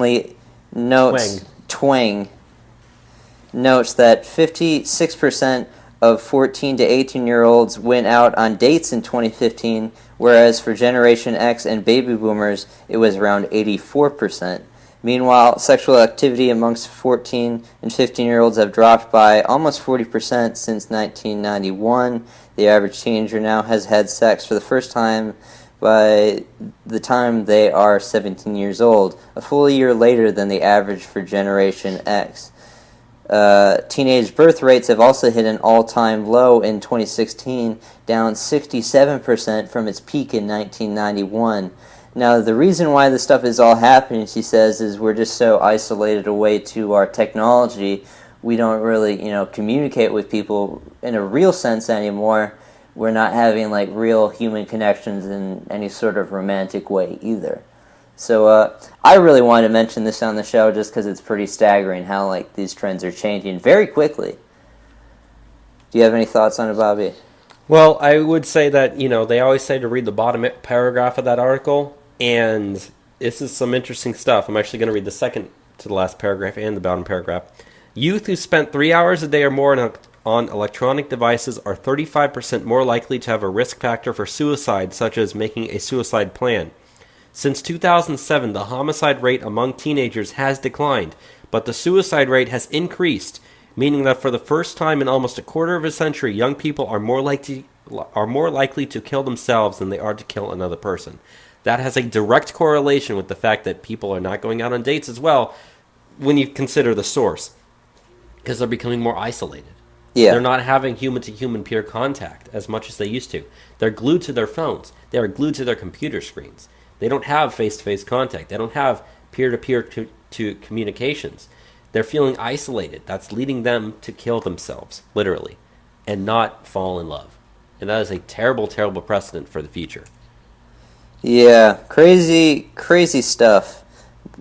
notes that 56% of 14 to 18-year-olds went out on dates in 2015, whereas for Generation X and baby boomers, it was around 84%. Meanwhile, sexual activity amongst 14 and 15-year-olds have dropped by almost 40% since 1991. The average teenager now has had sex for the first time by the time they are 17 years old, a full year later than the average for Generation X. Teenage birth rates have also hit an all-time low in 2016, down 67% from its peak in 1991. Now, the reason why this stuff is all happening, she says, is we're just so isolated away to our technology. We don't really, communicate with people in a real sense anymore. We're not having, real human connections in any sort of romantic way either. So I really wanted to mention this on the show just because it's pretty staggering how these trends are changing very quickly. Do you have any thoughts on it, Bobby? Well, I would say that, they always say to read the bottom paragraph of that article, and this is some interesting stuff. I'm actually going to read the second to the last paragraph and the bottom paragraph. Youth who spent 3 hours a day or more on electronic devices are 35% more likely to have a risk factor for suicide, such as making a suicide plan. Since 2007, the homicide rate among teenagers has declined, but the suicide rate has increased, meaning that for the first time in almost a quarter of a century, young people are more likely to kill themselves than they are to kill another person. That has a direct correlation with the fact that people are not going out on dates as well when you consider the source, because they're becoming more isolated. Yeah. They're not having human-to-human peer contact as much as they used to. They're glued to their phones. They are glued to their computer screens. They don't have face-to-face contact. They don't have peer-to-peer to communications. They're feeling isolated. That's leading them to kill themselves, literally, and not fall in love. And that is a terrible, terrible precedent for the future. Yeah, crazy, crazy stuff.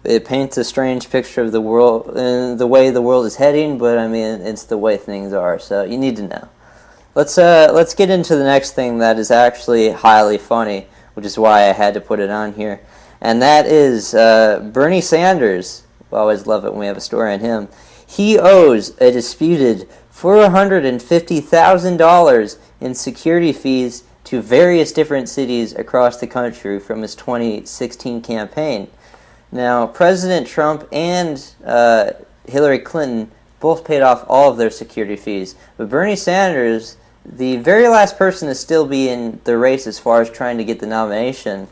It paints a strange picture of the world and the way the world is heading, but it's the way things are, so you need to know. Let's get into the next thing that is actually highly funny, which is why I had to put it on here. And that is Bernie Sanders. We always love it when we have a story on him. He owes a disputed $450,000 in security fees to various different cities across the country from his 2016 campaign. Now, President Trump and Hillary Clinton both paid off all of their security fees, but Bernie Sanders, the very last person to still be in the race as far as trying to get the nomination,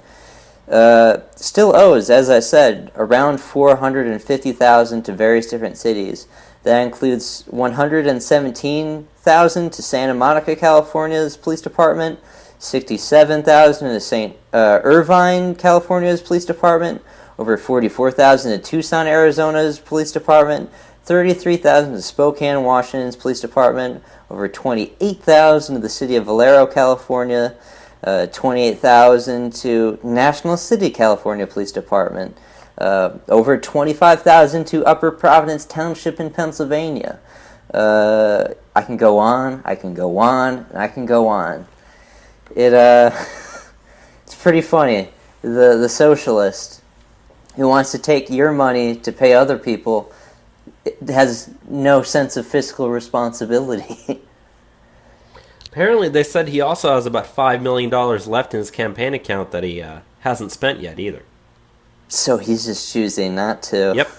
still owes, as I said, around $450,000 to various different cities. That includes $117,000 to Santa Monica, California's police department, $67,000 to St. Irvine, California's police department, over $44,000 to Tucson, Arizona's police department, $33,000 to Spokane, Washington's police department, over $28,000 to the city of Valero, California, $28,000 to National City, California Police Department, over $25,000 to Upper Providence Township in Pennsylvania. I can go on, I can go on, and I can go on. It's pretty funny. The socialist who wants to take your money to pay other people has no sense of fiscal responsibility. Apparently, they said he also has about $5 million left in his campaign account that he hasn't spent yet either. So he's just choosing not to. Yep.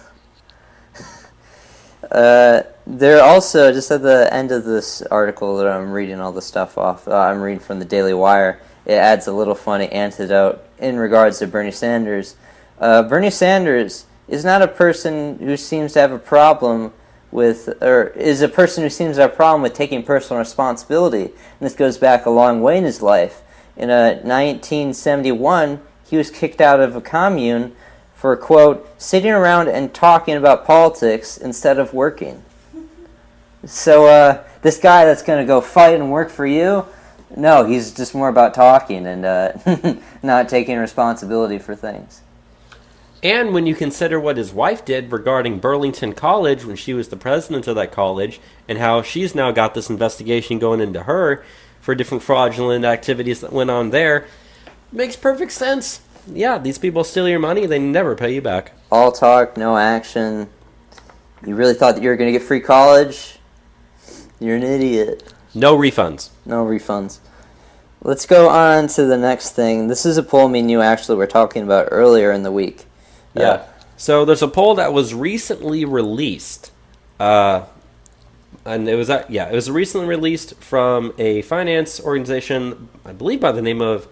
They're also, just at the end of this article that I'm reading all the stuff off, I'm reading from the Daily Wire, it adds a little funny antidote in regards to Bernie Sanders. Bernie Sanders is not a person who seems to have a problem with, or is a person who seems to have a problem with taking personal responsibility. And this goes back a long way in his life. In 1971, he was kicked out of a commune for, quote, sitting around and talking about politics instead of working. So this guy that's going to go fight and work for you, no, he's just more about talking and not taking responsibility for things. And when you consider what his wife did regarding Burlington College when she was the president of that college, and how she's now got this investigation going into her for different fraudulent activities that went on there, makes perfect sense. Yeah, these people steal your money, they never pay you back. All talk, no action. You really thought that you were going to get free college? You're an idiot. No refunds. No refunds. Let's go on to the next thing. This is a poll me and you actually were talking about earlier in the week. Yeah. So there's a poll that was recently released. And it was recently released from a finance organization, I believe by the name of,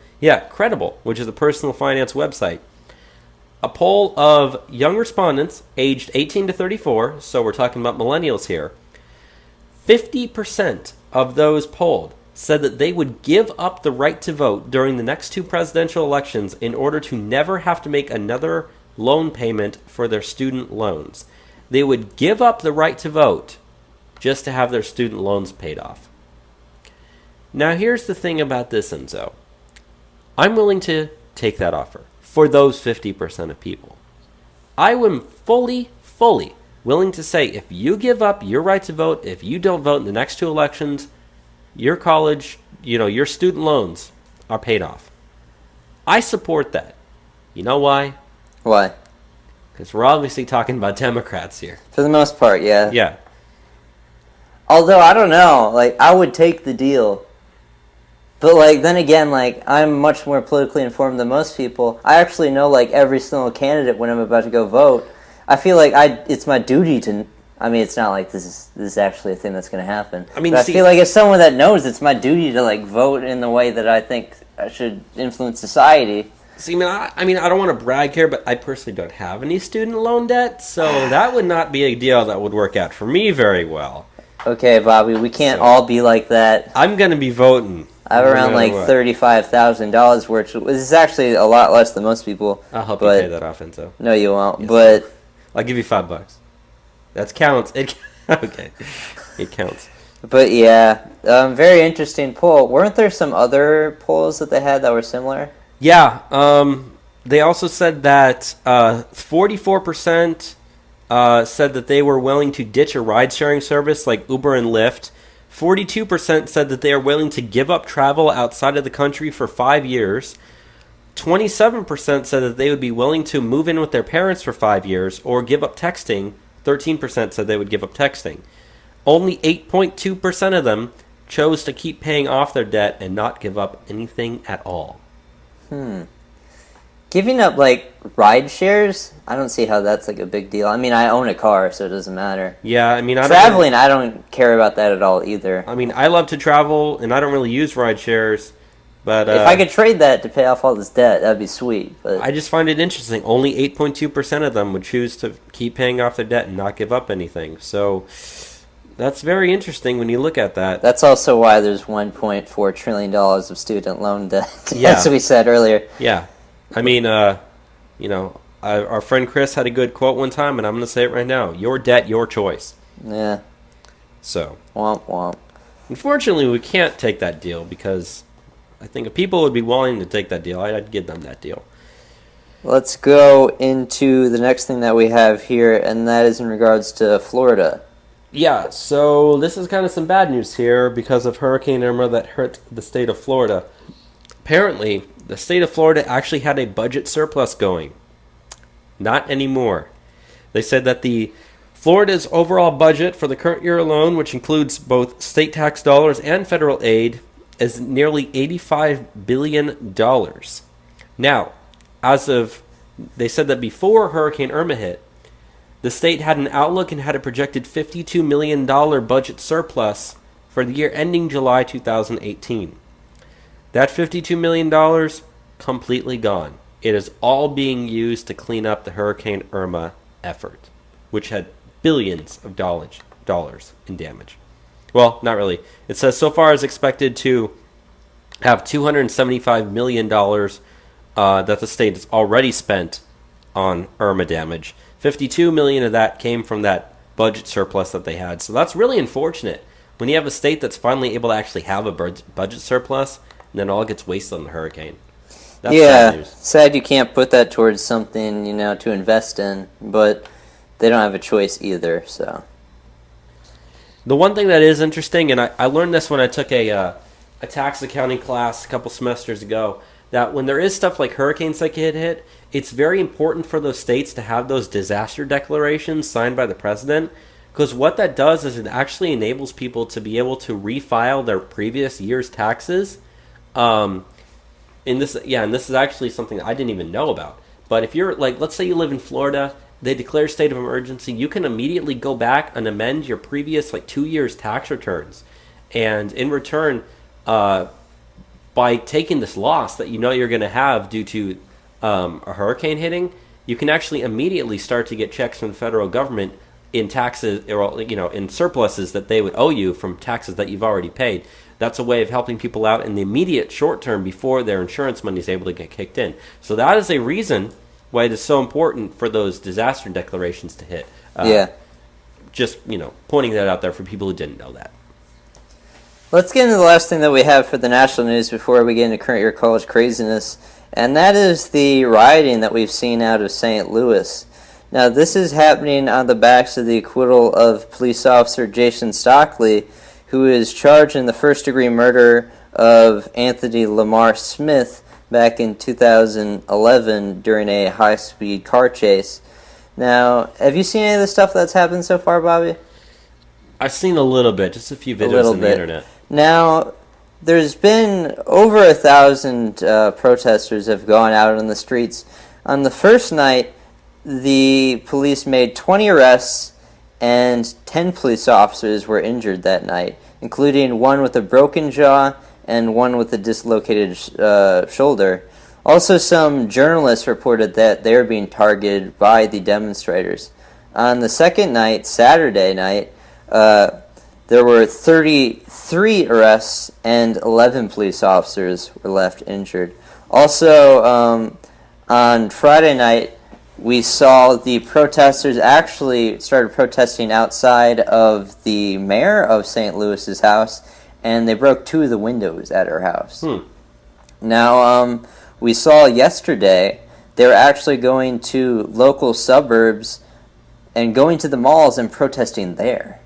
Credible, which is a personal finance website. A poll of young respondents aged 18 to 34, so we're talking about millennials here. 50% of those polled said that they would give up the right to vote during the next two presidential elections in order to never have to make another loan payment for their student loans. They would give up the right to vote just to have their student loans paid off. Now here's the thing about this, Enzo. I'm willing to take that offer for those 50% of people. I am fully willing to say if you give up your right to vote, if you don't vote in the next two elections, your college, your student loans are paid off. I support that. You know why? Why? Because we're obviously talking about Democrats here. For the most part, yeah. Yeah. Although, I don't know. I would take the deal. But, then again, I'm much more politically informed than most people. I actually know, every single candidate when I'm about to go vote. I feel like it's my duty to... I mean, it's not like this is actually a thing that's going to happen. I feel like as someone that knows, it's my duty to, vote in the way that I think I should influence society. See, I mean, I don't want to brag here, but I personally don't have any student loan debt, so that would not be a deal that would work out for me very well. Okay, Bobby, we can't all be like that. I'm going to be voting. I have around $35,000, which is actually a lot less than most people. I'll help you pay that off, Enzo. No, you won't. Yes, but I'll give you $5. That counts. Okay, it counts. But yeah, very interesting poll. Weren't there some other polls that they had that were similar? Yeah, they also said that 44% said that they were willing to ditch a ride-sharing service like Uber and Lyft. 42% said that they are willing to give up travel outside of the country for 5 years. 27% said that they would be willing to move in with their parents for 5 years or give up texting. 13% said they would give up texting. Only 8.2% of them chose to keep paying off their debt and not give up anything at all. Giving up, ride shares? I don't see how that's, a big deal. I mean, I own a car, so it doesn't matter. Yeah, I mean... Traveling, I don't care about that at all, either. I mean, I love to travel, and I don't really use ride shares, but... if I could trade that to pay off all this debt, that'd be sweet, but... I just find it interesting. Only 8.2% of them would choose to keep paying off their debt and not give up anything. So, that's very interesting when you look at that. That's also why there's $1.4 trillion of student loan debt, Yeah. as we said earlier. Yeah. I mean, our friend Chris had a good quote one time, and I'm going to say it right now. Your debt, your choice. Yeah. So. Womp womp. Unfortunately, we can't take that deal because I think if people would be willing to take that deal, I'd give them that deal. Let's go into the next thing that we have here, and that is in regards to Florida. Yeah, so this is kind of some bad news here because of Hurricane Irma that hurt the state of Florida. Apparently, the state of Florida actually had a budget surplus going. Not anymore. They said that Florida's overall budget for the current year alone, which includes both state tax dollars and federal aid, is nearly $85 billion. Now, they said that before Hurricane Irma hit, the state had an outlook and had a projected $52 million budget surplus for the year ending July 2018. That $52 million, completely gone. It is all being used to clean up the Hurricane Irma effort, which had billions of dollars in damage. Well, not really. It says so far is expected to have $275 million that the state has already spent on Irma damage. $52 million of that came from that budget surplus that they had. So that's really unfortunate when you have a state that's finally able to actually have a budget surplus, and then all gets wasted on the hurricane. That's sad news. Sad you can't put that towards something, to invest in, but they don't have a choice either, so. The one thing that is interesting, and I learned this when I took a tax accounting class a couple semesters ago, that when there is stuff like hurricanes that get hit, it's very important for those states to have those disaster declarations signed by the president, because what that does is it actually enables people to be able to refile their previous year's taxes. And this is actually something I didn't even know about. But if you're let's say you live in Florida, they declare state of emergency, you can immediately go back and amend your previous 2 years tax returns. And in return, by taking this loss that you're going to have due to a hurricane hitting, you can actually immediately start to get checks from the federal government in taxes, or in surpluses that they would owe you from taxes that you've already paid. That's a way of helping people out in the immediate short term before their insurance money is able to get kicked in. So that is a reason why it is so important for those disaster declarations to hit. Just, pointing that out there for people who didn't know that. Let's get into the last thing that we have for the national news before we get into current year college craziness, and that is the rioting that we've seen out of St. Louis. Now, this is happening on the backs of the acquittal of police officer Jason Stockley, who is charged in the first-degree murder of Anthony Lamar Smith back in 2011 during a high-speed car chase. Now, have you seen any of the stuff that's happened so far, Bobby? I've seen a little bit, just a few videos on the internet. Now, there's been over 1,000 protesters have gone out on the streets. On the first night, the police made 20 arrests and 10 police officers were injured that night, including one with a broken jaw and one with a dislocated shoulder. Also, some journalists reported that they were being targeted by the demonstrators. On the second night, Saturday night, there were 33 arrests and 11 police officers were left injured. Also, on Friday night, we saw the protesters actually started protesting outside of the mayor of St. Louis's house, and they broke 2 of the windows at her house. Now, we saw yesterday they were actually going to local suburbs and going to the malls and protesting there.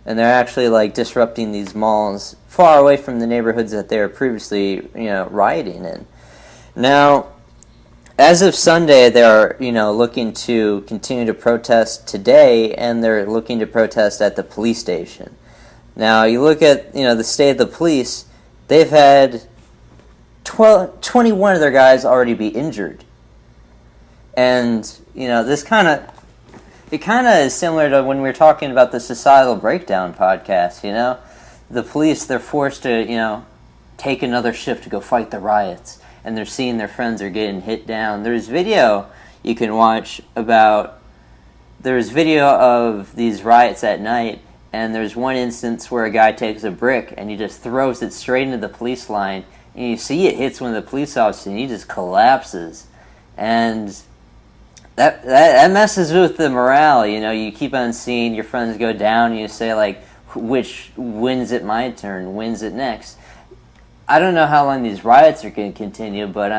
And they're actually disrupting these malls far away from the neighborhoods that they were previously, rioting in. Now, as of Sunday, they're, looking to continue to protest today, and they're looking to protest at the police station. Now, you look at, the state of the police, they've had 21 of their guys already be injured. And, this it kind of is similar to when we were talking about the Societal Breakdown podcast, The police, they're forced to, take another shift to go fight the riots. And they're seeing their friends are getting hit down. There's video you can watch there's video of these riots at night, and there's one instance where a guy takes a brick and he just throws it straight into the police line, and you see it hits one of the police officers and he just collapses. And that messes with the morale, you keep on seeing your friends go down, and you say, when's it my turn? When's it next? I don't know how long these riots are going to continue, but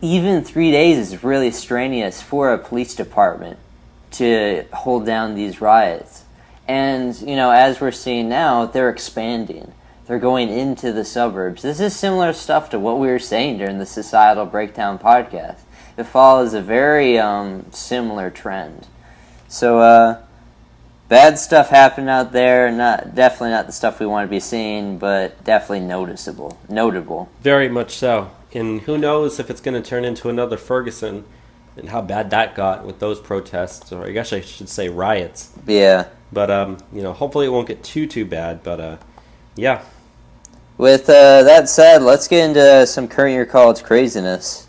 even 3 days is really strenuous for a police department to hold down these riots. And, as we're seeing now, they're expanding. They're going into the suburbs. This is similar stuff to what we were saying during the Societal Breakdown podcast. It follows a very similar trend. So, bad stuff happened out there. Definitely not the stuff we want to be seeing, but definitely notable. Very much so. And who knows if it's going to turn into another Ferguson and how bad that got with those protests, or I guess I should say riots. Yeah. But, hopefully it won't get too bad, but, yeah. With that said, let's get into some current year college craziness.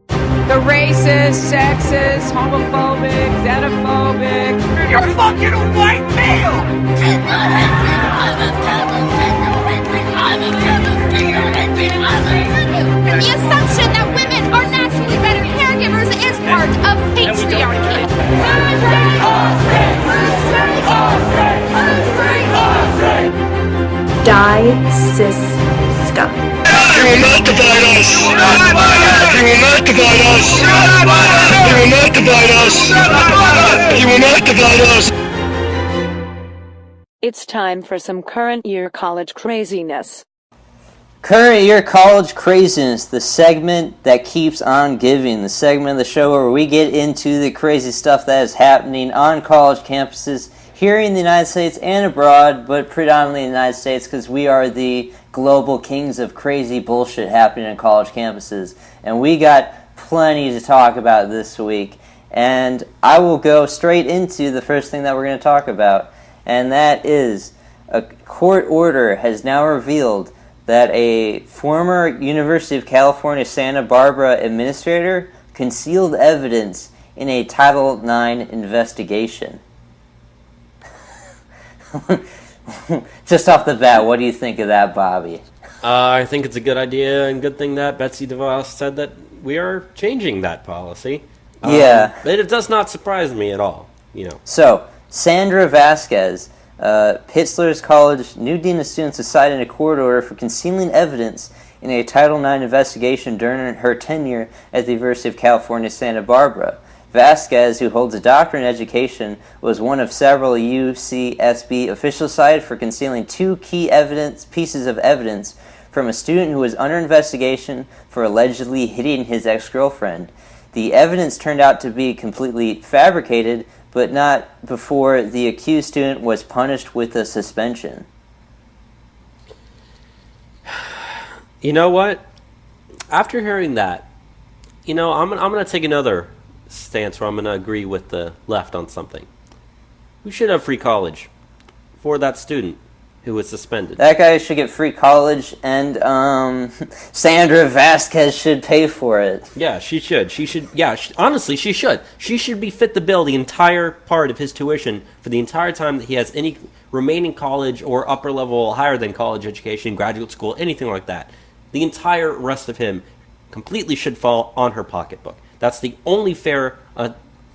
The racist, sexist, homophobic, xenophobic. You're fucking a white male! The assumption that women are naturally better caregivers You will not divide us. You will not divide us. You will not divide us. It's time for some current year college craziness. Current year college craziness, the segment that keeps on giving, the segment of the show where we get into the crazy stuff that is happening on college campuses here in the United States and abroad, but predominantly in the United States because we are the global kings of crazy bullshit happening on college campuses. And we got plenty to talk about this week. And I will go straight into the first thing that we're going to talk about, and that is a court order has now revealed that a former University of California Santa Barbara administrator concealed evidence in a Title IX investigation. Just off the bat, what do you think of that, Bobby? I think it's a good idea and good thing that Betsy DeVos said that we are changing that policy. Yeah. But it does not surprise me at all, So, Sandra Vasquez, Pittsler's College new dean of students, decided in a court order for concealing evidence in a Title IX investigation during her tenure at the University of California, Santa Barbara. Vasquez, who holds a doctorate in education, was one of several UCSB officials cited for concealing two key pieces of evidence from a student who was under investigation for allegedly hitting his ex-girlfriend. The evidence turned out to be completely fabricated, but not before the accused student was punished with a suspension. You know what? After hearing that, I'm going to take another stance where I'm going to agree with the left on something. We should have free college for that student who was suspended. That guy should get free college, and Sandra Vasquez should pay for it. Yeah, she should. Honestly, she should. She should be fit to bill the entire part of his tuition for the entire time that he has any remaining college or upper level, higher than college education, graduate school, anything like that. The entire rest of him completely should fall on her pocketbook. That's the only fair,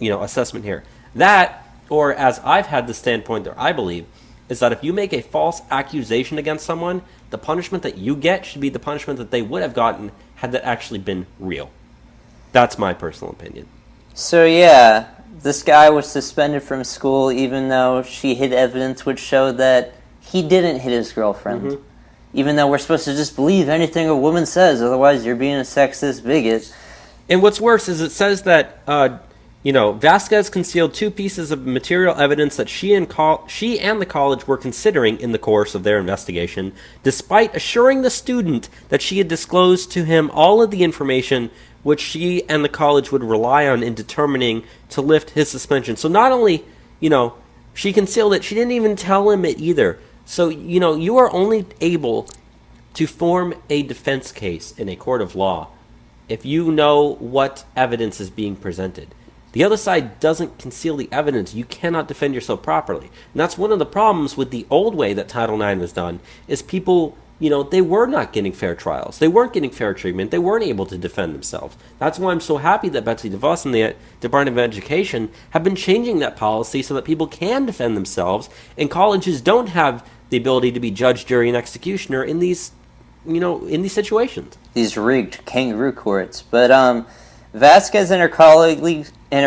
assessment here. That, or as I've had the standpoint there, I believe, is that if you make a false accusation against someone, the punishment that you get should be the punishment that they would have gotten had that actually been real. That's my personal opinion. So yeah, this guy was suspended from school even though she hid evidence which showed that he didn't hit his girlfriend. Mm-hmm. Even though we're supposed to just believe anything a woman says, otherwise you're being a sexist bigot. And what's worse is it says that Vasquez concealed two pieces of material evidence that she and the college were considering in the course of their investigation, despite assuring the student that she had disclosed to him all of the information which she and the college would rely on in determining to lift his suspension. So not only, she concealed it, she didn't even tell him it either. So, you are only able to form a defense case in a court of law if you know what evidence is being presented. The other side doesn't conceal the evidence. You cannot defend yourself properly. And that's one of the problems with the old way that Title IX was done, is people, they were not getting fair trials. They weren't getting fair treatment. They weren't able to defend themselves. That's why I'm so happy that Betsy DeVos and the Department of Education have been changing that policy so that people can defend themselves, and colleges don't have the ability to be judge, jury, and executioner in these situations. These rigged kangaroo courts. But Vasquez and her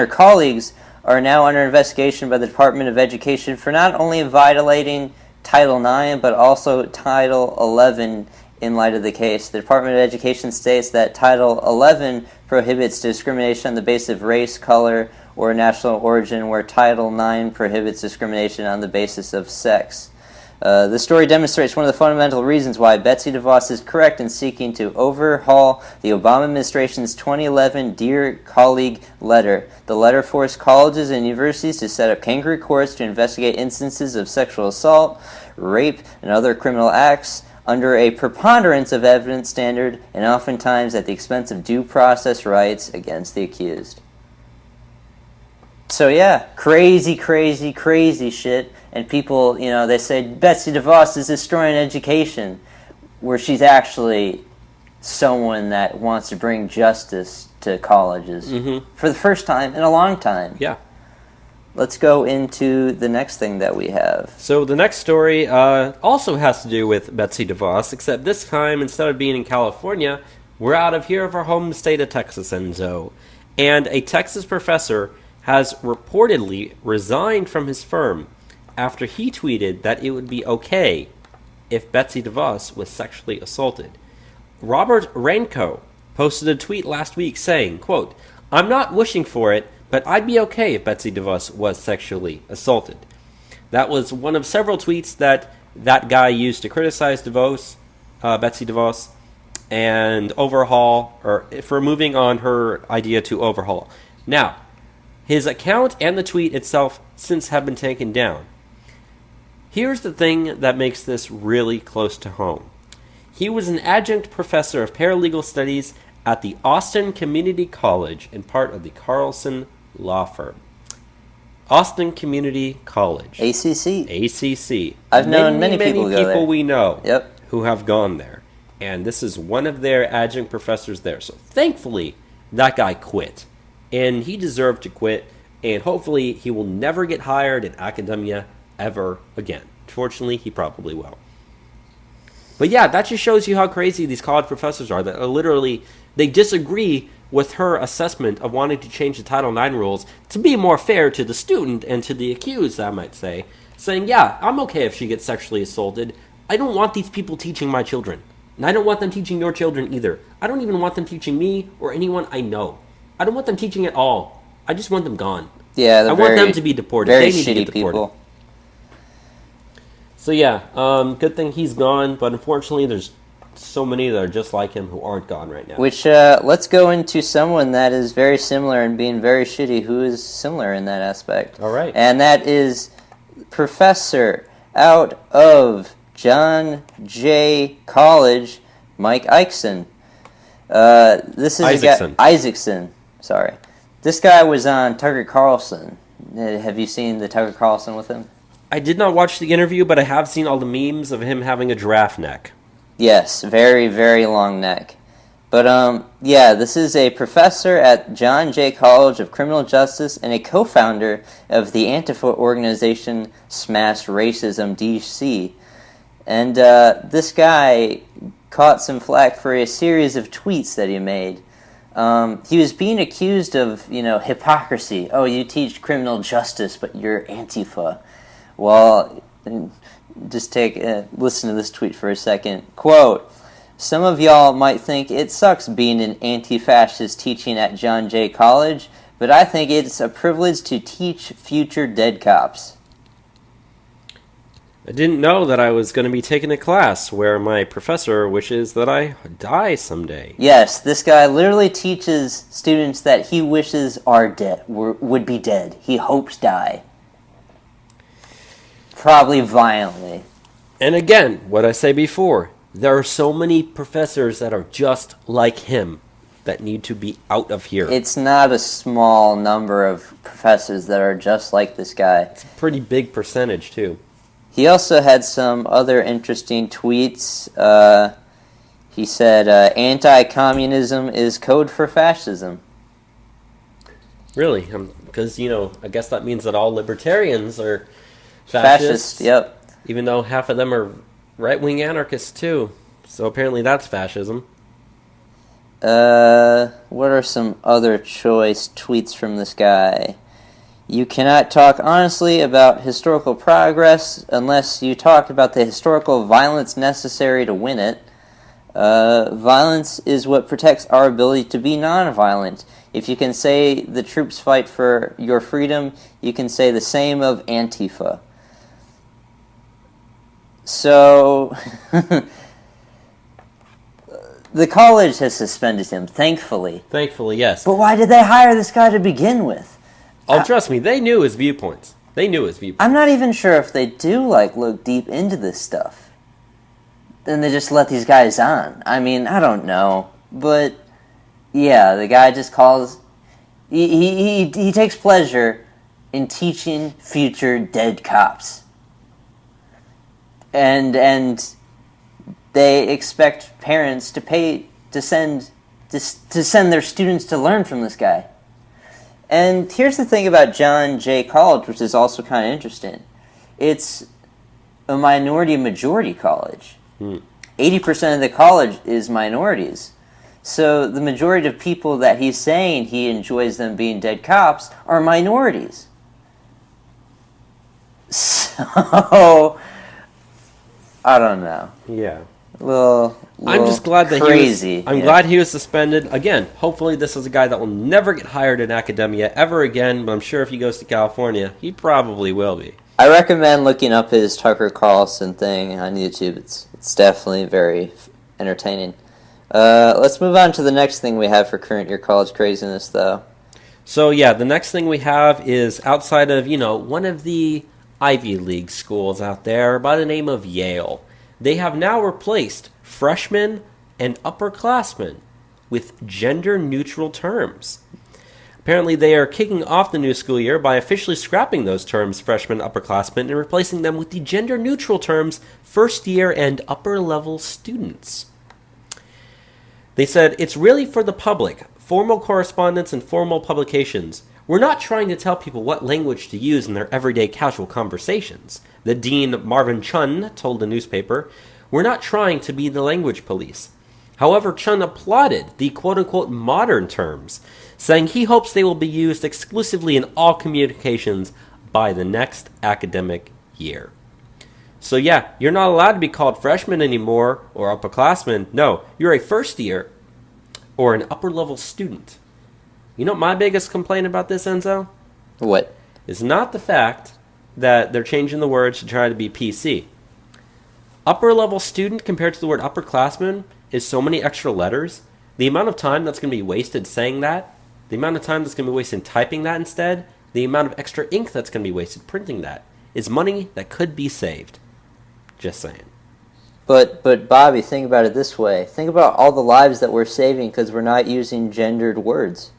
colleagues are now under investigation by the Department of Education for not only violating Title IX, but also Title XI in light of the case. The Department of Education states that Title XI prohibits discrimination on the basis of race, color, or national origin, where Title IX prohibits discrimination on the basis of sex. The story demonstrates one of the fundamental reasons why Betsy DeVos is correct in seeking to overhaul the Obama administration's 2011 Dear Colleague letter. The letter forced colleges and universities to set up kangaroo courts to investigate instances of sexual assault, rape, and other criminal acts under a preponderance of evidence standard, and oftentimes at the expense of due process rights against the accused. So yeah, crazy shit. And people, they say Betsy DeVos is destroying education, where she's actually someone that wants to bring justice to colleges for the first time in a long time. Yeah. Let's go into the next thing that we have. So the next story also has to do with Betsy DeVos, except this time, instead of being in California, We're out of here of our home state of Texas, Enzo. And a Texas professor has reportedly resigned from his firm after he tweeted that it would be okay if Betsy DeVos was sexually assaulted. Robert Ranko posted a tweet last week saying, quote, "I'm not wishing for it, but I'd be okay if Betsy DeVos was sexually assaulted." That was one of several tweets that guy used to criticize Betsy DeVos, and for moving on her idea to overhaul. Now, his account and the tweet itself since have been taken down. Here's the thing that makes this really close to home. He was an adjunct professor of paralegal studies at the Austin Community College and part of the Carlson Law Firm. Austin Community College. ACC. I've known many people there. We know Yep. who have gone there. And this is one of their adjunct professors there. So thankfully, that guy quit. And he deserved to quit. And hopefully, he will never get hired in academia ever again. Fortunately, he probably will. But yeah, that just shows you how crazy these college professors are. That are literally, they disagree with her assessment of wanting to change the Title IX rules to be more fair to the student and to the accused, I might say. Saying, yeah, I'm okay if she gets sexually assaulted. I don't want these people teaching my children. And I don't want them teaching your children either. I don't even want them teaching me or anyone I know. I don't want them teaching at all. I just want them gone. Yeah, I want them to be deported. Very they need shitty to get deported. people. So yeah, good thing he's gone, but unfortunately there's so many that are just like him who aren't gone right now. Which, let's go into someone that is very similar and being very shitty who is similar in that aspect. All right. And that is Professor out of John Jay College, Mike Isaacson. This is Isaacson. Sorry. This guy was on Tucker Carlson. Have you seen the Tucker Carlson with him? I did not watch the interview, but I have seen all the memes of him having a giraffe neck. Yes, very, very long neck. But, yeah, this is a professor at John Jay College of Criminal Justice and a co-founder of the Antifa organization Smash Racism DC. And this guy caught some flack for a series of tweets that he made. He was being accused of, hypocrisy. Oh, you teach criminal justice, but you're Antifa. Well, just listen to this tweet for a second. Quote, "Some of y'all might think it sucks being an anti-fascist teaching at John Jay College, but I think it's a privilege to teach future dead cops." I didn't know that I was going to be taking a class where my professor wishes that I die someday. Yes, this guy literally teaches students that he wishes are dead, would be dead. He hopes die. Probably violently. And again, what I say before, there are so many professors that are just like him that need to be out of here. It's not a small number of professors that are just like this guy. It's a pretty big percentage, too. He also had some other interesting tweets. He said, anti-communism is code for fascism. Really? Because, I guess that means that all libertarians are fascist, yep. Even though half of them are right-wing anarchists, too. So apparently that's fascism. What are some other choice tweets from this guy? You cannot talk honestly about historical progress unless you talk about the historical violence necessary to win it. Violence is what protects our ability to be nonviolent. If you can say the troops fight for your freedom, you can say the same of Antifa. So, the college has suspended him, thankfully. Thankfully, yes. But why did they hire this guy to begin with? Oh, trust me, they knew his viewpoints. I'm not even sure if they do, look deep into this stuff. Then they just let these guys on. I mean, I don't know. But, yeah, the guy just calls... He takes pleasure in teaching future dead cops. And they expect parents to pay to send their students to learn from this guy. And here's the thing about John Jay College, which is also kind of interesting. It's a minority-majority college. 80% of the college is minorities. So the majority of people that he's saying he enjoys them being dead cops are minorities. So, I don't know. Yeah. I'm just glad that crazy. I'm glad he was suspended. Again, hopefully this is a guy that will never get hired in academia ever again, but I'm sure if he goes to California, he probably will be. I recommend looking up his Tucker Carlson thing on YouTube. It's definitely very entertaining. Let's move on to the next thing we have for current year college craziness, though. So, yeah, the next thing we have is outside of, one of the Ivy League schools out there by the name of Yale. They have now replaced freshmen and upperclassmen with gender-neutral terms. Apparently, they are kicking off the new school year by officially scrapping those terms, freshmen, upperclassmen, and replacing them with the gender-neutral terms, first-year and upper-level students. They said, it's really for the public, formal correspondence and formal publications. We're not trying to tell people what language to use in their everyday casual conversations. The dean, Marvin Chun, told the newspaper, we're not trying to be the language police. However, Chun applauded the quote-unquote modern terms, saying he hopes they will be used exclusively in all communications by the next academic year. So yeah, you're not allowed to be called freshman anymore or upperclassman. No, you're a first year or an upper-level student. You know what my biggest complaint about this, Enzo? What? It's not the fact that they're changing the words to try to be PC. Upper-level student compared to the word upperclassman is so many extra letters. The amount of time that's going to be wasted saying that, the amount of time that's going to be wasted typing that instead, the amount of extra ink that's going to be wasted printing that, is money that could be saved. Just saying. But Bobby, think about it this way. Think about all the lives that we're saving because we're not using gendered words.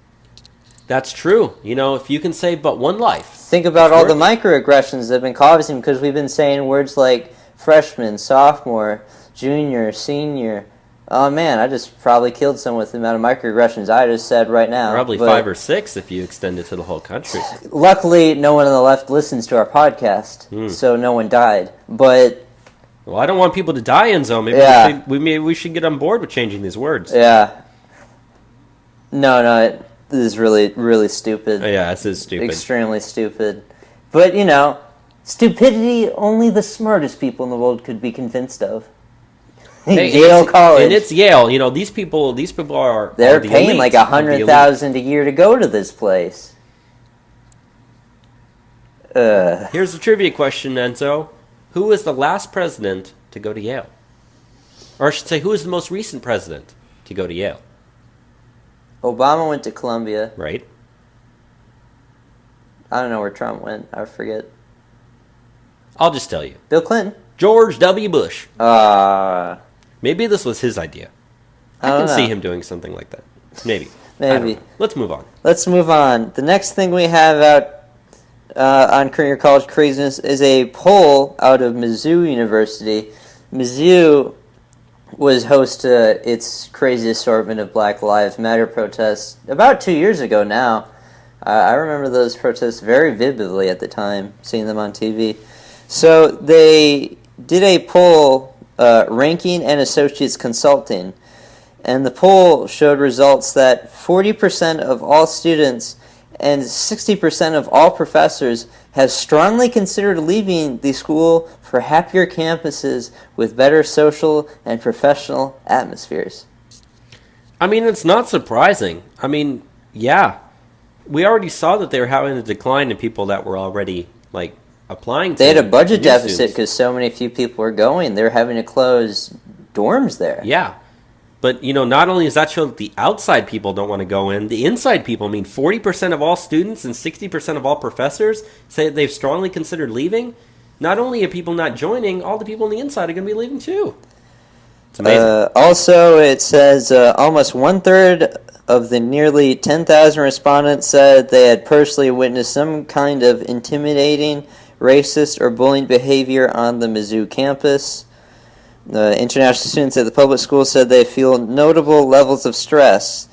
That's true. If you can save but one life. Think about all the microaggressions that have been causing because we've been saying words like freshman, sophomore, junior, senior. Oh man, I just probably killed someone with the amount of microaggressions I just said right now. Probably 5 or 6 if you extend it to the whole country. Luckily, no one on the left listens to our podcast, so no one died. But well, I don't want people to die, Enzo. Maybe we should get on board with changing these words. Yeah. No, this is really, really stupid. Yeah, this is stupid. Extremely stupid. But, stupidity only the smartest people in the world could be convinced of. Hey, Yale College. And it's Yale. These people are... They're paying like $100,000 a year to go to this place. Here's the trivia question, Enzo. Who was the last president to go to Yale? Or I should say, who is the most recent president to go to Yale? Obama went to Columbia. Right. I don't know where Trump went. I forget. I'll just tell you. Bill Clinton. George W. Bush. Maybe this was his idea. I can see him doing something like that. Maybe. Let's move on. The next thing we have out on Current Year College Craziness is a poll out of Missou University. Missou was host to its crazy assortment of Black Lives Matter protests about 2 years ago now. I remember those protests very vividly at the time, seeing them on TV. So they did a poll ranking and associates consulting, and the poll showed results that 40% of all students and 60% of all professors have strongly considered leaving the school for happier campuses with better social and professional atmospheres. I mean, it's not surprising. I mean, yeah. We already saw that they were having a decline in people that were already, applying to. They had a budget deficit because so many few people were going. They were having to close dorms there. Yeah. But, not only does that show that the outside people don't want to go in, the inside people, 40% of all students and 60% of all professors say that they've strongly considered leaving. Not only are people not joining, all the people on the inside are going to be leaving too. It's amazing. Also, it says almost one-third of the nearly 10,000 respondents said they had personally witnessed some kind of intimidating, racist, or bullying behavior on the Missou campus. The international students at the public school said they feel notable levels of stress.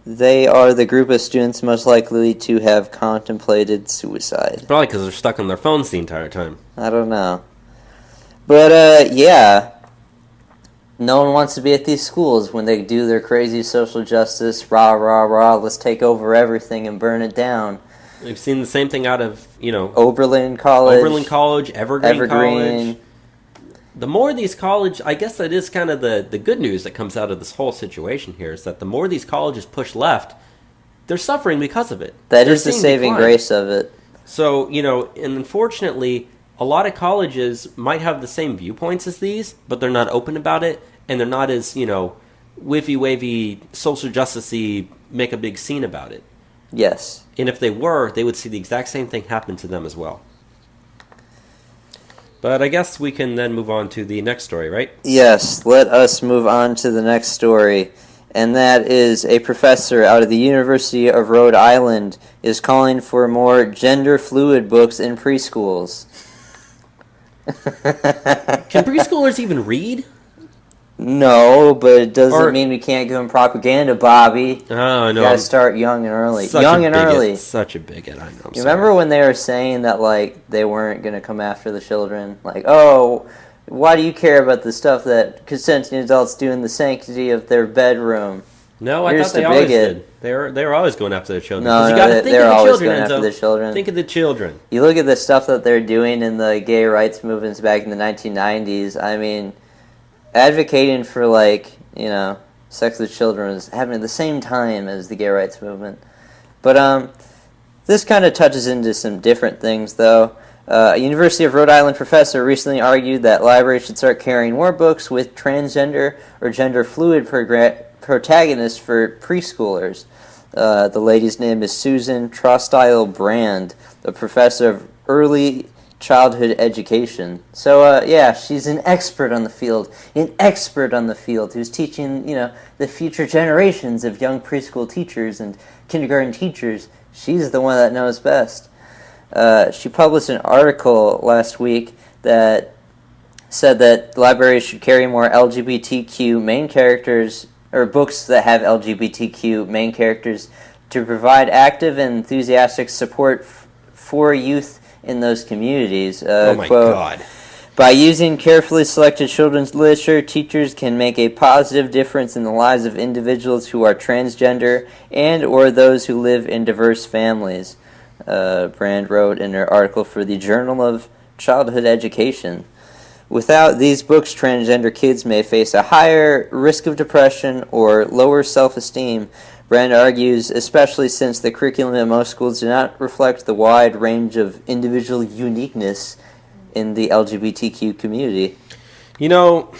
They are the group of students most likely to have contemplated suicide. Probably because they're stuck on their phones the entire time. I don't know. But, yeah. no one wants to be at these schools when they do their crazy social justice, rah, rah, rah, let's take over everything and burn it down. We've seen the same thing out of, Oberlin College. Evergreen College. The more these colleges, I guess that is kind of the good news that comes out of this whole situation here, is that the more these colleges push left, they're suffering because of it. That is the saving grace of it. So, and unfortunately, a lot of colleges might have the same viewpoints as these, but they're not open about it, and they're not as, whiffy-wavy, social justice-y, make a big scene about it. Yes. And if they were, they would see the exact same thing happen to them as well. But I guess we can then move on to the next story, right? Yes, let us move on to the next story. And that is a professor out of the University of Rhode Island is calling for more gender-fluid books in preschools. Can preschoolers even read? No, but it doesn't mean we can't give them propaganda, Bobby. Oh, no. You gotta start young and early. Such a bigot, I know. You remember when they were saying that, they weren't gonna come after the children? Oh, why do you care about the stuff that consenting adults do in the sanctity of their bedroom? No, I thought they always did. They were always going after their children. No, you gotta think they're of the always children, going after the children. Think of the children. You look at the stuff that they're doing in the gay rights movements back in the 1990s. I mean, advocating for sex with children was happening at the same time as the gay rights movement. But this kind of touches into some different things, though. A University of Rhode Island professor recently argued that libraries should start carrying more books with transgender or gender-fluid protagonists for preschoolers. The lady's name is Susan Trostyle Brand, a professor of early childhood education. So, she's an expert on the field. Who's teaching, the future generations of young preschool teachers and kindergarten teachers. She's the one that knows best. She published an article last week that said that libraries should carry more LGBTQ main characters, or books that have LGBTQ main characters, to provide active and enthusiastic support for youth in those communities. Oh my quote, God. By using carefully selected children's literature, teachers can make a positive difference in the lives of individuals who are transgender and or those who live in diverse families. Brand wrote in her article for the Journal of Childhood Education. Without these books, transgender kids may face a higher risk of depression or lower self-esteem. Brand argues, especially since the curriculum in most schools do not reflect the wide range of individual uniqueness in the LGBTQ community. You want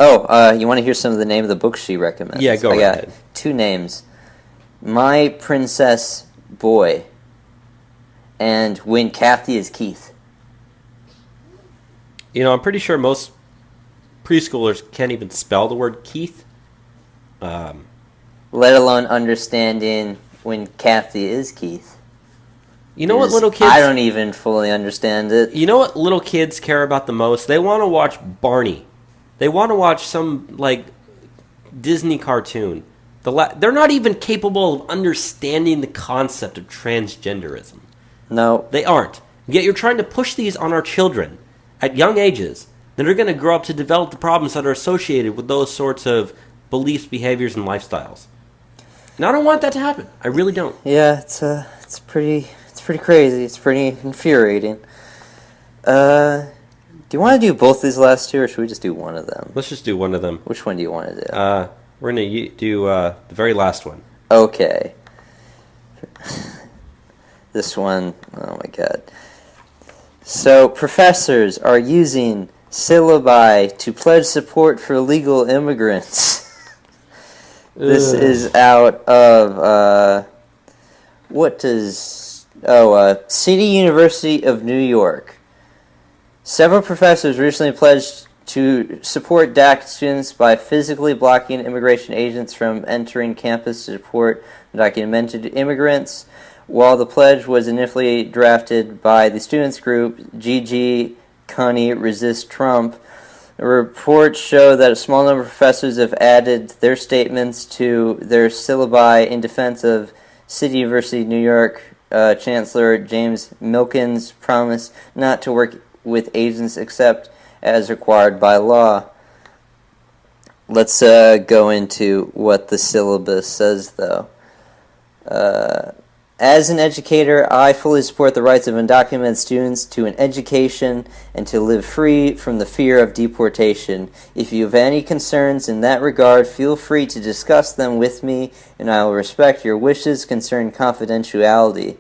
to hear some of the name of the books she recommends? Yeah, go ahead. 2 names. My Princess Boy and When Kathy is Keith. I'm pretty sure most preschoolers can't even spell the word Keith. Let alone understanding when Kathy is Keith. You know what little kids... I don't even fully understand it. You know what little kids care about the most? They want to watch Barney. They want to watch some, Disney cartoon. They're not even capable of understanding the concept of transgenderism. No. They aren't. Yet you're trying to push these on our children at young ages. Then they're going to grow up to develop the problems that are associated with those sorts of beliefs, behaviors, and lifestyles. And I don't want that to happen. I really don't. Yeah, it's pretty crazy. It's pretty infuriating. Do you want to do both these last 2, or should we just do one of them? Let's just do one of them. Which one do you want to do? We're going to do the very last one. Okay. This one, oh my god. So, professors are using syllabi to pledge support for legal immigrants. This is out of, City University of New York. Several professors recently pledged to support DACA students by physically blocking immigration agents from entering campus to deport undocumented immigrants. While the pledge was initially drafted by the students group GG Connie Resist Trump, reports show that a small number of professors have added their statements to their syllabi in defense of City University of New York Chancellor James Milken's promise not to work with agents except as required by law. Let's go into what the syllabus says, though. As an educator, I fully support the rights of undocumented students to an education and to live free from the fear of deportation. If you have any concerns in that regard, feel free to discuss them with me, and I will respect your wishes concerning confidentiality.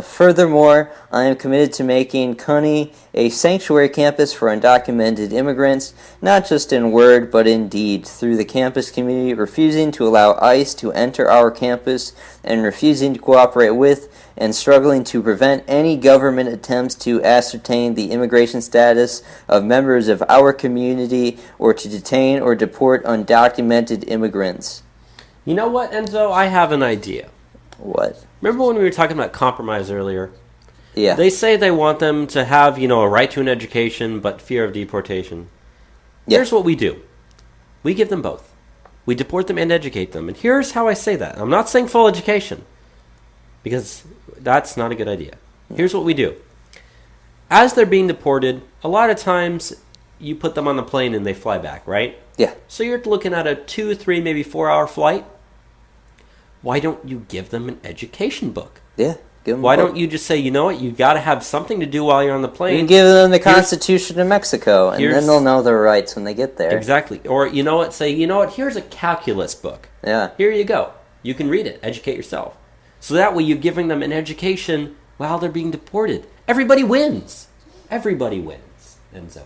Furthermore, I am committed to making CUNY a sanctuary campus for undocumented immigrants, not just in word but in deed, through the campus community refusing to allow ICE to enter our campus and refusing to cooperate with and struggling to prevent any government attempts to ascertain the immigration status of members of our community or to detain or deport undocumented immigrants. You know what, Enzo? I have an idea. What? Remember when we were talking about compromise earlier? Yeah. They say they want them to have, a right to an education, but fear of deportation. Yeah. Here's what we do. We give them both. We deport them and educate them. And here's how I say that. I'm not saying full education, because that's not a good idea. Here's what we do. As they're being deported, a lot of times you put them on the plane and they fly back, right? Yeah. So you're looking at a 2, 3, maybe 4-hour flight. Why don't you give them an education book? Yeah. Why don't you just say, you know what, you got to have something to do while you're on the plane. You can give them the Constitution of Mexico, and then they'll know their rights when they get there. Exactly. Or, you know what, say, here's a calculus book. Yeah. Here you go. You can read it. Educate yourself. So that way you're giving them an education while they're being deported. Everybody wins. Everybody wins, Enzo.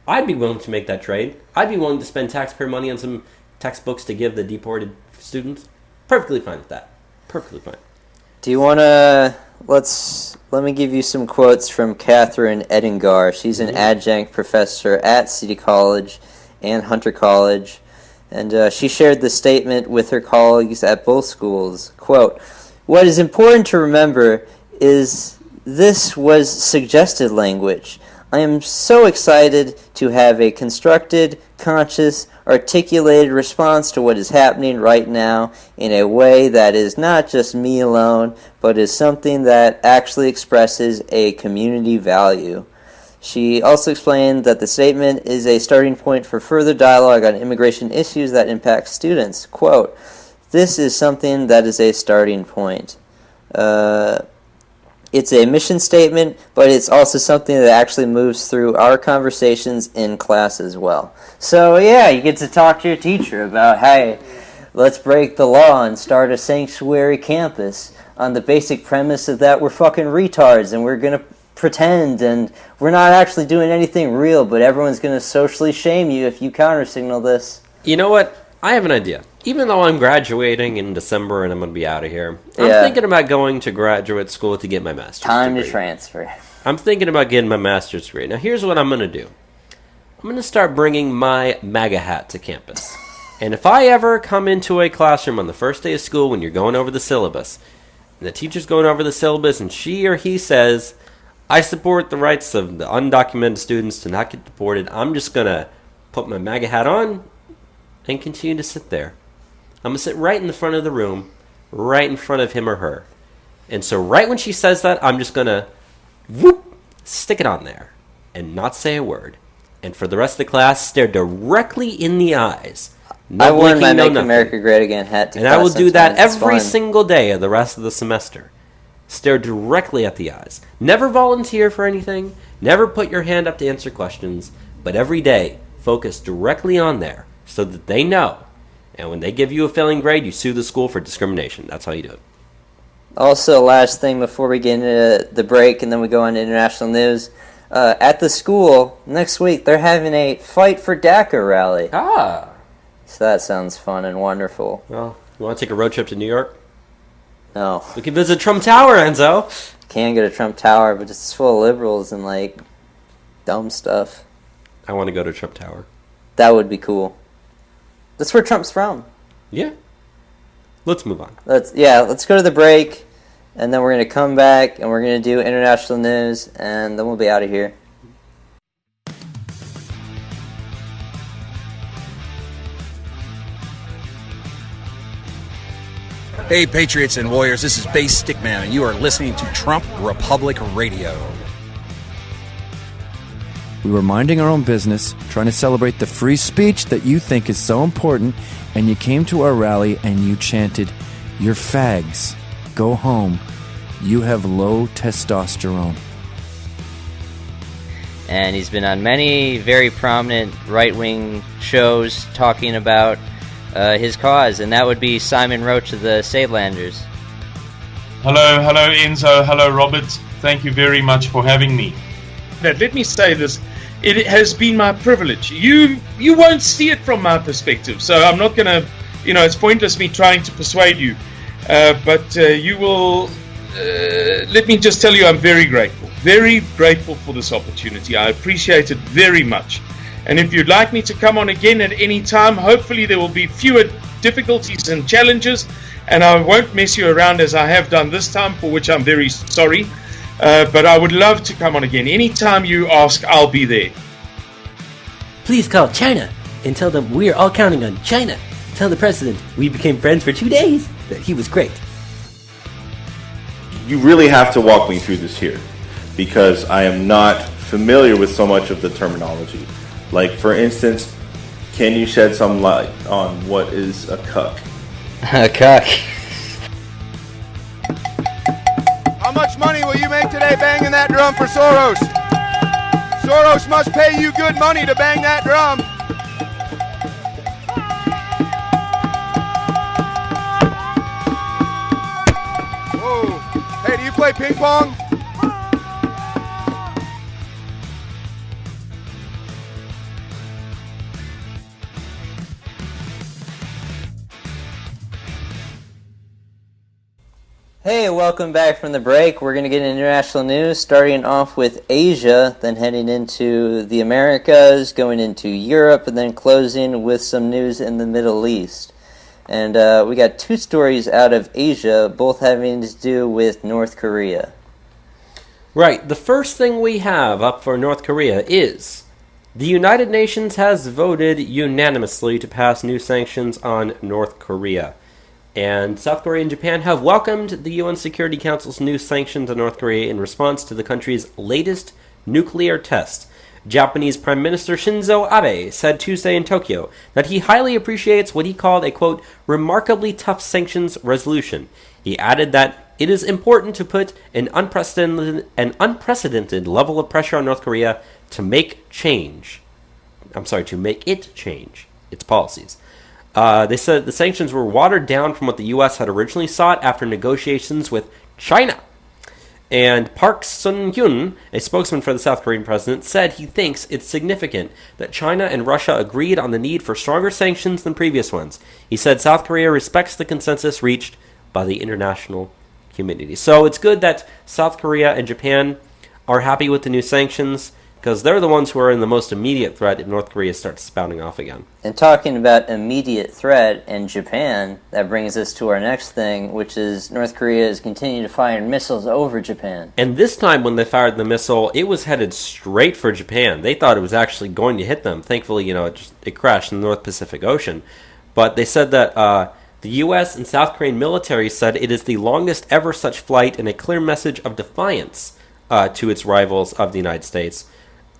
I'd be willing to make that trade. I'd be willing to spend taxpayer money on some textbooks to give the deported students. Perfectly fine with that. Perfectly fine. Do you want to... Let me give you some quotes from Catherine Edinger. She's an adjunct professor at City College and Hunter College. And she shared this statement with her colleagues at both schools. Quote, "What is important to remember is this was suggested language. I am so excited to have a constructed, conscious, articulated response to what is happening right now in a way that is not just me alone, but is something that actually expresses a community value." She also explained that the statement is a starting point for further dialogue on immigration issues that impact students. Quote, "This is something that is a starting point. It's a mission statement, but it's also something that actually moves through our conversations in class as well." So, yeah, you get to talk to your teacher about, hey, let's break the law and start a sanctuary campus on the basic premise of that we're fucking retards and we're going to pretend and we're not actually doing anything real, but everyone's going to socially shame you if you countersignal this. You know what? I have an idea. Even though I'm graduating in December and I'm going to be out of here, I'm thinking about going to graduate school to get my master's degree. To transfer. I'm thinking about getting my master's degree. Now, here's what I'm going to do. I'm going to start bringing my MAGA hat to campus. And if I ever come into a classroom on the first day of school when you're going over the syllabus, and the teacher's going over the syllabus and she or he says, "I support the rights of the undocumented students to not get deported," I'm just going to put my MAGA hat on and continue to sit there. I'm going to sit right in the front of the room, right in front of him or her. And so right when she says that, I'm just going to stick it on there and not say a word. And for the rest of the class, stare directly in the eyes. I wore my Make America Great Again hat to class. And I will do that every single day of the rest of the semester. Stare directly at the eyes. Never volunteer for anything. Never put your hand up to answer questions. But every day, focus directly on there so that they know. And when they give you a failing grade, you sue the school for discrimination. That's how you do it. Also, last thing before we get into the break and then we go on to international news. At the school, next week, they're having a Fight for DACA rally. Ah. So that sounds fun and wonderful. Well, you want to take a road trip to New York? No. We can visit Trump Tower, Enzo. Can't go to Trump Tower, but it's full of liberals and, dumb stuff. I want to go to Trump Tower. That would be cool. That's where Trump's from. Yeah. Let's move on. Let's go to the break, and then we're going to come back, and we're going to do international news, and then we'll be out of here. Hey, Patriots and Warriors, this is Bass Stickman, and you are listening to Trump Republic Radio. We were minding our own business, trying to celebrate the free speech that you think is so important, and you came to our rally and you chanted, "You're fags. Go home. You have low testosterone." And he's been on many very prominent right-wing shows talking about his cause, and that would be Simon Roach of the Savelanders. Hello Enzo, hello Robert. Thank you very much for having me. Let me say this. It has been my privilege. You won't see it from my perspective, so I'm not going to, it's pointless me trying to persuade you. But you will, let me just tell you, I'm very grateful for this opportunity. I appreciate it very much. And if you'd like me to come on again at any time, hopefully there will be fewer difficulties and challenges, and I won't mess you around as I have done this time, for which I'm very sorry. But I would love to come on again. Anytime you ask, I'll be there. Please call China and tell them we are all counting on China. Tell the president we became friends for 2 days, that he was great. You really have to walk me through this here, because I am not familiar with so much of the terminology. Like, for instance, can you shed some light on what is a cuck? A cuck. How much money will you make today banging that drum for Soros? Soros must pay you good money to bang that drum. Whoa. Hey, do you play ping pong? Hey, welcome back from the break. We're going to get international news, starting off with Asia, then heading into the Americas, going into Europe, and then closing with some news in the Middle East. And we got two stories out of Asia, both having to do with North Korea. Right, the first thing we have up for North Korea is the United Nations has voted unanimously to pass new sanctions on North Korea. And South Korea and Japan have welcomed the UN Security Council's new sanctions on North Korea in response to the country's latest nuclear test. Japanese Prime Minister Shinzo Abe said Tuesday in Tokyo that he highly appreciates what he called a, quote, remarkably tough sanctions resolution. He added that it is important to put an unprecedented level of pressure on North Korea to make it change its policies. They said the sanctions were watered down from what the U.S. had originally sought after negotiations with China. And Park Sun-hyun, a spokesman for the South Korean president, said he thinks it's significant that China and Russia agreed on the need for stronger sanctions than previous ones. He said South Korea respects the consensus reached by the international community. So it's good that South Korea and Japan are happy with the new sanctions, because they're the ones who are in the most immediate threat if North Korea starts spouting off again. And talking about immediate threat in Japan, that brings us to our next thing, which is North Korea is continuing to fire missiles over Japan. And this time when they fired the missile, it was headed straight for Japan. They thought it was actually going to hit them. Thankfully, it crashed in the North Pacific Ocean. But they said that the U.S. and South Korean military said it is the longest ever such flight and a clear message of defiance to its rivals of the United States.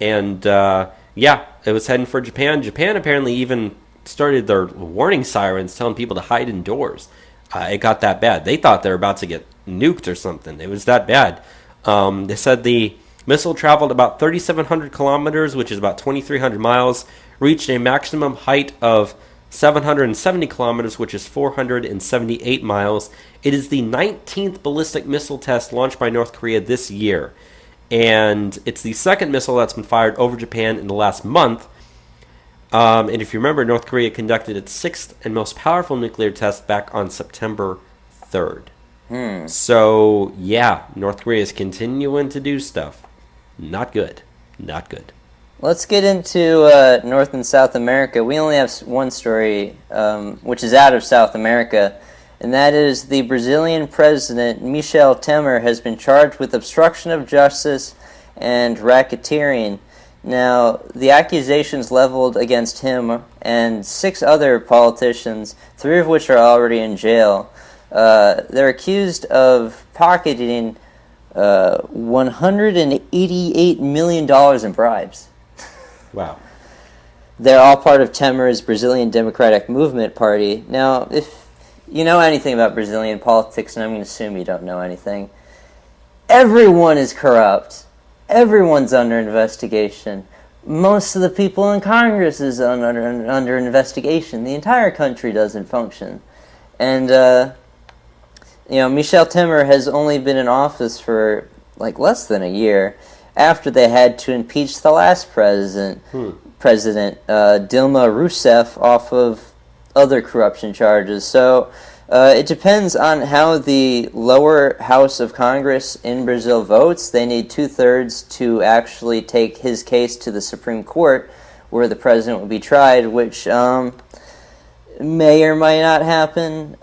And, it was heading for Japan. Japan apparently even started their warning sirens telling people to hide indoors. It got that bad. They thought they were about to get nuked or something. It was that bad. They said the missile traveled about 3,700 kilometers, which is about 2,300 miles, reached a maximum height of 770 kilometers, which is 478 miles. It is the 19th ballistic missile test launched by North Korea this year. And it's the second missile that's been fired over Japan in the last month. And if you remember, North Korea conducted its sixth and most powerful nuclear test back on September 3rd. So, North Korea is continuing to do stuff. Not good. Not good. Let's get into North and South America. We only have one story, which is out of South America. And that is the Brazilian president, Michel Temer, has been charged with obstruction of justice and racketeering. Now, the accusations leveled against him and 6 other politicians, 3 of which are already in jail, they're accused of pocketing $188 million in bribes. Wow. They're all part of Temer's Brazilian Democratic Movement Party. Now, if you know anything about Brazilian politics, and I'm going to assume you don't know anything, everyone is corrupt. Everyone's under investigation. Most of the people in Congress is under investigation. The entire country doesn't function. And, Michel Temer has only been in office for, less than a year after they had to impeach the last president, Dilma Rousseff, off of other corruption charges. So it depends on how the lower house of Congress in Brazil votes. They need 2/3 to actually take his case to the Supreme Court, where the president will be tried, which may or may not happen.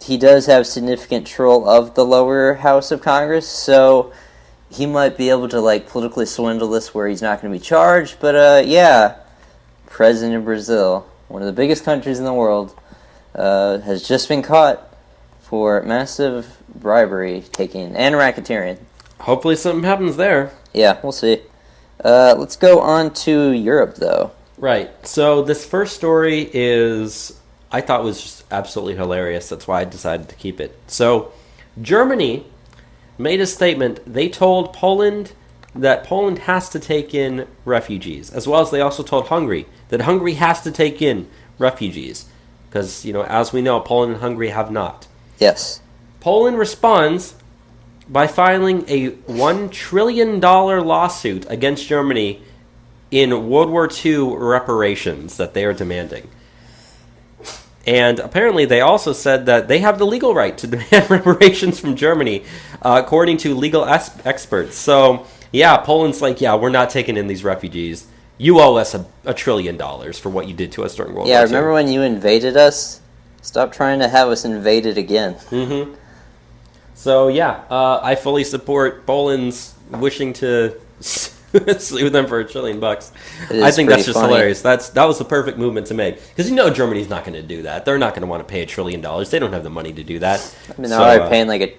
He does have significant control of the lower house of Congress, so he might be able to politically swindle this where he's not going to be charged. But president of Brazil, one of the biggest countries in the world, has just been caught for massive bribery taking and racketeering. Hopefully something happens there. Yeah, we'll see. Let's go on to Europe, though. Right. So this first story I thought was just absolutely hilarious. That's why I decided to keep it. So Germany made a statement. They told Poland that Poland has to take in refugees, as well as they also told Hungary that Hungary has to take in refugees. Because, as we know, Poland and Hungary have not. Yes. Poland responds by filing a $1 trillion lawsuit against Germany in World War II reparations that they are demanding. And apparently they also said that they have the legal right to demand reparations from Germany, according to legal experts. So, Poland's we're not taking in these refugees. You owe us $1 trillion for what you did to us during World War II. Yeah, remember when you invaded us? Stop trying to have us invaded again. Mm-hmm. So, I fully support Poland's wishing to sue them for $1 trillion. I think that's just funny. Hilarious. That was the perfect movement to make. Because Germany's not going to do that. They're not going to want to pay $1 trillion. They don't have the money to do that. I mean, they're already paying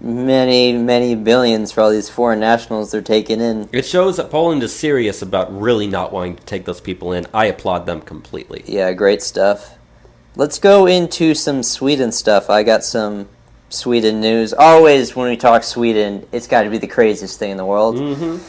many, many billions for all these foreign nationals they're taking in. It shows that Poland is serious about really not wanting to take those people in. I applaud them completely. Yeah, great stuff. Let's go into some Sweden stuff. I got some Sweden news. Always when we talk Sweden, it's got to be the craziest thing in the world. Mm-hmm.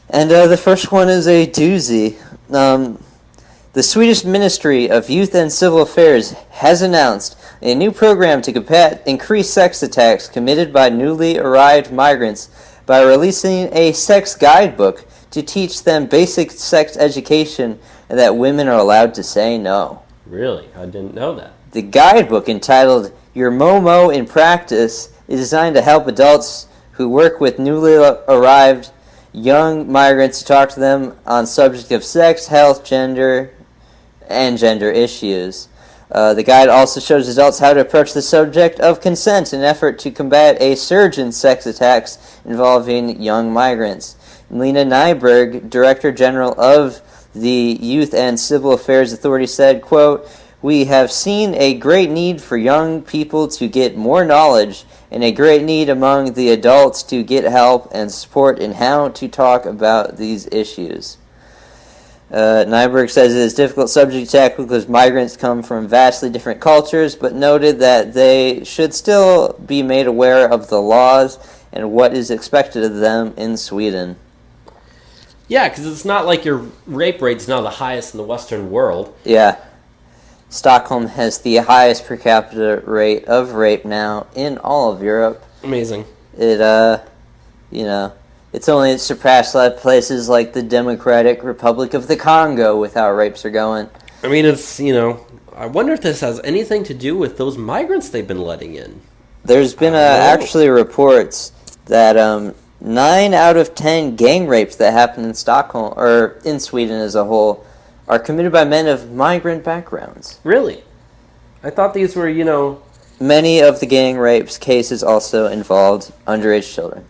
And the first one is a doozy. The Swedish Ministry of Youth and Civil Affairs has announced a new program to combat increased sex attacks committed by newly arrived migrants by releasing a sex guidebook to teach them basic sex education and that women are allowed to say no. Really? I didn't know that. The guidebook, entitled Your Momo in Practice, is designed to help adults who work with newly arrived young migrants to talk to them on subjects of sex, health, gender issues. The guide also shows adults how to approach the subject of consent in an effort to combat a surge in sex attacks involving young migrants. Lena Nyberg, Director General of the Youth and Civil Affairs Authority, said, quote, "We have seen a great need for young people to get more knowledge and a great need among the adults to get help and support in how to talk about these issues." Nyberg says it is a difficult subject to tackle because migrants come from vastly different cultures, but noted that they should still be made aware of the laws and what is expected of them in Sweden. Yeah, because it's not like your rape rate's now the highest in the Western world. Yeah. Stockholm has the highest per capita rate of rape now in all of Europe. Amazing. It's only surpassed places like the Democratic Republic of the Congo with how rapes are going. I mean, I wonder if this has anything to do with those migrants they've been letting in. There's been actually reports that 9 out of 10 gang rapes that happen in Stockholm, or in Sweden as a whole, are committed by men of migrant backgrounds. Really? I thought these were, Many of the gang rapes cases also involved underage children.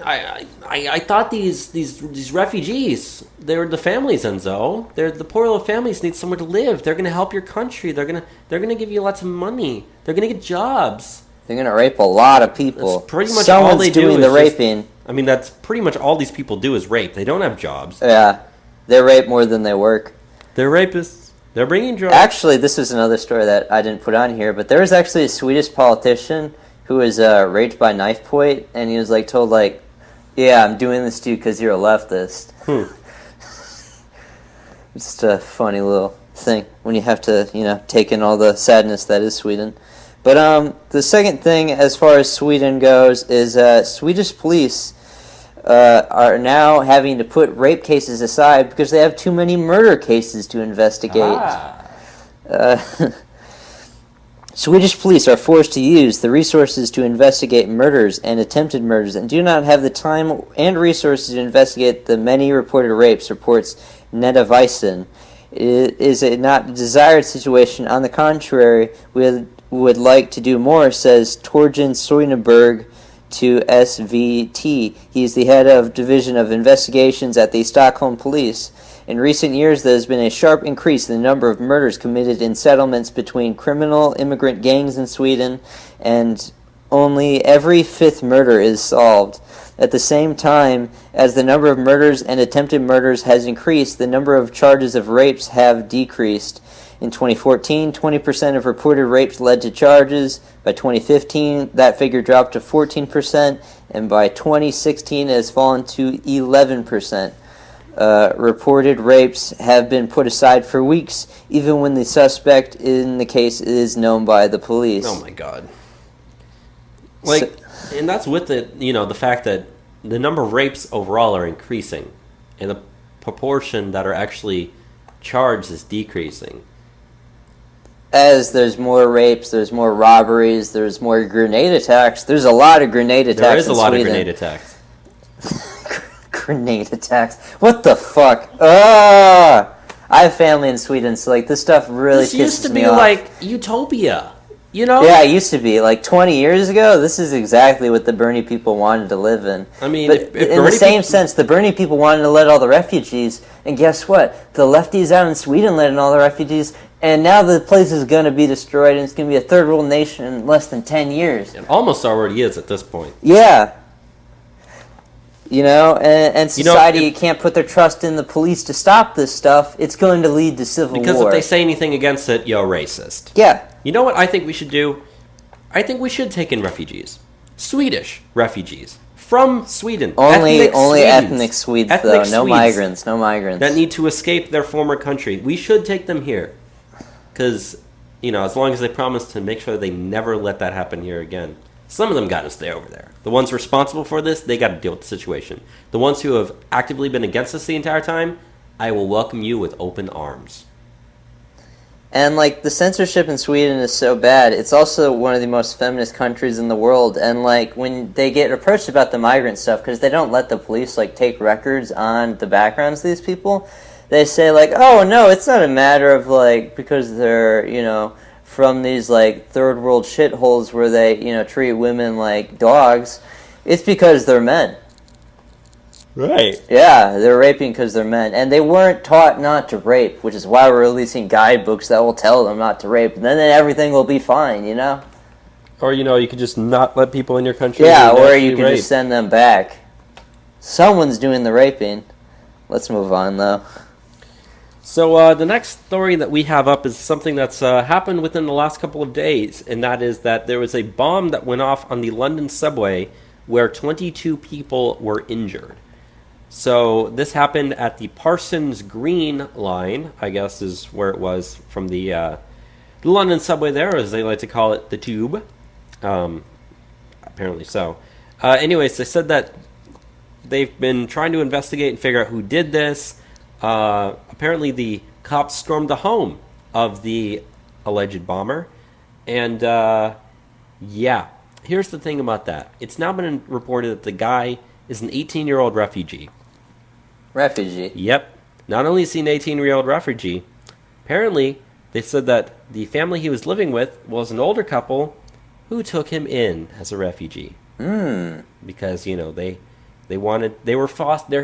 I thought these refugees, they're the families, Enzo. They're the poor little families need somewhere to live. They're going to help your country. They're going to give you lots of money. They're going to get jobs. They're going to rape a lot of people. That's pretty much Someone's all they doing do the raping. That's pretty much all these people do is rape. They don't have jobs. Yeah. They rape more than they work. They're rapists. They're bringing drugs. Actually, this is another story that I didn't put on here, but there was actually a Swedish politician who was raped by knife point, and he was like told like, "Yeah, I'm doing this to you because you're a leftist." It's just a funny little thing when you have to, take in all the sadness that is Sweden. But the second thing, as far as Sweden goes, is Swedish police are now having to put rape cases aside because they have too many murder cases to investigate. Swedish police are forced to use the resources to investigate murders and attempted murders and do not have the time and resources to investigate the many reported rapes, reports Nedavisen. It is a not desired situation. On the contrary, we would like to do more, says Torgen Soineberg to SVT. He is the head of Division of Investigations at the Stockholm Police. In recent years, there has been a sharp increase in the number of murders committed in settlements between criminal immigrant gangs in Sweden, and only every fifth murder is solved. At the same time, as the number of murders and attempted murders has increased, the number of charges of rapes have decreased. In 2014, 20% of reported rapes led to charges. By 2015, that figure dropped to 14%, and by 2016, it has fallen to 11%. Reported rapes have been put aside for weeks, even when the suspect in the case is known by the police. Oh my God! And that's with the fact that the number of rapes overall are increasing, and the proportion that are actually charged is decreasing. As there's more rapes, there's more robberies, there's more grenade attacks. There's a lot of grenade attacks. There is a lot of grenade attacks. Grenade attacks. What the fuck? I have family in Sweden, so this stuff really pisses me off. This used to be like utopia, Yeah, it used to be. 20 years ago, this is exactly what the Bernie people wanted to live in. I mean, but in the same sense, the Bernie people wanted to let all the refugees, and guess what? The lefties out in Sweden let in all the refugees, and now the place is going to be destroyed, and it's going to be a third world nation in less than 10 years. It almost already is at this point. Yeah. And society you can't put their trust in the police to stop this stuff. It's going to lead to civil war. Because if they say anything against it, you're racist. Yeah. You know what I think we should do? I think we should take in refugees. Swedish refugees. From Sweden. Only ethnic Swedes, though. No migrants. No migrants. That need to escape their former country. We should take them here. Because, as long as they promise to make sure they never let that happen here again. Some of them got to stay over there. The ones responsible for this, they got to deal with the situation. The ones who have actively been against us the entire time, I will welcome you with open arms. And, the censorship in Sweden is so bad. It's also one of the most feminist countries in the world. And, when they get approached about the migrant stuff, because they don't let the police, take records on the backgrounds of these people, they say, oh, no, it's not a matter of, because they're, from these third world shitholes where they treat women like dogs. It's because they're men. Right. Yeah, they're raping because they're men, and they weren't taught not to rape, which is why we're releasing guidebooks that will tell them not to rape, and then everything will be fine. Or you could just not let people in your country. Yeah, or you could just send them back. Someone's doing the raping. Let's move on though. So the next story that we have up is something that's happened within the last couple of days, and that is that there was a bomb that went off on the London subway where 22 people were injured. So this happened at the Parsons Green line, I guess is where it was from the London subway there, as they like to call it, the tube. Apparently so. Anyways, they said that they've been trying to investigate and figure out who did this. Apparently the cops stormed the home of the alleged bomber. And, yeah, here's the thing about that. It's now been reported that the guy is an 18-year-old refugee. Refugee? Yep. Not only is he an 18-year-old refugee, apparently they said that the family he was living with was an older couple who took him in as a refugee. Because, they're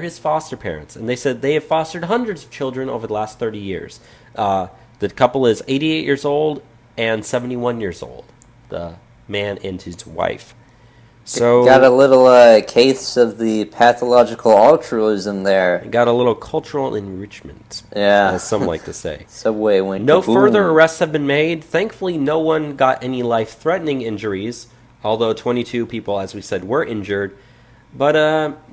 his foster parents, and they said they have fostered hundreds of children over the last 30 years. The couple is 88 years old and 71 years old, the man and his wife. So got a little case of the pathological altruism there. Got a little cultural enrichment, as some like to say. Subway went No kaboom. further arrests have been made. Thankfully, no one got any life-threatening injuries, although 22 people, as we said, were injured. But,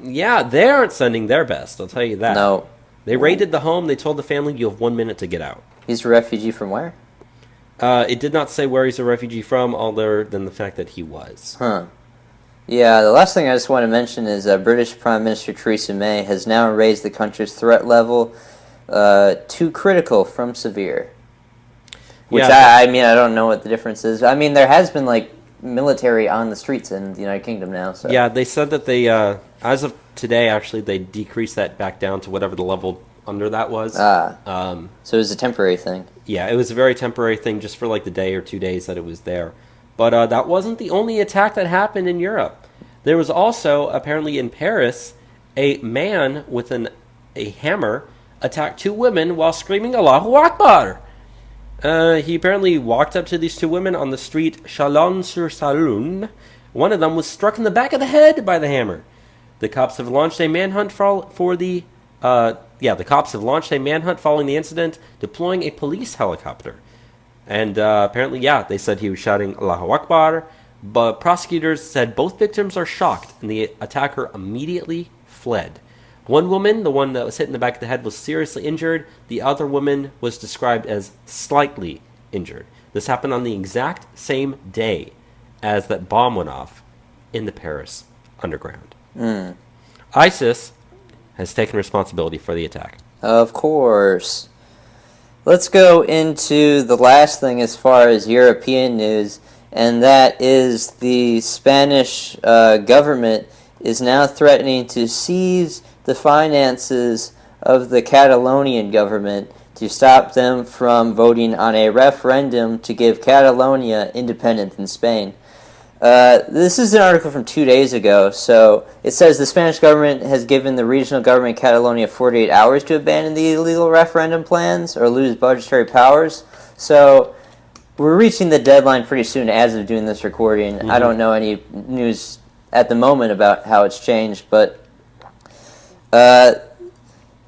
yeah, they aren't sending their best, I'll tell you that. No. They raided the home. They told the family, you have 1 minute to get out. He's a refugee from where? It did not say where he's a refugee from, other than the fact that he was. Huh. Yeah, the last thing I just want to mention is British Prime Minister Theresa May has now raised the country's threat level to critical from severe. Which, I mean, I don't know what the difference is. I mean, there has been, like, military on the streets in the United Kingdom now. So. Yeah, they said that they, as of today, actually, they decreased that back down to whatever the level under that was. So it was a temporary thing. Yeah, it was a very temporary thing just for, like, the day or 2 days that it was there. But that wasn't the only attack that happened in Europe. There was also, apparently in Paris, a man with a hammer attacked 2 women while screaming Allahu Akbar. He apparently walked up to these 2 women on the street Chalon-sur-Saône. One of them was struck in the back of the head by the hammer. The cops have launched a manhunt the cops have launched a manhunt following the incident, deploying a police helicopter. And apparently, they said he was shouting Allahu Akbar, but prosecutors said both victims are shocked, and the attacker immediately fled. One woman, the one that was hit in the back of the head, was seriously injured. The other woman was described as slightly injured. This happened on the exact same day as that bomb went off in the Paris underground. ISIS has taken responsibility for the attack. Of course. Let's go into the last thing as far as European news, and that is the Spanish government is now threatening to seize the finances of the Catalonian government to stop them from voting on a referendum to give Catalonia independence in Spain. This is an article from 2 days ago, so it says the Spanish government has given the regional government Catalonia 48 hours to abandon the illegal referendum plans or lose budgetary powers. So we're reaching the deadline pretty soon as of doing this recording. I don't know any news at the moment about how it's changed, but they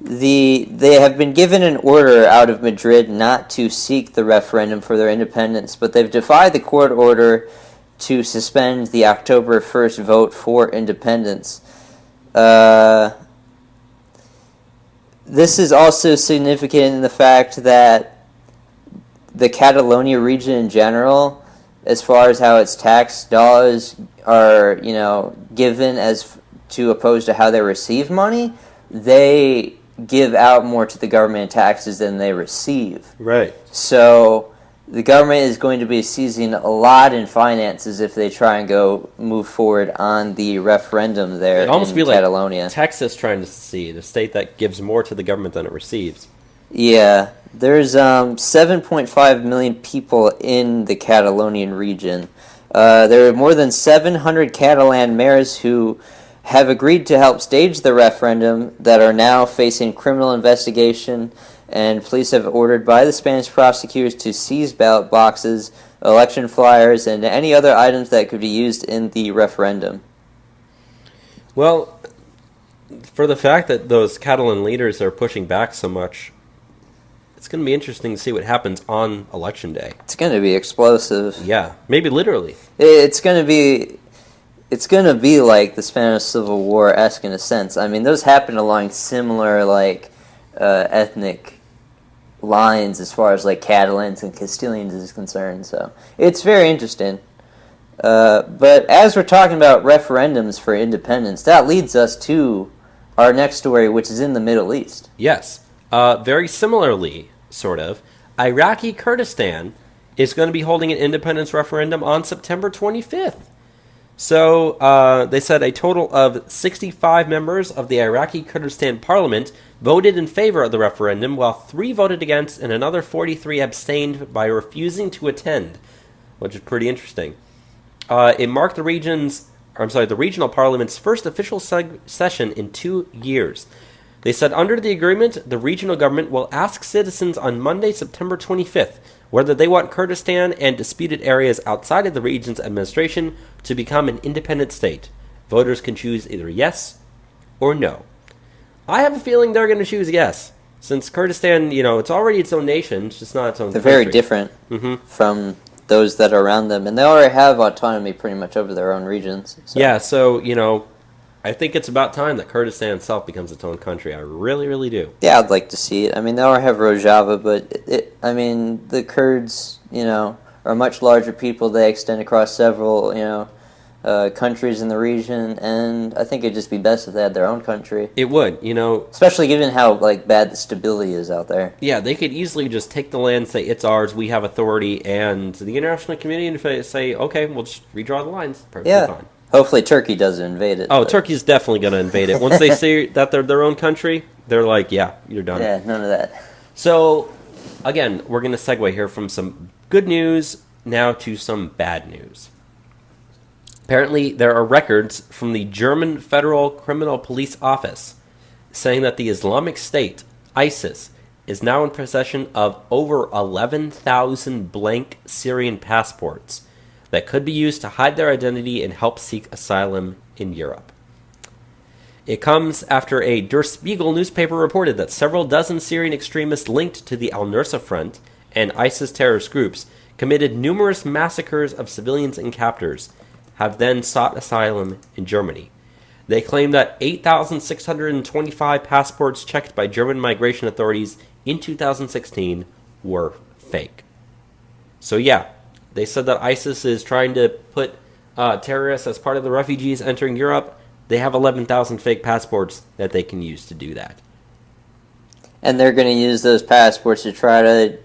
have been given an order out of Madrid not to seek the referendum for their independence, but they've defied the court order to suspend the October 1st vote for independence. This is also significant in the fact that the Catalonia region in general, as far as how its tax dollars are, given as to opposed to how they receive money, they give out more to the government in taxes than they receive. Right. So the government is going to be seizing a lot in finances if they try and move forward on the referendum there in almost be Catalonia. Like Texas trying to secede, a state that gives more to the government than it receives. Yeah, there's 7.5 million people in the Catalonian region. There are more than 700 Catalan mayors who have agreed to help stage the referendum that are now facing criminal investigation, and police have ordered by the Spanish prosecutors to seize ballot boxes, election flyers, and any other items that could be used in the referendum. Well, for the fact that those Catalan leaders are pushing back so much, it's going to be interesting to see what happens on Election Day. It's going to be explosive. Yeah, maybe literally. It's going to be like the Spanish Civil War-esque in a sense. I mean, those happened along similar, ethnic lines as far as, Catalans and Castilians is concerned. So it's very interesting. But as we're talking about referendums for independence, that leads us to our next story, which is in the Middle East. Yes. Very similarly, sort of, Iraqi Kurdistan is going to be holding an independence referendum on September 25th. So they said a total of 65 members of the Iraqi Kurdistan parliament voted in favor of the referendum, while 3 voted against and another 43 abstained by refusing to attend, which is pretty interesting. It marked the regional parliament's first official session in 2 years. They said under the agreement, the regional government will ask citizens on Monday, September 25th, whether they want Kurdistan and disputed areas outside of the region's administration to become an independent state. Voters can choose either yes or no. I have a feeling they're going to choose yes, since Kurdistan, it's already its own nation, it's just not its own country. They're very different from those that are around them, and they already have autonomy pretty much over their own regions. So. Yeah, so, I think it's about time that Kurdistan itself becomes its own country. I really, really do. Yeah, I'd like to see it. I mean, they already have Rojava, but, the Kurds, are a much larger people. They extend across several, countries in the region, and I think it'd just be best if they had their own country. It would, especially given how bad the stability is out there. Yeah, they could easily just take the land, say it's ours, we have authority, and the international community say, okay, we'll just redraw the lines. Perfectly fine. Hopefully Turkey doesn't invade it. Oh, Turkey's definitely going to invade it. Once they say that they're their own country, they're like, yeah, you're done. Yeah, none of that. So, again, we're going to segue here from some good news now to some bad news. Apparently, there are records from the German Federal Criminal Police Office saying that the Islamic State, ISIS, is now in possession of over 11,000 blank Syrian passports that could be used to hide their identity and help seek asylum in Europe. It comes after a Der Spiegel newspaper reported that several dozen Syrian extremists linked to the Al-Nusra Front and ISIS terrorist groups committed numerous massacres of civilians and captors, have then sought asylum in Germany. They claim that 8,625 passports checked by German migration authorities in 2016 were fake. So yeah, they said that ISIS is trying to put terrorists as part of the refugees entering Europe. They have 11,000 fake passports that they can use to do that. And they're going to use those passports to try to,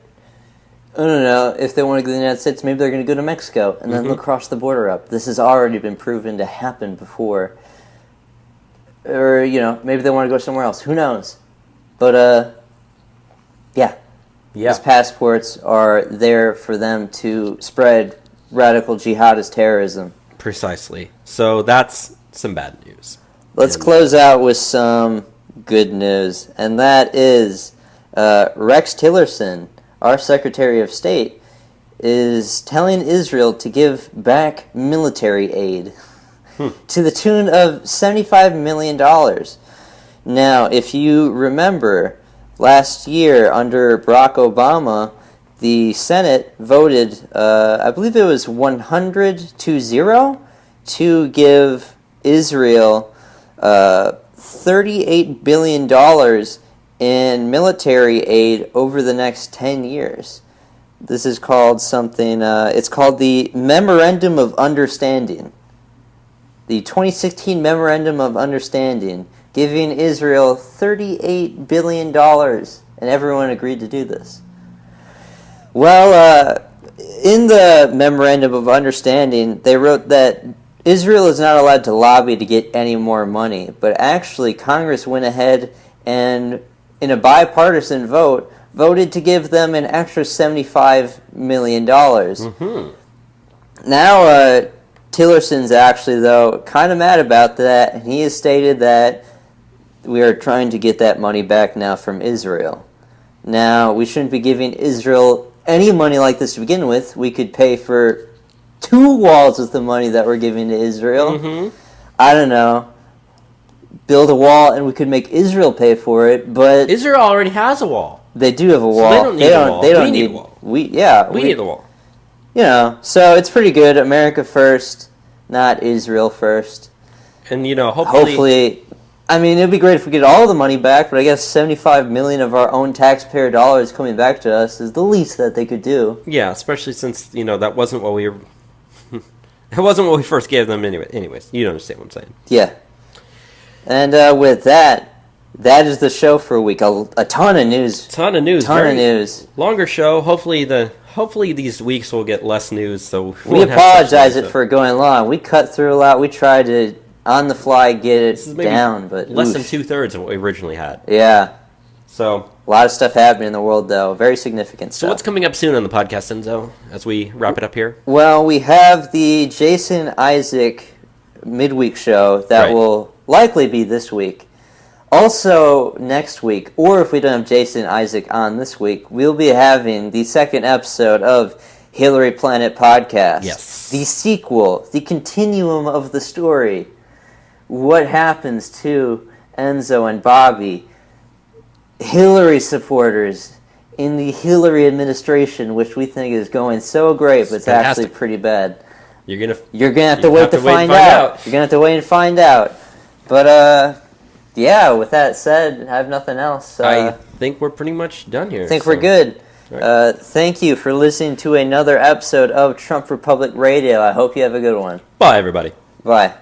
I don't know, if they want to go to the United States, maybe they're going to go to Mexico and then they'll cross the border up. This has already been proven to happen before. Or, maybe they want to go somewhere else. Who knows? But, yeah. These passports are there for them to spread radical jihadist terrorism. Precisely. So that's some bad news. Let's close out with some good news, and that is Rex Tillerson, our Secretary of State, is telling Israel to give back military aid to the tune of $75 million. Now, if you remember, last year under Barack Obama, the Senate voted, I believe it was 100-0, to give Israel $38 billion in military aid over the next 10 years. This is called something, it's called the Memorandum of Understanding. The 2016 Memorandum of Understanding, giving Israel $38 billion, and everyone agreed to do this. Well, in the Memorandum of Understanding, they wrote that Israel is not allowed to lobby to get any more money, but actually Congress went ahead and, in a bipartisan vote, voted to give them an extra $75 million. Now, Tillerson's actually, though, kind of mad about that, and he has stated that we are trying to get that money back now from Israel. Now, we shouldn't be giving Israel any money like this to begin with. We could pay for 2 walls with the money that we're giving to Israel. I don't know. Build a wall and we could make Israel pay for it, but Israel already has a wall. They do have a wall. So they don't need a wall. They don't we need a wall. We need the wall. So it's pretty good. America first, not Israel first. And hopefully, I mean, it'd be great if we get all the money back, but I guess $75 million of our own taxpayer dollars coming back to us is the least that they could do. Yeah, especially since that wasn't what we were. It wasn't what we first gave them anyway. Anyways, you understand what I'm saying. Yeah. And with that is the show for a week. A ton of news. Ton of news. Longer show. Hopefully these weeks will get less news. So we apologize for going long. We cut through a lot. We tried to on the fly get it down, but less than 2/3 of what we originally had. Yeah. So a lot of stuff happening in the world, though. Very significant stuff. So what's coming up soon on the podcast, Enzo, as we wrap it up here? Well, we have the Jason Isaac midweek show that will likely be this week. Also, next week, or if we don't have Jason Isaac on this week, we'll be having the second episode of Hillary Planet Podcast. Yes. The sequel, the continuum of the story. What happens to Enzo and Bobby, Hillary supporters in the Hillary administration, which we think is going so great, but it's actually pretty bad. You're gonna have to wait to find out. You're gonna have to wait and find out. But yeah. With that said, I have nothing else. I think we're pretty much done here. I think we're good. Right. Thank you for listening to another episode of Trump Republic Radio. I hope you have a good one. Bye, everybody. Bye.